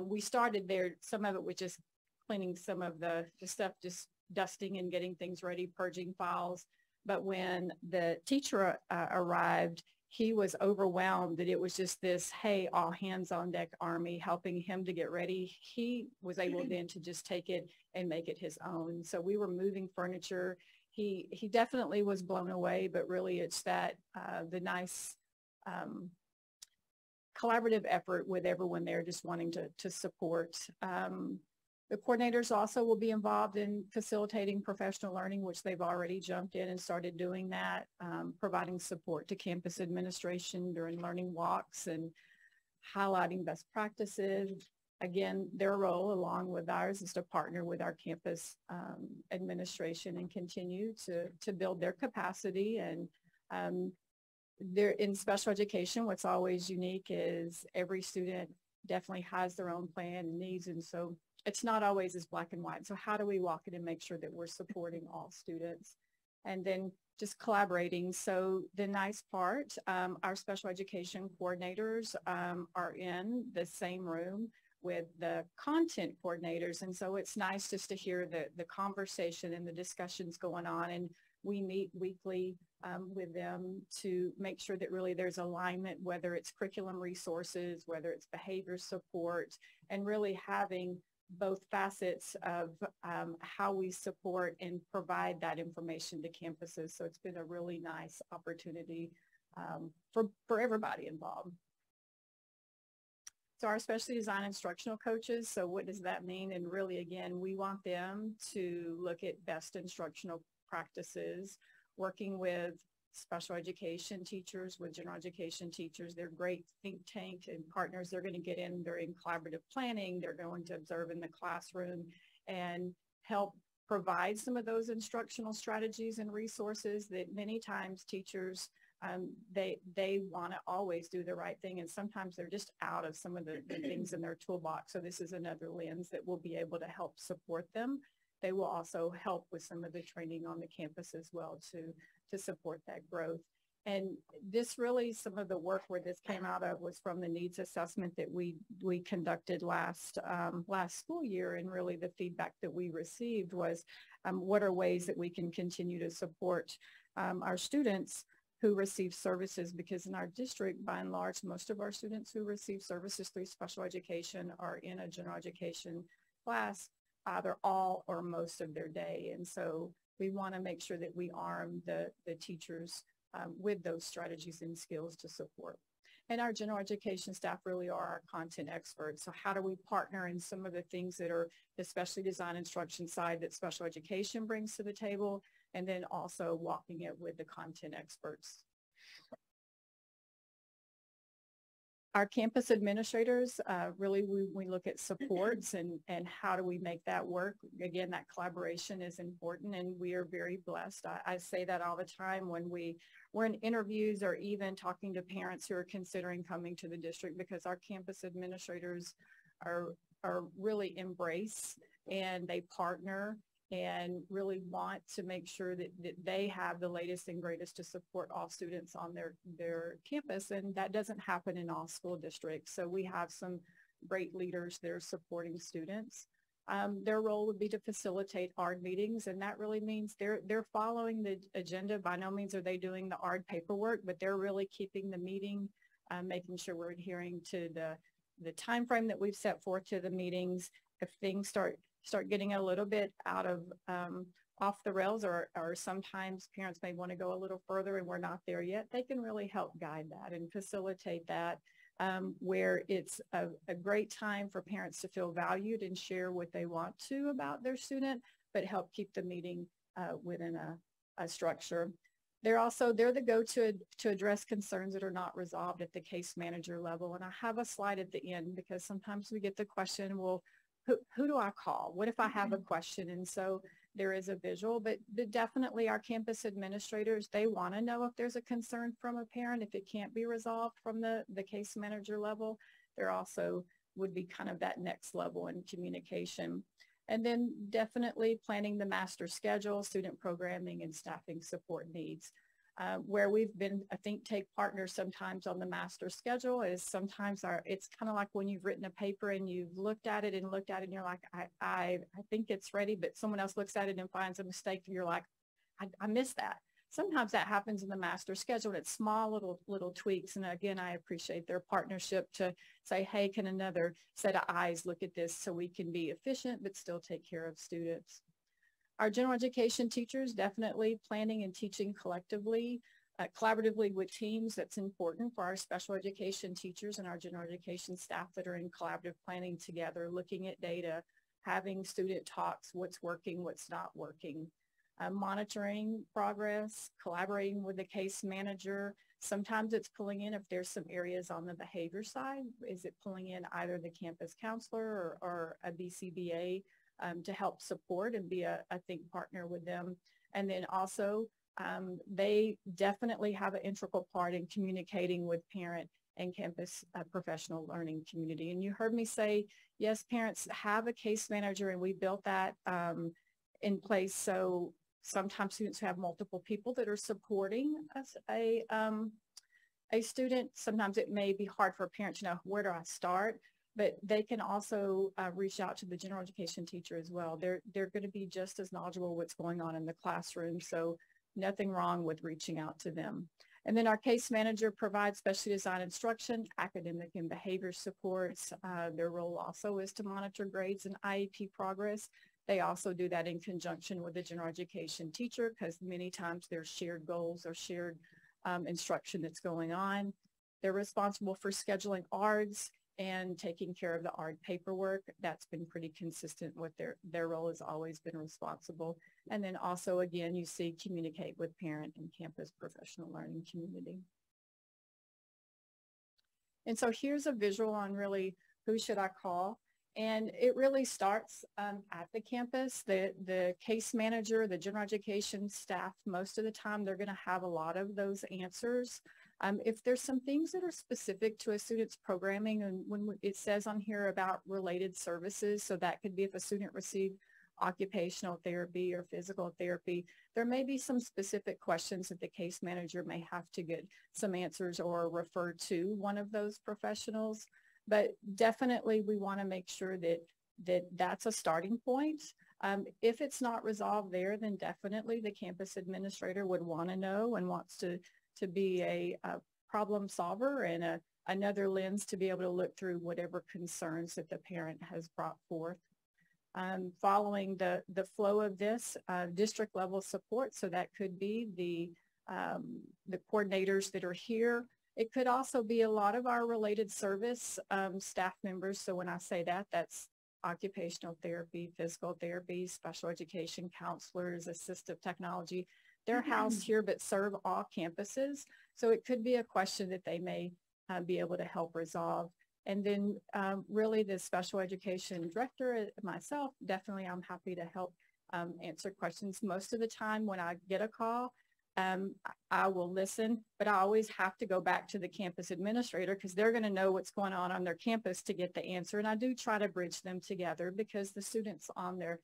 we started there. Some of it was just cleaning some of the stuff, just dusting and getting things ready, purging files. But when the teacher arrived, he was overwhelmed that it was just this, hey, all hands on deck army helping him to get ready. He was able then to just take it and make it his own. So we were moving furniture. He definitely was blown away, but really it's that the nice collaborative effort with everyone there just wanting to support. The coordinators also will be involved in facilitating professional learning, which they've already jumped in and started doing that, providing support to campus administration during learning walks and highlighting best practices. Again, their role along with ours is to partner with our campus administration and continue to build their capacity. And they're in special education, what's always unique is every student definitely has their own plan and needs. And so it's not always as black and white. So how do we walk it and make sure that we're supporting all students? And then just collaborating. So the nice part, our special education coordinators are in the same room with the content coordinators. And so it's nice just to hear the conversation and the discussions going on. And we meet weekly with them to make sure that really there's alignment, whether it's curriculum resources, whether it's behavior support, and really having both facets of how we support and provide that information to campuses. So it's been a really nice opportunity for everybody involved. So our specialty design instructional coaches, so what does that mean? And really, again, we want them to look at best instructional practices, working with special education teachers, with general education teachers. They're great think tank and partners. They're going to get in, they're in collaborative planning. They're going to observe in the classroom and help provide some of those instructional strategies and resources that many times teachers they want to always do the right thing, and sometimes they're just out of some of the things in their toolbox. So this is another lens that will be able to help support them. They will also help with some of the training on the campus as well to support that growth. And this really, some of the work where this came out of was from the needs assessment that we conducted last school year, and really the feedback that we received was what are ways that we can continue to support our students who receive services, because in our district, by and large, most of our students who receive services through special education are in a general education class, either all or most of their day. And so we want to make sure that we arm the teachers with those strategies and skills to support. And our general education staff really are our content experts. So how do we partner in some of the things that are especially design instruction side that special education brings to the table, and then also walking it with the content experts. Our campus administrators, really we look at supports and how do we make that work. Again, that collaboration is important, and we are very blessed. I say that all the time when we're in interviews or even talking to parents who are considering coming to the district, because our campus administrators are really embrace and they partner and really want to make sure that they have the latest and greatest to support all students on their campus. And that doesn't happen in all school districts. So we have some great leaders that are supporting students. Their role would be to facilitate ARD meetings, and that really means they're following the agenda. By no means are they doing the ARD paperwork, but they're really keeping the meeting, making sure we're adhering to the time frame that we've set forth to the meetings. If things start getting a little bit out of off the rails, or sometimes parents may want to go a little further and we're not there yet, they can really help guide that and facilitate that, where it's a great time for parents to feel valued and share what they want to about their student, but help keep the meeting within a structure. They're the go-to to address concerns that are not resolved at the case manager level. And I have a slide at the end, because sometimes we get the question, well, who do I call? What if I have a question? And so there is a visual, but definitely our campus administrators, they want to know if there's a concern from a parent, if it can't be resolved from the case manager level. There also would be kind of that next level in communication. And then definitely planning the master schedule, student programming, and staffing support needs. Where we've been a think tank partner sometimes on the master schedule is sometimes it's kind of like when you've written a paper and you've looked at it and you're like, I think it's ready, but someone else looks at it and finds a mistake and you're like, I missed that. Sometimes that happens in the master schedule, and it's small little tweaks. And again, I appreciate their partnership to say, hey, can another set of eyes look at this so we can be efficient but still take care of students. Our general education teachers, definitely planning and teaching collectively, collaboratively with teams. That's important for our special education teachers and our general education staff that are in collaborative planning together, looking at data, having student talks, what's working, what's not working, monitoring progress, collaborating with the case manager. Sometimes it's pulling in, if there's some areas on the behavior side, is it pulling in either the campus counselor or a BCBA to help support and be a think partner with them. And then also they definitely have an integral part in communicating with parent and campus professional learning community. And you heard me say, yes, parents have a case manager, and we built that in place. So sometimes students have multiple people that are supporting a student. Sometimes it may be hard for a parent to know, where do I start? But they can also reach out to the general education teacher as well. They're going to be just as knowledgeable what's going on in the classroom. So nothing wrong with reaching out to them. And then our case manager provides specially designed instruction, academic and behavior supports. Their role also is to monitor grades and IEP progress. They also do that in conjunction with the general education teacher because many times there's shared goals or shared instruction that's going on. They're responsible for scheduling ARDs and taking care of the ARD paperwork. That's been pretty consistent with their role has always been responsible. And then also, again, you see communicate with parent and campus professional learning community. And so here's a visual on really who should I call. And it really starts at the campus. The case manager, the general education staff, most of the time they're going to have a lot of those answers. If there's some things that are specific to a student's programming, and when it says on here about related services, so that could be if a student received occupational therapy or physical therapy, there may be some specific questions that the case manager may have to get some answers or refer to one of those professionals. But definitely we want to make sure that's a starting point. If it's not resolved there, then definitely the campus administrator would want to know and wants to be a problem solver and another lens to be able to look through whatever concerns that the parent has brought forth. Following the flow of this district level support, so that could be the coordinators that are here. It could also be a lot of our related service staff members. So when I say that, that's occupational therapy, physical therapy, special education counselors, assistive technology. They're housed here but serve all campuses. So it could be a question that they may be able to help resolve. And then really the special education director, myself, definitely I'm happy to help answer questions. Most of the time when I get a call, I will listen, but I always have to go back to the campus administrator because they're going to know what's going on their campus to get the answer. And I do try to bridge them together because the students on their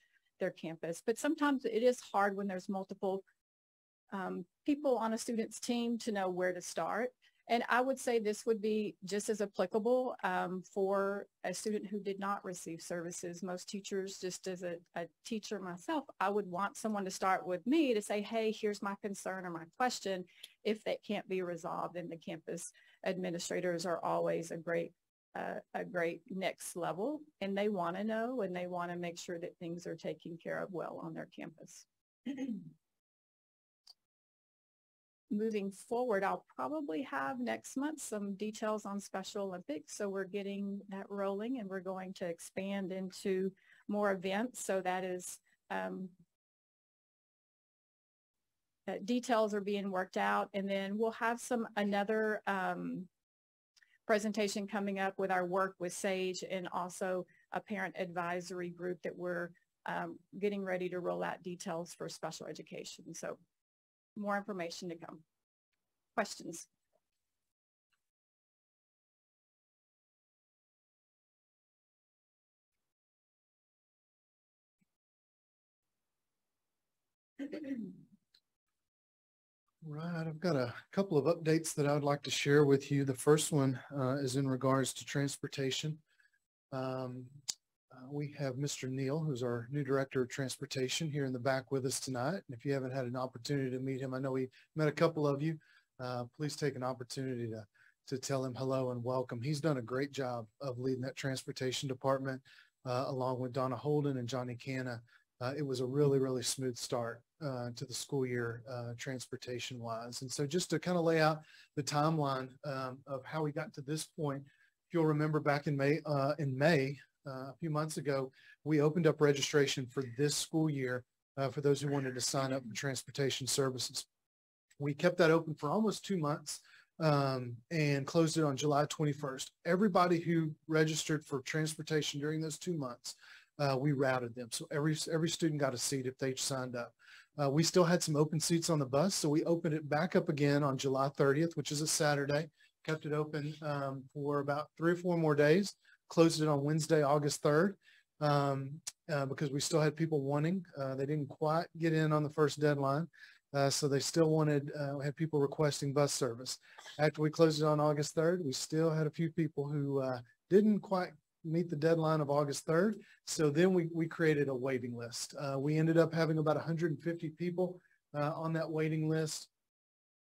campus. But sometimes it is hard when there's multiple people on a student's team to know where to start. And I would say this would be just as applicable for a student who did not receive services. Most teachers, just as a teacher myself, I would want someone to start with me to say, hey, here's my concern or my question. If that can't be resolved, then the campus administrators are always a great next level, and they want to know and they want to make sure that things are taken care of well on their campus. Moving forward, I'll probably have next month some details on Special Olympics. So we're getting that rolling and we're going to expand into more events. So that is, details are being worked out. And then we'll have another presentation coming up with our work with SAGE and also a parent advisory group that we're getting ready to roll out details for special education. So more information to come. Questions? Right, I've got a couple of updates that I would like to share with you. The first one is in regards to transportation. We have Mr. Neal, who's our new director of transportation, here in the back with us tonight. And if you haven't had an opportunity to meet him, I know he met a couple of you. Please take an opportunity to tell him hello and welcome. He's done a great job of leading that transportation department along with Donna Holden and Johnny Canna. It was a really, really smooth start to the school year transportation wise. And so just to kind of lay out the timeline of how we got to this point, if you'll remember back in May, a few months ago, we opened up registration for this school year for those who wanted to sign up for transportation services. We kept that open for almost 2 months and closed it on July 21st. Everybody who registered for transportation during those 2 months, we routed them. So every student got a seat if they signed up. We still had some open seats on the bus, so we opened it back up again on July 30th, which is a Saturday. Kept it open for about 3 or 4 more days. Closed it on Wednesday, August 3rd, because we still had people wanting. They didn't quite get in on the first deadline, so they still wanted, had people requesting bus service. After we closed it on August 3rd, we still had a few people who didn't quite meet the deadline of August 3rd. So then we created a waiting list. We ended up having about 150 people on that waiting list.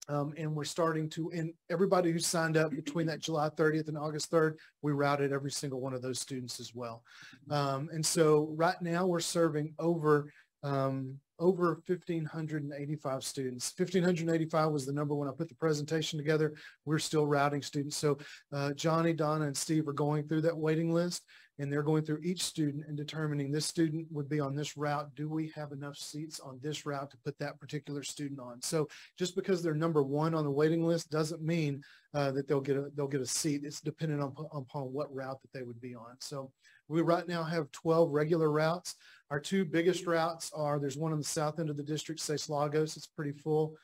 And we're starting to, and everybody who signed up between that July 30th and August 3rd, we routed every single one of those students as well. And so right now we're serving over 1,585 students. 1,585 was the number when I put the presentation together. We're still routing students. So Johnny, Donna, and Steve are going through that waiting list, and they're going through each student and determining this student would be on this route. Do we have enough seats on this route to put that particular student on? So just because they're number one on the waiting list doesn't mean that they'll get a seat. It's dependent upon what route that they would be on. So we right now have 12 regular routes. Our two biggest routes are, there's one on the south end of the district, Seis Lagos. It's pretty full.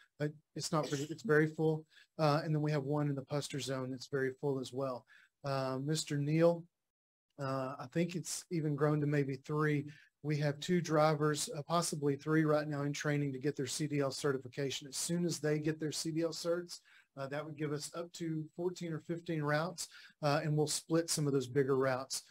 It's not pretty, it's very full. And then we have one in the Puster zone that's very full as well. Mr. Neal, I think it's even grown to maybe 3. We have 2 drivers, possibly 3 right now in training to get their CDL certification. As soon as they get their CDL certs, that would give us up to 14 or 15 routes, and we'll split some of those bigger routes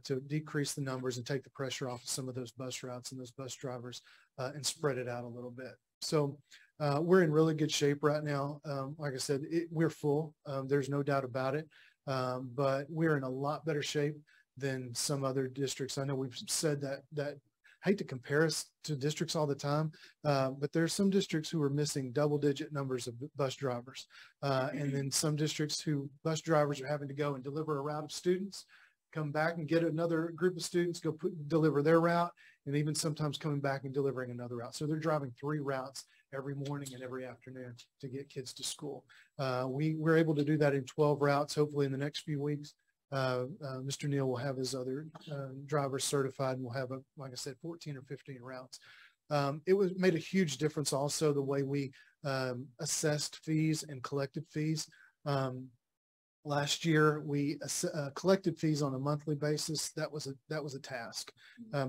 to decrease the numbers and take the pressure off of some of those bus routes and those bus drivers and spread it out a little bit. So we're in really good shape right now. Like I said, we're full. There's no doubt about it, but we're in a lot better shape than some other districts. I know we've said that I hate to compare us to districts all the time, but there's some districts who are missing double-digit numbers of bus drivers. And then some districts who bus drivers are having to go and deliver a route of students, come back and get another group of students, deliver their route, and even sometimes coming back and delivering another route. So they're driving 3 routes every morning and every afternoon to get kids to school. We're able to do that in 12 routes, hopefully in the next few weeks. Mr. Neal will have his other drivers certified, and we'll have, like I said, 14 or 15 routes. It made a huge difference also the way we assessed fees and collected fees. Last year, we collected fees on a monthly basis. That was a task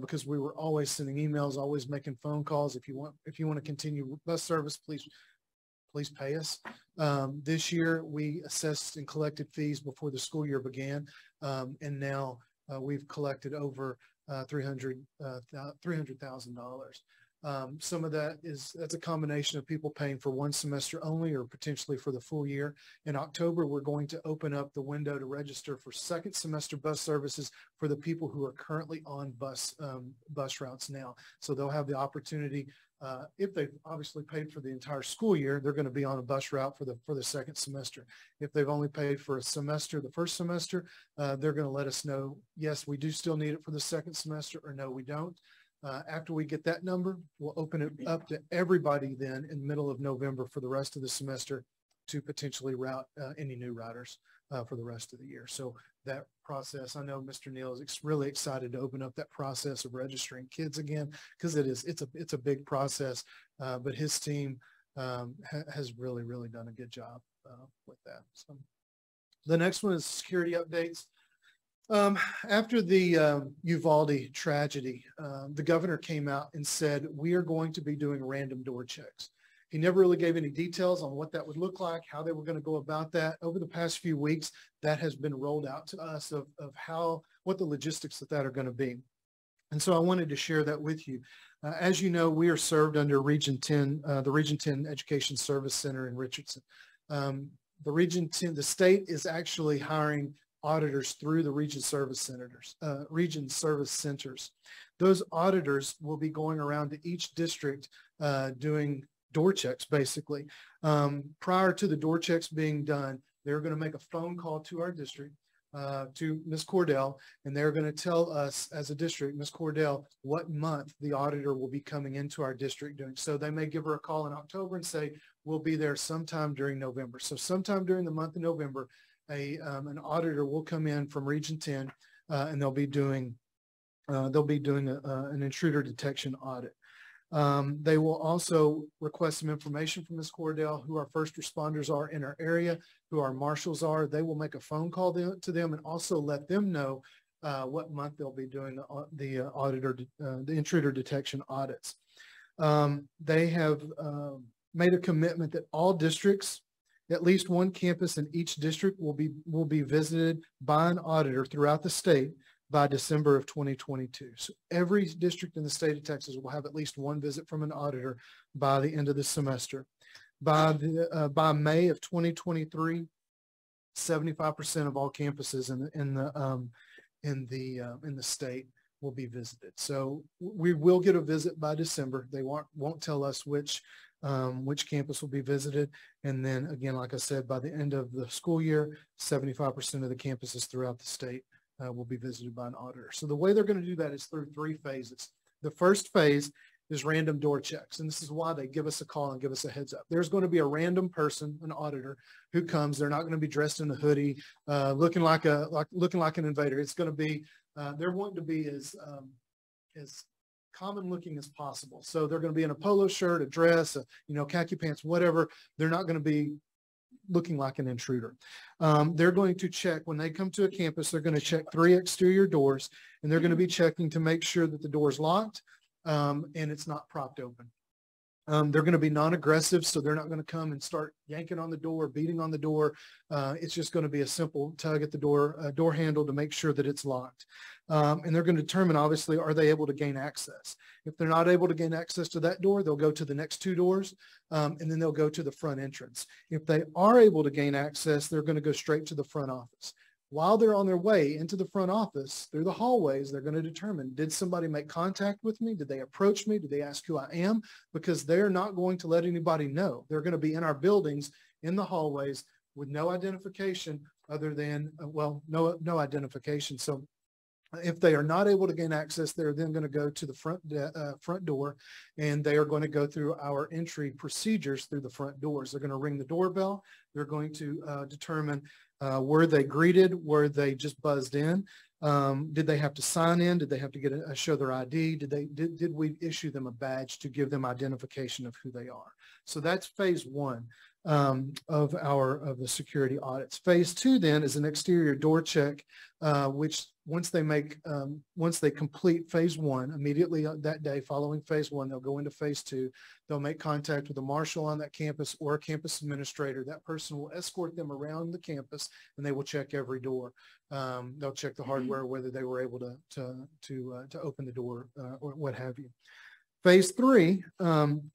because we were always sending emails, always making phone calls. If you want to continue bus service, please pay us. This year, we assessed and collected fees before the school year began, and now we've collected over $300,000. Some of that's a combination of people paying for one semester only or potentially for the full year. In October, we're going to open up the window to register for second semester bus services for the people who are currently on bus routes now. So they'll have the opportunity, if they've obviously paid for the entire school year, they're going to be on a bus route for the second semester. If they've only paid for a semester, the first semester, they're going to let us know, yes, we do still need it for the second semester, or no, we don't. After we get that number, we'll open it up to everybody then in the middle of November for the rest of the semester to potentially route any new riders for the rest of the year. So that process, I know Mr. Neal is really excited to open up that process of registering kids again, because it's a big process, but his team has really done a good job with that. So the next one is security updates. After the Uvalde tragedy, the governor came out and said, we are going to be doing random door checks. He never really gave any details on what that would look like, how they were going to go about that. Over the past few weeks, that has been rolled out to us of what the logistics of that are going to be. And so I wanted to share that with you. As you know, we are served under Region 10, the Region 10 Education Service Center in Richardson. The Region 10, the state is actually hiring auditors through the region service centers. Those auditors will be going around to each district doing door checks, basically. Prior to the door checks being done, they're going to make a phone call to our district, to Ms. Cordell, and they're going to tell us as a district, Ms. Cordell, what month the auditor will be coming into our district doing. So they may give her a call in October and say, we'll be there sometime during November. So sometime during the month of November, an auditor will come in from Region 10, and they'll be doing an intruder detection audit. They will also request some information from Ms. Cordell, who our first responders are in our area, who our marshals are. They will make a phone call to them and also let them know what month they'll be doing the intruder detection audits. They have made a commitment that all districts, at least one campus in each district, will be visited by an auditor throughout the state by December of 2022. So every district in the state of Texas will have at least one visit from an auditor by the end of the semester. By May of 2023, 75% of all campuses in the state will be visited. So we will get a visit by December. They won't tell us which campus will be visited. And then again, like I said, by the end of the school year, 75% of the campuses throughout the state will be visited by an auditor. So the way they're going to do that is through 3 phases. The first phase is random door checks. And this is why they give us a call and give us a heads up. There's going to be a random person, an auditor, who comes. They're not going to be dressed in a hoodie, looking like an invader. It's going to be, they're wanting to be as common looking as possible. So they're going to be in a polo shirt, a dress, khaki pants, whatever. They're not going to be looking like an intruder. They're going to check when they come to a campus. They're going to check 3 exterior doors, and they're going to be checking to make sure that the door is locked and it's not propped open. They're going to be non-aggressive, so they're not going to come and start yanking on the door, beating on the door. It's just going to be a simple tug at the door handle to make sure that it's locked. And they're going to determine, obviously, are they able to gain access? If they're not able to gain access to that door, they'll go to the next 2 doors, and then they'll go to the front entrance. If they are able to gain access, they're going to go straight to the front office. While they're on their way into the front office, through the hallways, they're going to determine, did somebody make contact with me? Did they approach me? Did they ask who I am? Because they're not going to let anybody know. They're going to be in our buildings, in the hallways, with no identification other than, no identification. So if they are not able to gain access, they're then going to go to the front door, and they are going to go through our entry procedures through the front doors. They're going to ring the doorbell. They're going to determine were they greeted? Were they just buzzed in? Did they have to sign in? Did they have to show their ID? Did we issue them a badge to give them identification of who they are? So that's phase 1 of the security audits. Phase 2 then is an exterior door check, which once they complete phase 1, immediately that day following phase 1, they'll go into phase 2. They'll make contact with a marshal on that campus or a campus administrator. That person will escort them around the campus, and they will check every door. They'll check the hardware, whether they were able to open the door or what have you. Phase 3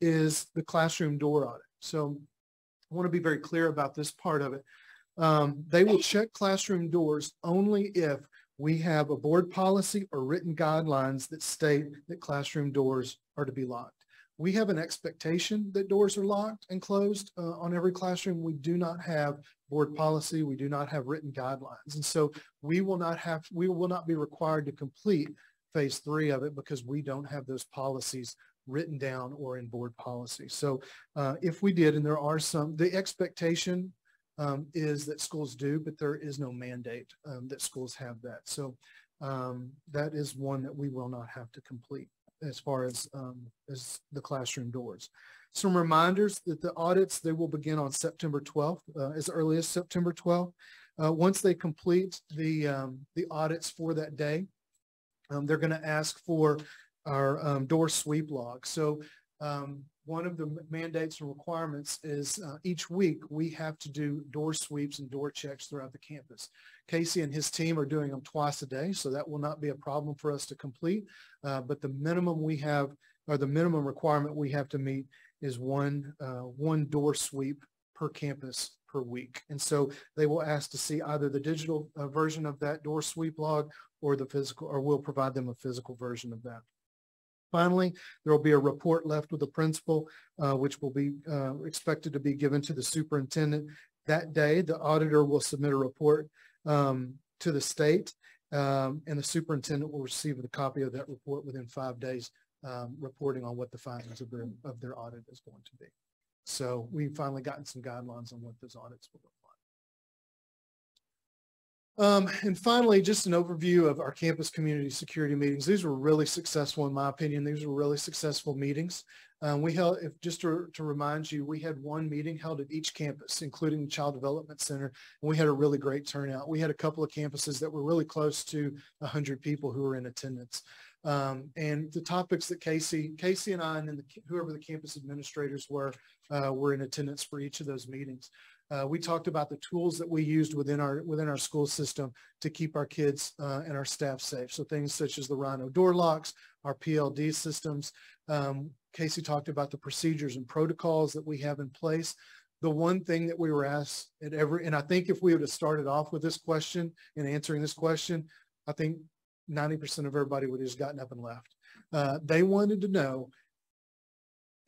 is the classroom door audit. So I want to be very clear about this part of it. They will check classroom doors only if we have a board policy or written guidelines that state that classroom doors are to be locked. We have an expectation that doors are locked and closed on every classroom. We do not have board policy. We do not have written guidelines. And so we will not be required to complete phase 3 of it because we don't have those policies written down or in board policy. So if we did, and there are some, the expectation is that schools do, but there is no mandate that schools have that. So that is one that we will not have to complete as far as the classroom doors. Some reminders that the audits, they will begin on September 12th, as early as September 12th. Once they complete the audits for that day, they're going to ask for our door sweep log. So one of the mandates and requirements is each week we have to do door sweeps and door checks throughout the campus. Casey and his team are doing them twice a day, so that will not be a problem for us to complete. But the minimum we have, or the minimum requirement we have to meet, is one door sweep per campus per week. And so they will ask to see either the digital version of that door sweep log or the physical, or we'll provide them a physical version of that. Finally, there will be a report left with the principal, which will be expected to be given to the superintendent. That day, the auditor will submit a report to the state, and the superintendent will receive a copy of that report within 5 days, reporting on what the findings of their audit is going to be. So we've finally gotten some guidelines on what those audits will look like. And finally, just an overview of our campus community security meetings. These were really successful, in my opinion. These were really successful meetings. We held, just to remind you, we had one meeting held at each campus, including the Child Development Center, and we had a really great turnout. We had a couple of campuses that were really close to 100 people who were in attendance. And the topics that Casey and I and then whoever the campus administrators were in attendance for each of those meetings. We talked about the tools that we used within our school system to keep our kids and our staff safe. So things such as the Rhino door locks, our PLD systems. Casey talked about the procedures and protocols that we have in place. The one thing that we were asked and I think if we would have started off with this question and answering this question, I think 90% of everybody would have just gotten up and left. They wanted to know,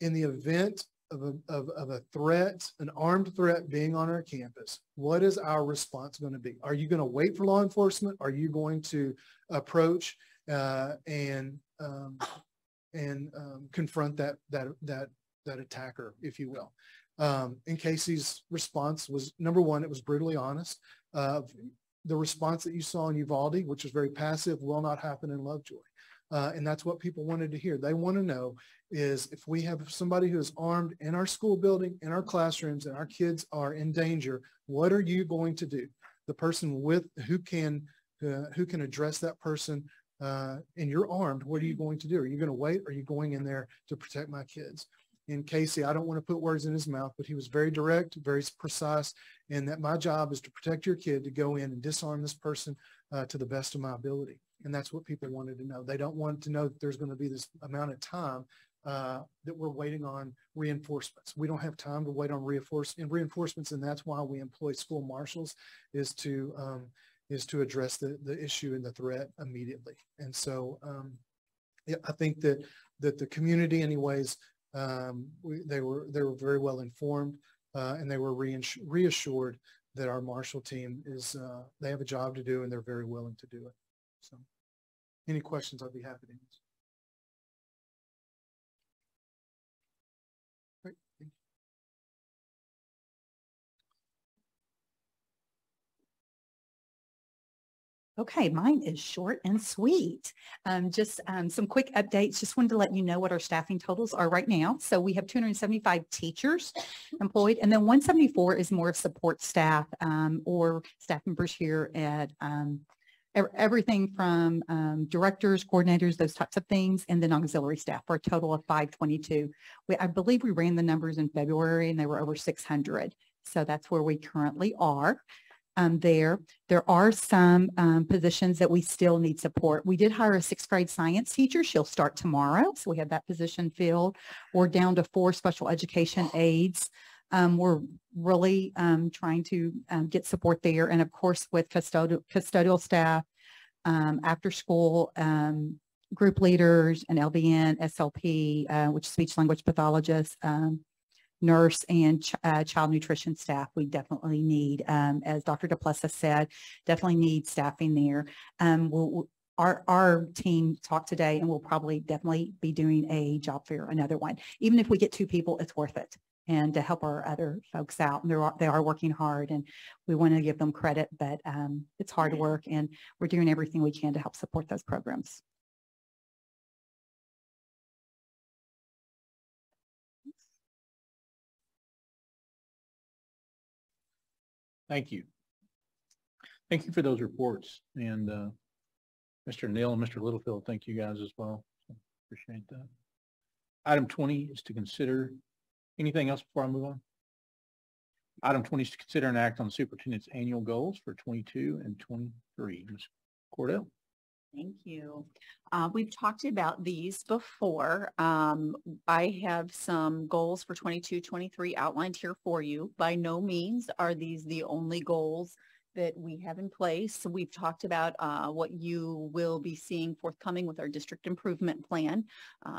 in the event of a threat, an armed threat being on our campus, what is our response going to be? Are you going to wait for law enforcement? Are you going to approach and confront that attacker, if you will? And Casey's response was, number one, it was brutally honest. The response that you saw in Uvalde, which was very passive, will not happen in Lovejoy. And that's what people wanted to hear. They want to know is if we have somebody who is armed in our school building, in our classrooms, and our kids are in danger, what are you going to do? The person who can address that person and you're armed, what are you going to do? Are you going to wait? Are you going in there to protect my kids? And Casey, I don't want to put words in his mouth, but he was very direct, very precise, and that my job is to protect your kid, to go in and disarm this person to the best of my ability. And that's what people wanted to know. They don't want to know that there's going to be this amount of time that we're waiting on reinforcements. We don't have time to wait on reinforcements, and that's why we employ school marshals is to address the issue and the threat immediately. And so yeah, I think that the community, anyways, they were very well informed, and they were reassured that our marshal team is they have a job to do and they're very willing to do it. So, any questions? I'd be happy to answer. Great, thank you. Okay, mine is short and sweet. Just some quick updates. Just wanted to let you know what our staffing totals are right now. So we have 275 teachers employed, and then 174 is more of support staff or staff members here at everything from directors, coordinators, those types of things, and then auxiliary staff for a total of 522. I believe we ran the numbers in February and they were over 600. So that's where we currently are. There are some positions that we still need support. We did hire a 6th grade science teacher. She'll start tomorrow. So we have that position filled. We're down to 4 special education aides. We're really trying to get support there. And of course, with custodial staff, after school, group leaders, and LVN, SLP, which is speech language pathologist, nurse, and child nutrition staff, we definitely need, as Dr. Duplessis said, definitely need staffing there. Our team talked today, and we'll probably definitely be doing a job fair, another one. Even if we get 2 people, it's worth it. And to help our other folks out. And they are working hard, and we want to give them credit, but it's hard work, and we're doing everything we can to help support those programs. Thank you. Thank you for those reports. And Mr. Neal and Mr. Littlefield, thank you guys as well. So appreciate that. Item 20 is to consider. Anything else before I move on? Item 20 is to consider and act on the superintendent's annual goals for 22 and 23. Ms. Cordell. Thank you. We've talked about these before. I have some goals for 22-23 outlined here for you. By no means are these the only goals that we have in place. So we've talked about what you will be seeing forthcoming with our district improvement plan.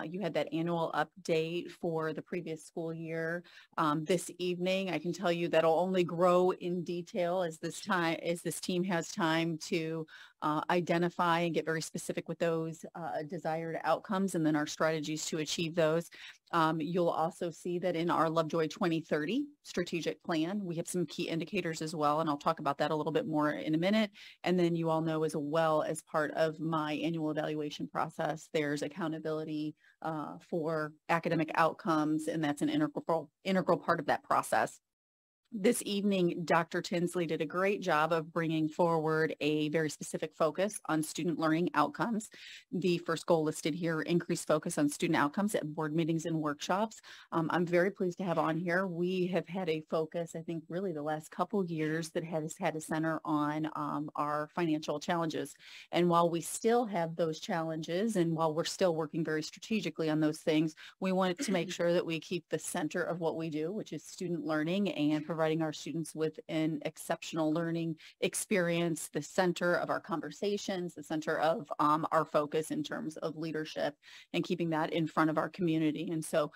You had that annual update for the previous school year. This evening, I can tell you that'll only grow in detail as this team has time to identify and get very specific with those desired outcomes, and then our strategies to achieve those. You'll also see that in our Lovejoy 2030 strategic plan, we have some key indicators as well, and I'll talk about that a little bit more in a minute. And then you all know as well, as part of my annual evaluation process, there's accountability for academic outcomes, and that's an integral part of that process. This evening, Dr. Tinsley did a great job of bringing forward a very specific focus on student learning outcomes. The first goal listed here, increased focus on student outcomes at board meetings and workshops. I'm very pleased to have on here. We have had a focus, I think really the last couple years, that has had a center on our financial challenges. And while we still have those challenges and while we're still working very strategically on those things, we wanted to make sure that we keep the center of what we do, which is student learning and providing our students with an exceptional learning experience, the center of our conversations, the center of our focus in terms of leadership, and keeping that in front of our community. And so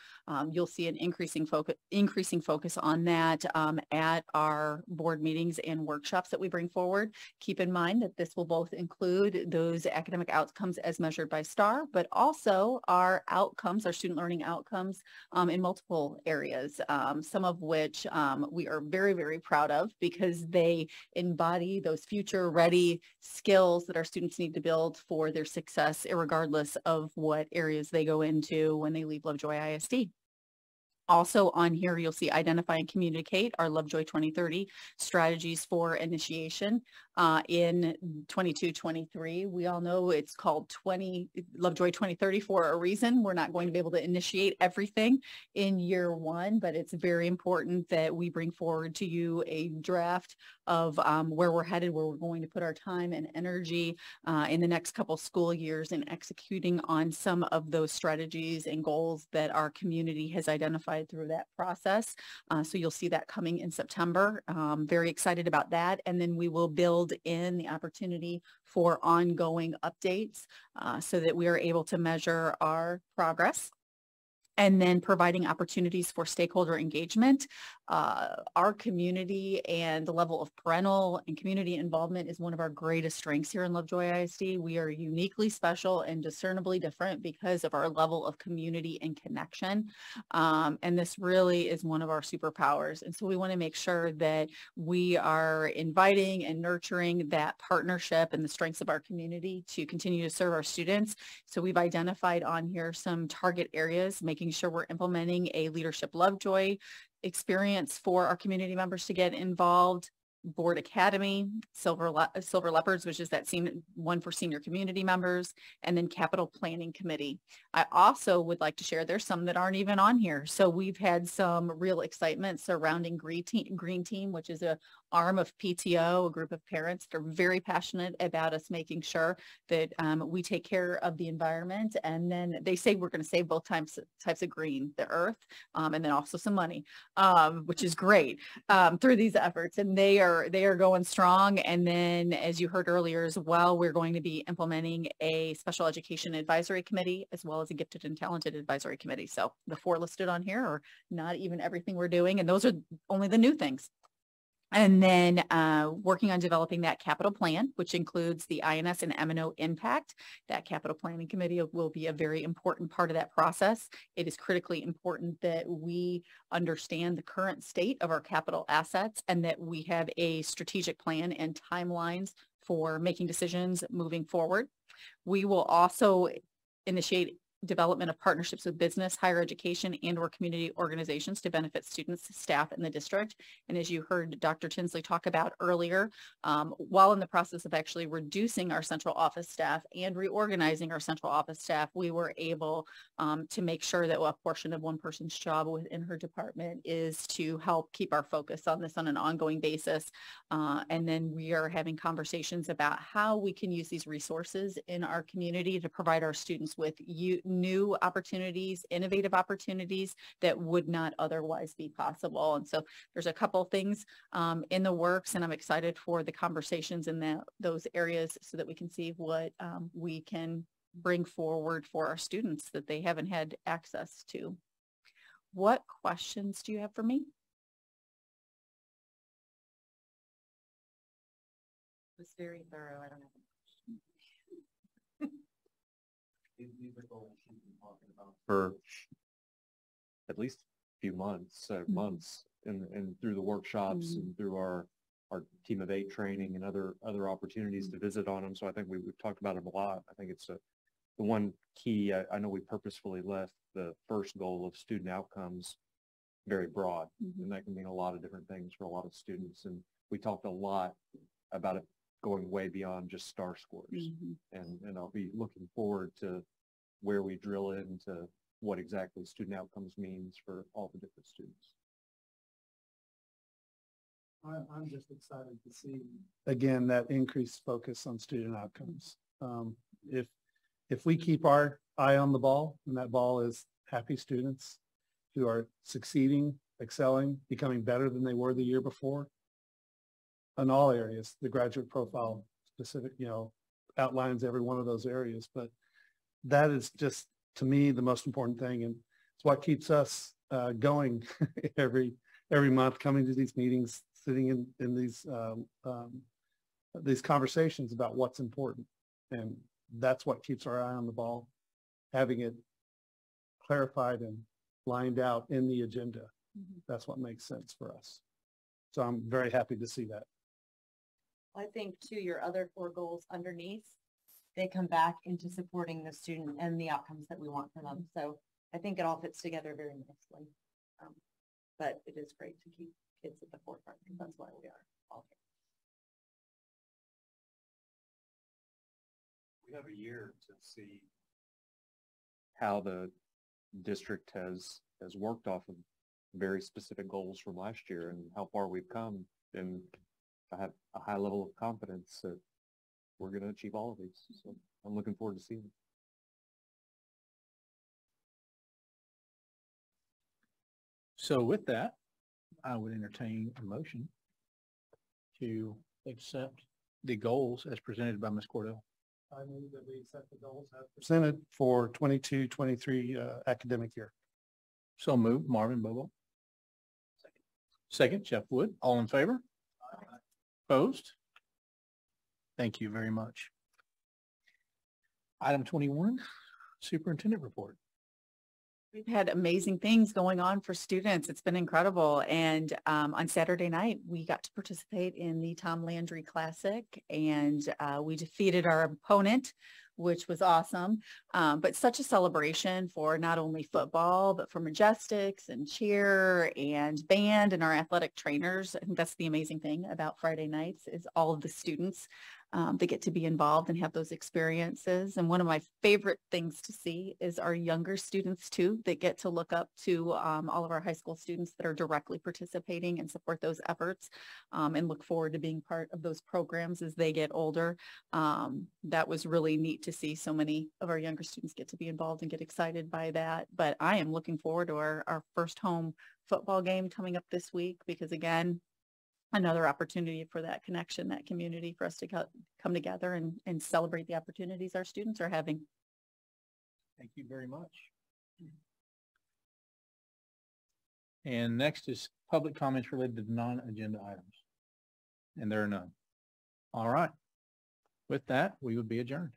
you'll see an increasing focus on that at our board meetings and workshops that we bring forward. Keep in mind that this will both include those academic outcomes as measured by STAR, but also our outcomes, our student learning outcomes in multiple areas, some of which we are very, very proud of because they embody those future ready skills that our students need to build for their success, regardless of what areas they go into when they leave Lovejoy ISD. Also on here, you'll see identify and communicate our Lovejoy 2030 strategies for initiation in 22-23. We all know it's called Lovejoy 2030 for a reason. We're not going to be able to initiate everything in year one, but it's very important that we bring forward to you a draft of where we're headed, where we're going to put our time and energy in the next couple school years in executing on some of those strategies and goals that our community has identified through that process. So you'll see that coming in September. Very excited about that. And then we will build in the opportunity for ongoing updates so that we are able to measure our progress. And then providing opportunities for stakeholder engagement. Our community and the level of parental and community involvement is one of our greatest strengths here in Lovejoy ISD. We are uniquely special and discernibly different because of our level of community and connection. And this really is one of our superpowers. And so we want to make sure that we are inviting and nurturing that partnership and the strengths of our community to continue to serve our students. So we've identified on here some target areas, making sure we're implementing a Leadership Lovejoy experience for our community members to get involved, Board Academy, Silver Leopards, which is that one for senior community members, and then Capital Planning Committee. I also would like to share, there's some that aren't even on here. So we've had some real excitement surrounding Green Team, which is a arm of PTO, a group of parents that are very passionate about us making sure that we take care of the environment. And then they say we're going to save both types of green, the earth, and then also some money, which is great through these efforts. And they are going strong. And then, as you heard earlier as well, we're going to be implementing a special education advisory committee as well as a gifted and talented advisory committee. So the 4 listed on here are not even everything we're doing. And those are only the new things. And then working on developing that capital plan, which includes the INS and M&O impact. That capital planning committee will be a very important part of that process. It is critically important that we understand the current state of our capital assets and that we have a strategic plan and timelines for making decisions moving forward. We will also initiate development of partnerships with business, higher education, and or community organizations to benefit students, staff, in the district. And as you heard Dr. Tinsley talk about earlier, while in the process of actually reducing our central office staff and reorganizing our central office staff, we were able to make sure that a portion of one person's job within her department is to help keep our focus on this on an ongoing basis. And then we are having conversations about how we can use these resources in our community to provide our students with new opportunities, innovative opportunities that would not otherwise be possible. And so there's a couple things in the works, and I'm excited for the conversations in those areas so that we can see what we can bring forward for our students that they haven't had access to. What questions do you have for me? It was very thorough. I don't have for at least a few months, and through the workshops and through our team of 8 training and other opportunities to visit on them. So I think we've talked about them a lot. I think it's the one key. I know we purposefully left the first goal of student outcomes very broad, Mhm. and that can mean a lot of different things for a lot of students. And we talked a lot about it going way beyond just STAR scores. Mhm. And I'll be looking forward to where we drill into what exactly student outcomes means for all the different students. I'm just excited to see, again, that increased focus on student outcomes. If we keep our eye on the ball, and that ball is happy students who are succeeding, excelling, becoming better than they were the year before, in all areas, the graduate profile specific, outlines every one of those areas. But that is just, to me, the most important thing. And it's what keeps us going every month, coming to these meetings, sitting in these conversations about what's important. And that's what keeps our eye on the ball, having it clarified and lined out in the agenda. Mhm. That's what makes sense for us. So I'm very happy to see that. I think too, your other 4 goals underneath, they come back into supporting the student and the outcomes that we want for them. So I think it all fits together very nicely. But it is great to keep kids at the forefront, because that's why we are all here. We have a year to see how the district has worked off of very specific goals from last year and how far we've come. And I have a high level of confidence that we're going to achieve all of these. So I'm looking forward to seeing it. So with that, I would entertain a motion to accept the goals as presented by Ms. Cordell. I move that we accept the goals as presented for 22-23 academic year. So moved, Marvin Bobo. Second, Jeff Wood. All in favor? Opposed? Thank you very much. Item 21, superintendent report. We've had amazing things going on for students. It's been incredible. And on Saturday night, we got to participate in the Tom Landry Classic, and we defeated our opponent, which was awesome. But such a celebration for not only football, but for Majestics and cheer and band and our athletic trainers. I think that's the amazing thing about Friday nights is all of the students that get to be involved and have those experiences. And one of my favorite things to see is our younger students too, that get to look up to all of our high school students that are directly participating and support those efforts, and look forward to being part of those programs as they get older. That was really neat to see so many of our younger students get to be involved and get excited by that. But I am looking forward to our first home football game coming up this week, because again, another opportunity for that connection, that community, for us to come together and celebrate the opportunities our students are having. Thank you very much. And next is public comments related to non-agenda items. And there are none. All right. With that, we would be adjourned.